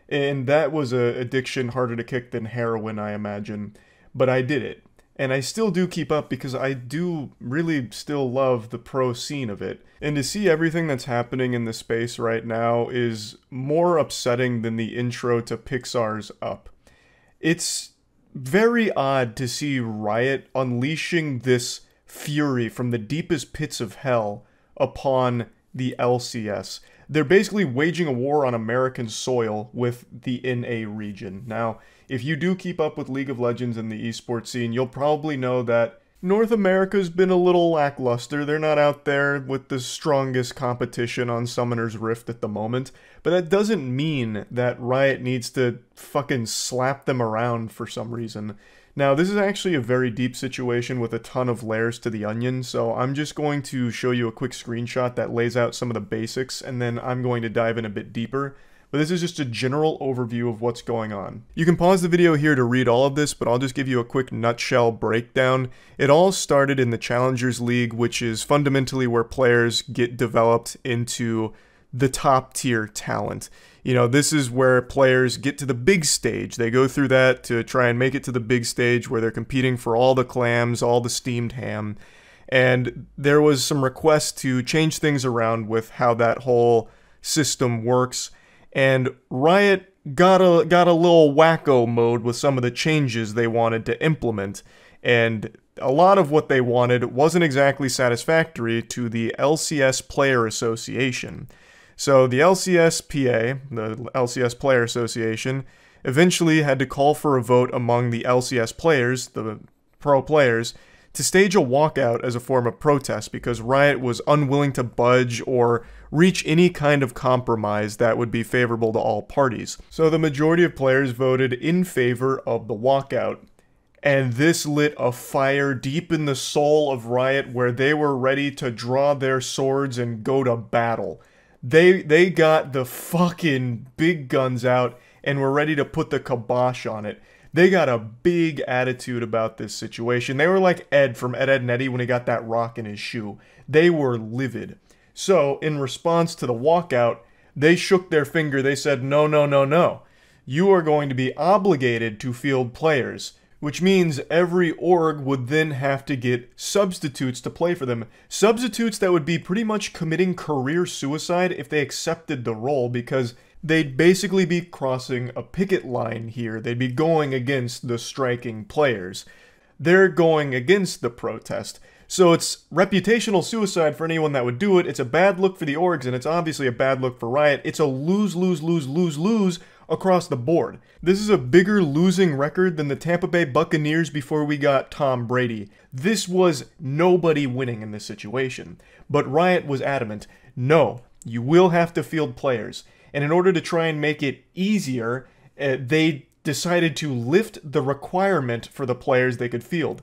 and that was an addiction harder to kick than heroin, I imagine. But I did it. And I still do keep up because I do really still love the pro scene of it. And to see everything that's happening in the space right now is more upsetting than the intro to Pixar's Up. It's very odd to see Riot unleashing this fury from the deepest pits of hell upon the LCS. They're basically waging a war on American soil with the NA region. Now, if you do keep up with League of Legends and the esports scene, you'll probably know that North America's been a little lackluster. They're not out there with the strongest competition on Summoner's Rift at the moment. But that doesn't mean that Riot needs to fucking slap them around for some reason. Now, this is actually a very deep situation with a ton of layers to the onion, so I'm just going to show you a quick screenshot that lays out some of the basics, and then I'm going to dive in a bit deeper. But this is just a general overview of what's going on. You can pause the video here to read all of this, but I'll just give you a quick nutshell breakdown. It all started in the Challengers League, which is fundamentally where players get developed into the top tier talent. You know, this is where players get to the big stage. They go through that to try and make it to the big stage where they're competing for all the clams, all the steamed ham. And there was some requests to change things around with how that whole system works. And Riot got a little wacko mode with some of the changes they wanted to implement. And a lot of what they wanted wasn't exactly satisfactory to the LCS Player Association. So the LCSPA, the LCS Player Association, eventually had to call for a vote among the LCS players, the pro players, to stage a walkout as a form of protest because Riot was unwilling to budge or reach any kind of compromise that would be favorable to all parties. So the majority of players voted in favor of the walkout. And this lit a fire deep in the soul of Riot where they were ready to draw their swords and go to battle. They got the fucking big guns out and were ready to put the kibosh on it. They got a big attitude about this situation. They were like Ed from Ed, Edd n Eddy when he got that rock in his shoe. They were livid. So, in response to the walkout, they shook their finger. They said, no, no, no, no. You are going to be obligated to field players, which means every org would then have to get substitutes to play for them. Substitutes that would be pretty much committing career suicide if they accepted the role, because they'd basically be crossing a picket line here. They'd be going against the striking players. They're going against the protest. So it's reputational suicide for anyone that would do it. It's a bad look for the orgs, and it's obviously a bad look for Riot. It's a lose, lose, lose, lose, lose across the board. This is a bigger losing record than the Tampa Bay Buccaneers before we got Tom Brady. This was nobody winning in this situation. But Riot was adamant, no, you will have to field players. And in order to try and make it easier, they decided to lift the requirement for the players they could field.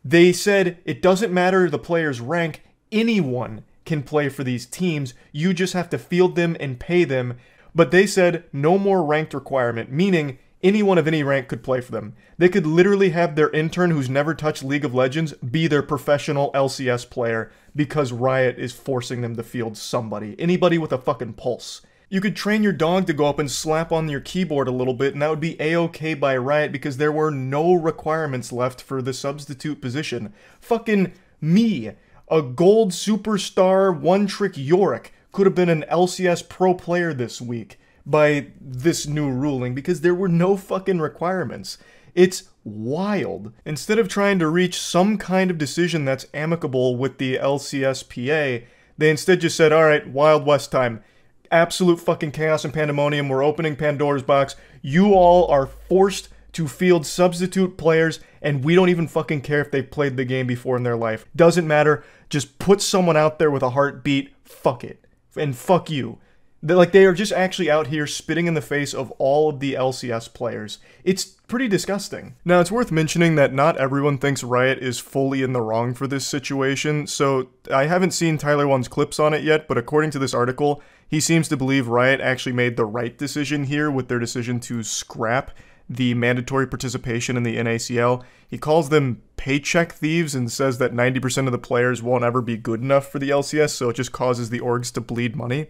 They said it doesn't matter the player's rank, anyone can play for these teams, you just have to field them and pay them. But they said no more ranked requirement, meaning anyone of any rank could play for them. They could literally have their intern who's never touched League of Legends be their professional LCS player because Riot is forcing them to field somebody, anybody with a fucking pulse. You could train your dog to go up and slap on your keyboard a little bit, and that would be a-okay by Riot because there were no requirements left for the substitute position. Fucking me, a gold superstar one-trick Yorick, could have been an LCS pro player this week by this new ruling because there were no fucking requirements. It's wild. Instead of trying to reach some kind of decision that's amicable with the LCSPA, they instead just said, alright, Wild West time. Absolute fucking chaos and pandemonium. We're opening Pandora's box. You all are forced to field substitute players, and we don't even fucking care if they've played the game before in their life. Doesn't matter. Just put someone out there with a heartbeat. Fuck it. And fuck you. They are just actually out here spitting in the face of all of the LCS players. It's pretty disgusting. Now, it's worth mentioning that not everyone thinks Riot is fully in the wrong for this situation, so I haven't seen Tyler1's clips on it yet, but according to this article, he seems to believe Riot actually made the right decision here with their decision to scrap the mandatory participation in the NACL. He calls them paycheck thieves and says that 90% of the players won't ever be good enough for the LCS, so it just causes the orgs to bleed money.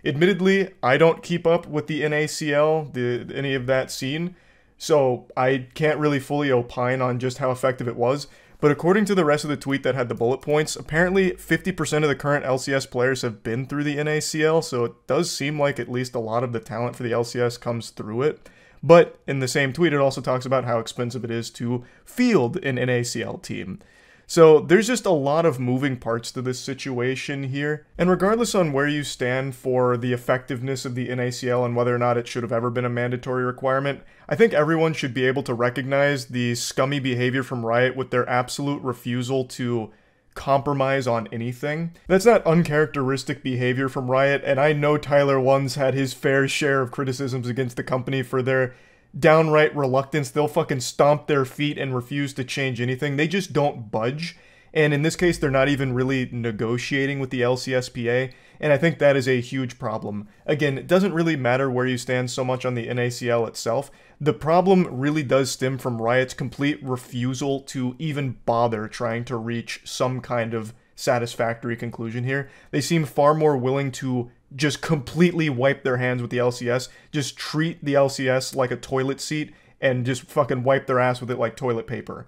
Admittedly, I don't keep up with the NACL, any of that scene, so I can't really fully opine on just how effective it was. But according to the rest of the tweet that had the bullet points, apparently 50% of the current LCS players have been through the NACL, so it does seem like at least a lot of the talent for the LCS comes through it. But in the same tweet, it also talks about how expensive it is to field an NACL team. So there's just a lot of moving parts to this situation here. And regardless on where you stand for the effectiveness of the NACL and whether or not it should have ever been a mandatory requirement, I think everyone should be able to recognize the scummy behavior from Riot with their absolute refusal to compromise on anything. That's not uncharacteristic behavior from Riot, and I know Tyler1's had his fair share of criticisms against the company for their downright reluctance. They'll fucking stomp their feet and refuse to change anything. They just don't budge. And in this case, they're not even really negotiating with the LCSPA. And I think that is a huge problem. Again, it doesn't really matter where you stand so much on the NACL itself. The problem really does stem from Riot's complete refusal to even bother trying to reach some kind of satisfactory conclusion here. They seem far more willing to just completely wipe their hands with the LCS, just treat the LCS like a toilet seat, and just fucking wipe their ass with it like toilet paper.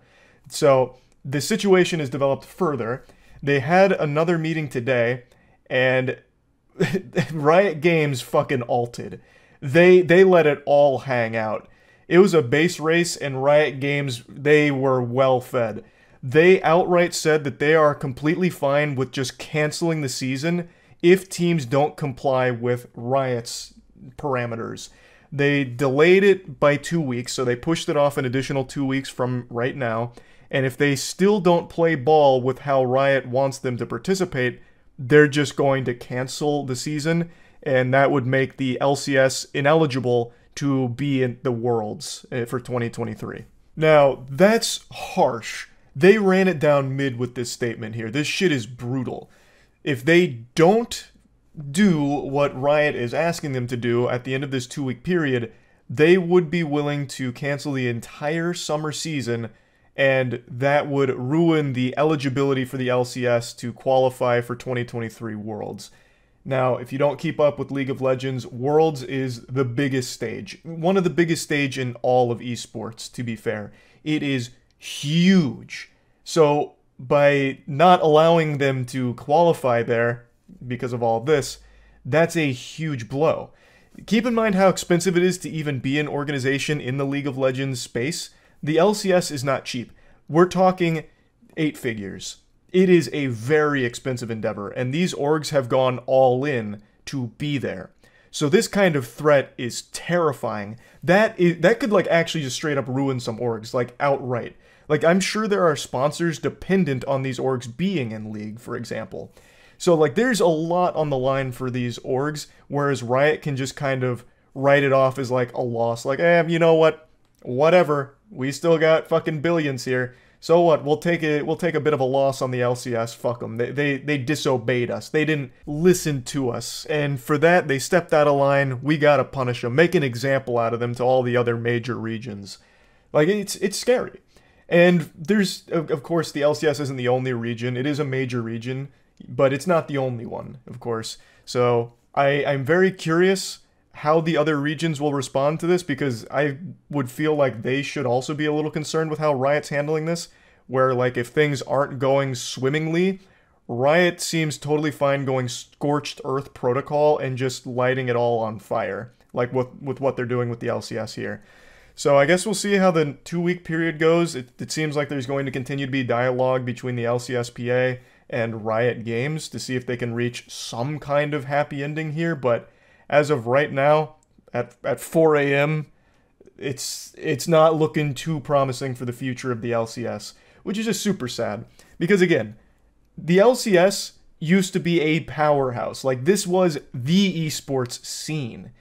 So the situation is developed further. They had another meeting today, and Riot Games fucking ulted. They let it all hang out. It was a base race, and Riot Games, they were well fed. They outright said that they are completely fine with just canceling the season if teams don't comply with Riot's parameters. They delayed it by 2 weeks, so they pushed it off an additional 2 weeks from right now. And if they still don't play ball with how Riot wants them to participate, they're just going to cancel the season, and that would make the LCS ineligible to be in the Worlds for 2023. Now, that's harsh. They ran it down mid with this statement here. This shit is brutal. If they don't do what Riot is asking them to do at the end of this 2-week period, they would be willing to cancel the entire summer season, and that would ruin the eligibility for the LCS to qualify for 2023 Worlds. Now, if you don't keep up with League of Legends, Worlds is the biggest stage. One of the biggest stage in all of esports, to be fair. It is huge. So by not allowing them to qualify there because of all of this, that's a huge blow. Keep in mind how expensive it is to even be an organization in the League of Legends space. The LCS is not cheap. We're talking 8 figures. It is a very expensive endeavor, and these orgs have gone all in to be there. So this kind of threat is terrifying. That could like actually just straight up ruin some orgs, like outright. Like, I'm sure there are sponsors dependent on these orgs being in League, for example. So, like, there's a lot on the line for these orgs, whereas Riot can just kind of write it off as, like, a loss. Like, you know what? Whatever. We still got fucking billions here. So what? We'll take a bit of a loss on the LCS. Fuck them. They disobeyed us. They didn't listen to us. And for that, they stepped out of line. We gotta punish them. Make an example out of them to all the other major regions. Like, it's scary. And there's, of course, the LCS isn't the only region. It is a major region, but it's not the only one, of course. So I'm very curious how the other regions will respond to this, because I would feel like they should also be a little concerned with how Riot's handling this, where, like, if things aren't going swimmingly, Riot seems totally fine going scorched earth protocol and just lighting it all on fire, like with what they're doing with the LCS here. So I guess we'll see how the 2-week period goes. It seems like there's going to continue to be dialogue between the LCSPA and Riot Games to see if they can reach some kind of happy ending here, but as of right now, at 4 a.m., it's not looking too promising for the future of the LCS, which is just super sad. Because again, the LCS, used to be a powerhouse. Like, this was the esports scene.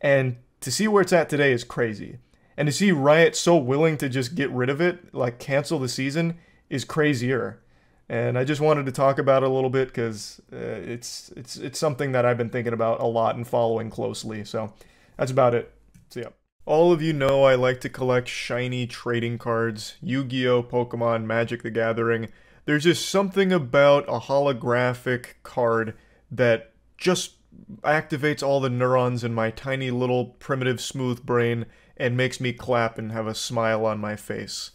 And to see where it's at today is crazy. And to see Riot so willing to just get rid of it, like cancel the season, is crazier. And I just wanted to talk about it a little bit because it's something that I've been thinking about a lot and following closely. So that's about it. See ya. All of you know I like to collect shiny trading cards, Yu-Gi-Oh!, Pokemon, Magic the Gathering. There's just something about a holographic card that just activates all the neurons in my tiny little primitive smooth brain and makes me clap and have a smile on my face.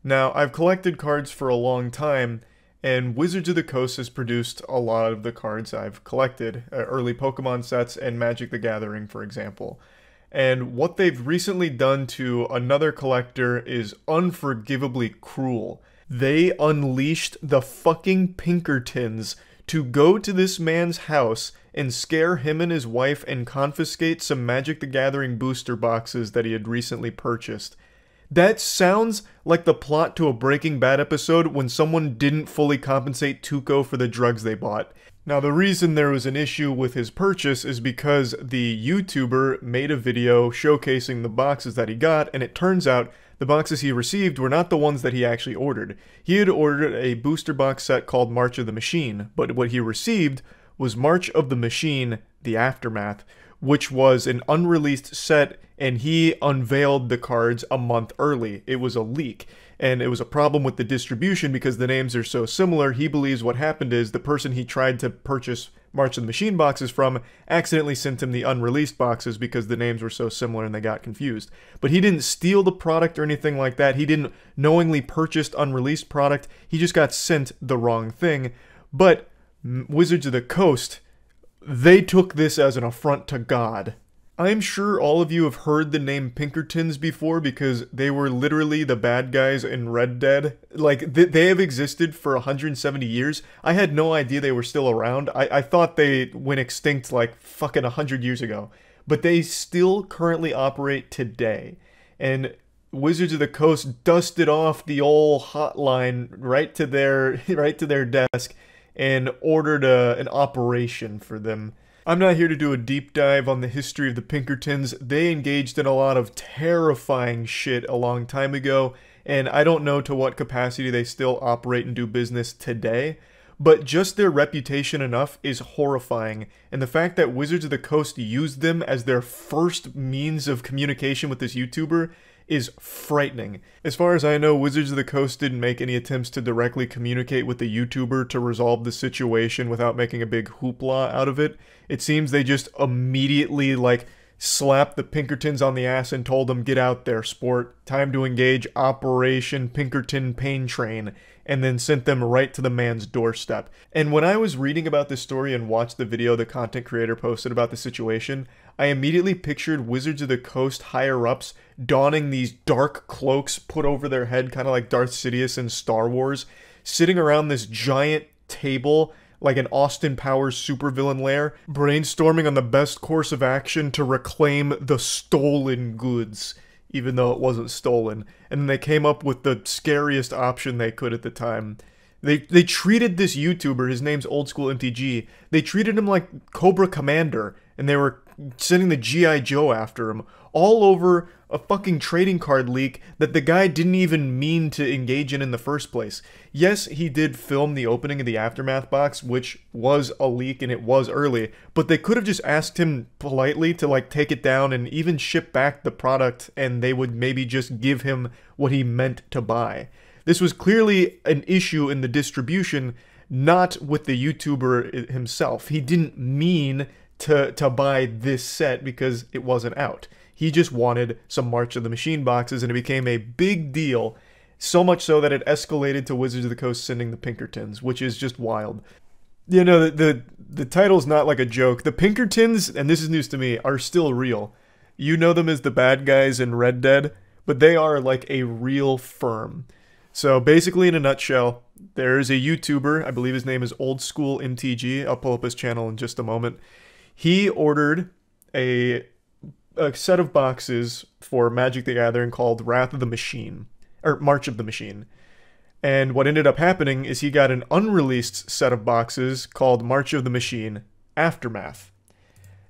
Now, I've collected cards for a long time, and Wizards of the Coast has produced a lot of the cards I've collected, early Pokemon sets and Magic the Gathering, for example. And what they've recently done to another collector is unforgivably cruel. They unleashed the fucking Pinkertons to go to this man's house and scare him and his wife and confiscate some Magic the Gathering booster boxes that he had recently purchased. That sounds like the plot to a Breaking Bad episode when someone didn't fully compensate Tuco for the drugs they bought. Now, the reason there was an issue with his purchase is because the YouTuber made a video showcasing the boxes that he got, and it turns out the boxes he received were not the ones that he actually ordered. He had ordered a booster box set called March of the Machine, but what he received was March of the Machine, The Aftermath, which was an unreleased set, and he unveiled the cards a month early. It was a leak, and it was a problem with the distribution because the names are so similar. He believes what happened is the person he tried to purchase March of the Machine boxes from accidentally sent him the unreleased boxes because the names were so similar and they got confused. But he didn't steal the product or anything like that. He didn't knowingly purchase unreleased product. He just got sent the wrong thing. But Wizards of the Coast, they took this as an affront to God. I'm sure all of you have heard the name Pinkertons before because they were literally the bad guys in Red Dead. Like, they have existed for 170 years. I had no idea they were still around. I thought they went extinct like fucking 100 years ago. But they still currently operate today. And Wizards of the Coast dusted off the old hotline right to their desk and ordered an operation for them. I'm not here to do a deep dive on the history of the Pinkertons. They engaged in a lot of terrifying shit a long time ago, and I don't know to what capacity they still operate and do business today, but just their reputation enough is horrifying, and the fact that Wizards of the Coast used them as their first means of communication with this YouTuber is frightening. As far as I know, Wizards of the Coast didn't make any attempts to directly communicate with the YouTuber to resolve the situation without making a big hoopla out of it. It seems they just immediately, like, slapped the Pinkertons on the ass and told them, get out there, sport. Time to engage Operation Pinkerton Pain Train, and then sent them right to the man's doorstep. And when I was reading about this story and watched the video the content creator posted about the situation, I immediately pictured Wizards of the Coast higher-ups donning these dark cloaks put over their head, kind of like Darth Sidious in Star Wars, sitting around this giant table like an Austin Powers supervillain lair, brainstorming on the best course of action to reclaim the stolen goods, even though it wasn't stolen. And then they came up with the scariest option they could at the time. They treated this YouTuber, his name's Old School MTG, they treated him like Cobra Commander, and they were sending the G.I. Joe after him, all over a fucking trading card leak that the guy didn't even mean to engage in the first place. Yes, he did film the opening of the Aftermath box, which was a leak and it was early, but they could have just asked him politely to, like, take it down and even ship back the product, and they would maybe just give him what he meant to buy. This was clearly an issue in the distribution, not with the YouTuber himself. He didn't mean to buy this set because it wasn't out. He just wanted some March of the Machine boxes, and it became a big deal, so much so that it escalated to Wizards of the Coast sending the Pinkertons, which is just wild. You know, the title's not like a joke. The Pinkertons, and this is news to me, are still real. You know them as the bad guys in Red Dead, but they are like a real firm. So basically, in a nutshell, there is a YouTuber, I believe his name is Old School MTG, I'll pull up his channel in just a moment. He ordered a set of boxes for Magic the Gathering called Wrath of the Machine, or March of the Machine. And what ended up happening is he got an unreleased set of boxes called March of the Machine Aftermath.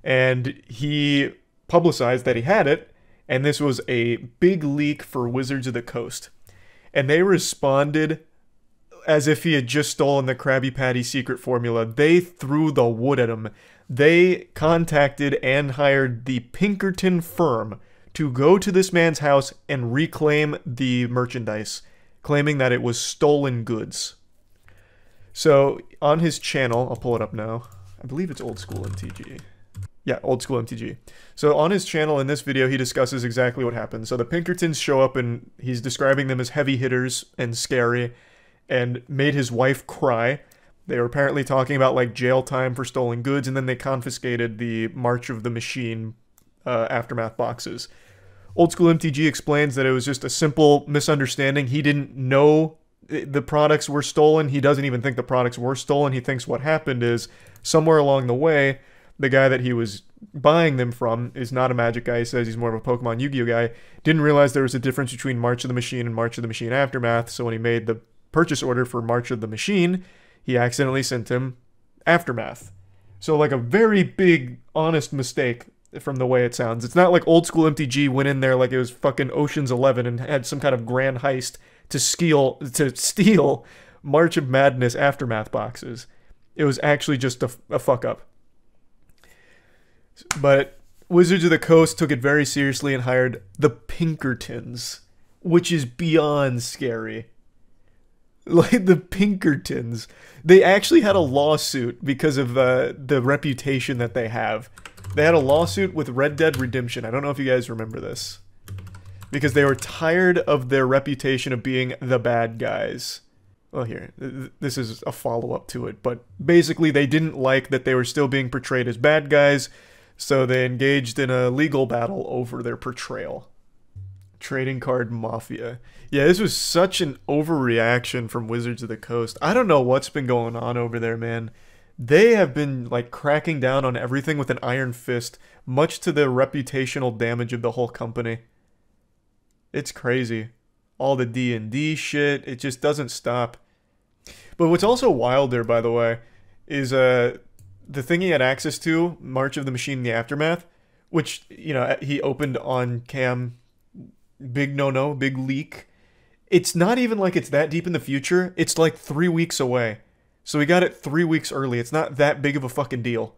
And he publicized that he had it, and this was a big leak for Wizards of the Coast. And they responded as if he had just stolen the Krabby Patty secret formula. They threw the wood at him. They contacted and hired the Pinkerton firm to go to this man's house and reclaim the merchandise, claiming that it was stolen goods. So, on his channel, I'll pull it up now. I believe it's Old School MTG. Yeah, Old School MTG. So on his channel in this video, he discusses exactly what happened. So the Pinkertons show up and he's describing them as heavy hitters and scary and made his wife cry. They were apparently talking about like jail time for stolen goods, and then they confiscated the March of the Machine Aftermath boxes. Old School MTG explains that it was just a simple misunderstanding. He didn't know the products were stolen. He doesn't even think the products were stolen. He thinks what happened is somewhere along the way, the guy that he was buying them from is not a Magic guy. He says he's more of a Pokemon Yu-Gi-Oh guy. Didn't realize there was a difference between March of the Machine and March of the Machine Aftermath. So when he made the purchase order for March of the Machine, he accidentally sent him Aftermath. So like a very big, honest mistake from the way it sounds. It's not like Old School MTG went in there like it was fucking Ocean's 11 and had some kind of grand heist to steal March of Madness Aftermath boxes. It was actually just a fuck up. But Wizards of the Coast took it very seriously and hired the Pinkertons, which is beyond scary. Like the Pinkertons. They actually had a lawsuit because of the reputation that they have. They had a lawsuit with Red Dead Redemption. I don't know if you guys remember this. Because they were tired of their reputation of being the bad guys. Well, here, this is a follow-up to it, but basically they didn't like that they were still being portrayed as bad guys, so they engaged in a legal battle over their portrayal. Trading card mafia. Yeah, this was such an overreaction from Wizards of the Coast. I don't know what's been going on over there, man. They have been, like, cracking down on everything with an iron fist, much to the reputational damage of the whole company. It's crazy. All the D&D shit, it just doesn't stop. But what's also wilder, by the way, is the thing he had access to, March of the Machine, the Aftermath, which, you know, he opened on cam, big no-no, big leak. It's not even like it's that deep in the future. It's like 3 weeks away. So we got it 3 weeks early. It's not that big of a fucking deal.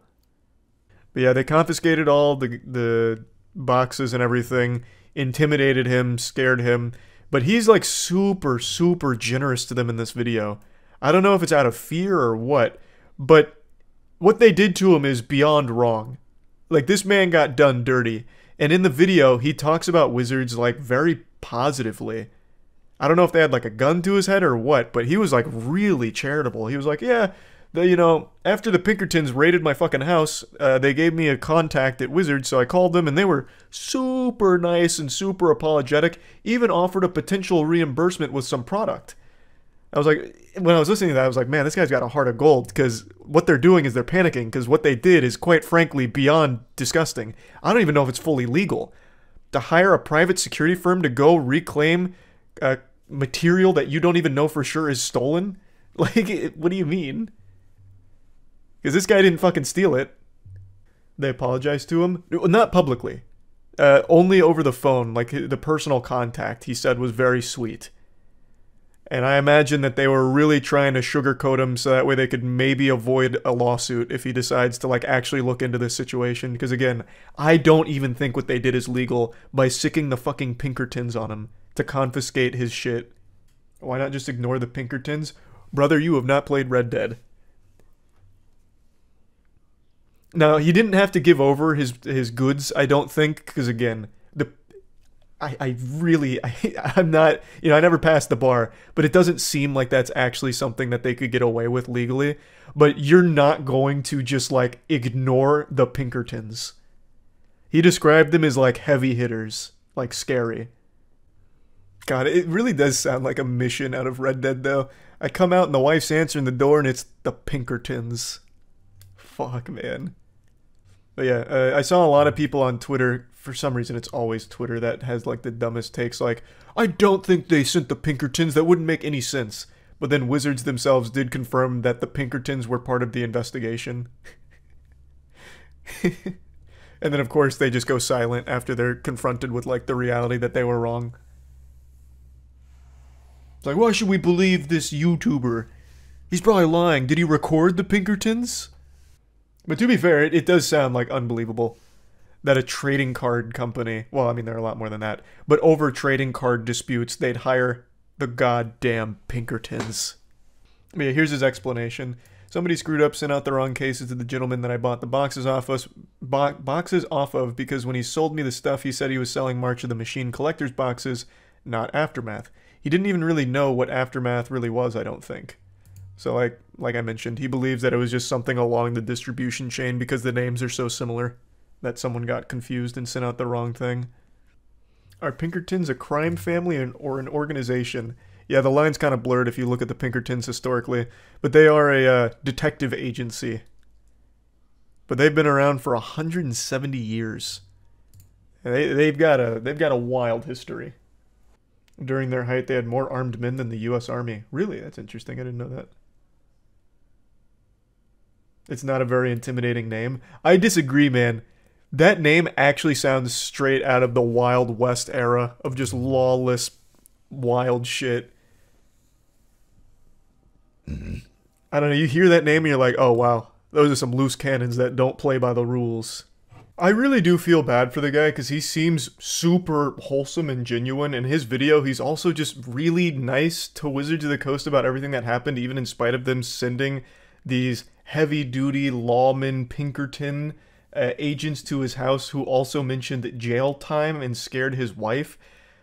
But yeah, they confiscated all the boxes and everything, intimidated him, scared him. But he's like super, super generous to them in this video. I don't know if it's out of fear or what, but what they did to him is beyond wrong. Like, this man got done dirty. And in the video, he talks about Wizards, like, very positively. I don't know if they had, like, a gun to his head or what, but he was, like, really charitable. He was like, yeah, you know, after the Pinkertons raided my fucking house, they gave me a contact at Wizards, so I called them, and they were super nice and super apologetic, even offered a potential reimbursement with some product. I was like, when I was listening to that, I was like, man, this guy's got a heart of gold, because what they're doing is they're panicking, because what they did is, quite frankly, beyond disgusting. I don't even know if it's fully legal. To hire a private security firm to go reclaim material that you don't even know for sure is stolen? Like, what do you mean? Because this guy didn't fucking steal it. They apologized to him. Not publicly. Only over the phone. Like, the personal contact, he said, was very sweet. And I imagine that they were really trying to sugarcoat him so that way they could maybe avoid a lawsuit if he decides to, like, actually look into this situation. Because, again, I don't even think what they did is legal by sicking the fucking Pinkertons on him to confiscate his shit. Why not just ignore the Pinkertons? Brother, you have not played Red Dead. Now, he didn't have to give over his goods, I don't think, because, again, I'm not, you know, I never passed the bar, but it doesn't seem like that's actually something that they could get away with legally. But you're not going to just, like, ignore the Pinkertons. He described them as, like, heavy hitters, like, scary. God, it really does sound like a mission out of Red Dead, though. I come out and the wife's answering the door and it's the Pinkertons. Fuck, man. But yeah, I saw a lot of people on Twitter, for some reason it's always Twitter that has like the dumbest takes, like, I don't think they sent the Pinkertons, that wouldn't make any sense. but then Wizards themselves did confirm that the Pinkertons were part of the investigation. And then, of course, they just go silent after they're confronted with, like, the reality that they were wrong. It's like, why should we believe this YouTuber? He's probably lying. Did he record the Pinkertons? But to be fair, it does sound, like, unbelievable that a trading card company, well, I mean, there are a lot more than that, but over trading card disputes, they'd hire the goddamn Pinkertons. But yeah, here's his explanation. Somebody screwed up, sent out the wrong cases to the gentleman that I bought the boxes off of because when he sold me the stuff, he said he was selling March of the Machine collector's boxes, not Aftermath. He didn't even really know what Aftermath really was, I don't think. So like I mentioned, he believes that it was just something along the distribution chain because the names are so similar that someone got confused and sent out the wrong thing. Are Pinkertons a crime family or an organization? Yeah, the line's kind of blurred if you look at the Pinkertons historically, but they are a detective agency. But they've been around for 170 years. And they've got a wild history. During their height, they had more armed men than the U.S. Army. Really? That's interesting. I didn't know that. It's not a very intimidating name. I disagree, man. That name actually sounds straight out of the Wild West era of just lawless, wild shit. I don't know, you hear that name and you're like, oh wow, those are some loose cannons that don't play by the rules. I really do feel bad for the guy because he seems super wholesome and genuine. In his video, he's also just really nice to Wizards of the Coast about everything that happened, even in spite of them sending these heavy-duty lawman Pinkerton agents to his house who also mentioned jail time and scared his wife.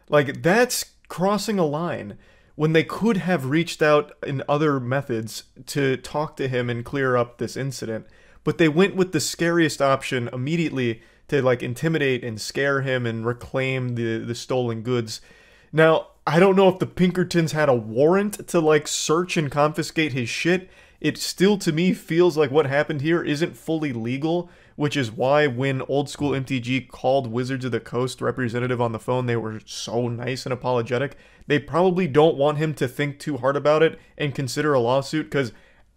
Like, that's crossing a line when they could have reached out in other methods to talk to him and clear up this incident. But they went with the scariest option immediately to, like, intimidate and scare him and reclaim the stolen goods. Now, I don't know if the Pinkertons had a warrant to, like, search and confiscate his shit. It still, to me, feels like what happened here isn't fully legal, which is why when Old School MTG called Wizards of the Coast representative on the phone, they were so nice and apologetic. They probably don't want him to think too hard about it and consider a lawsuit, because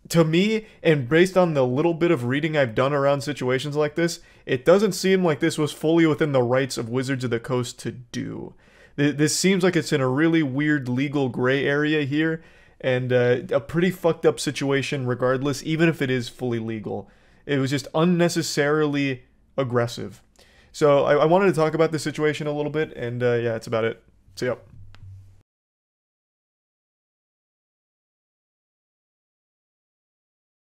to me, and based on the little bit of reading I've done around situations like this, it doesn't seem like this was fully within the rights of Wizards of the Coast to do. This seems like it's in a really weird legal gray area here, and a pretty fucked up situation regardless, even if it is fully legal. It was just unnecessarily aggressive. So I wanted to talk about this situation a little bit, and yeah, that's about it. See ya.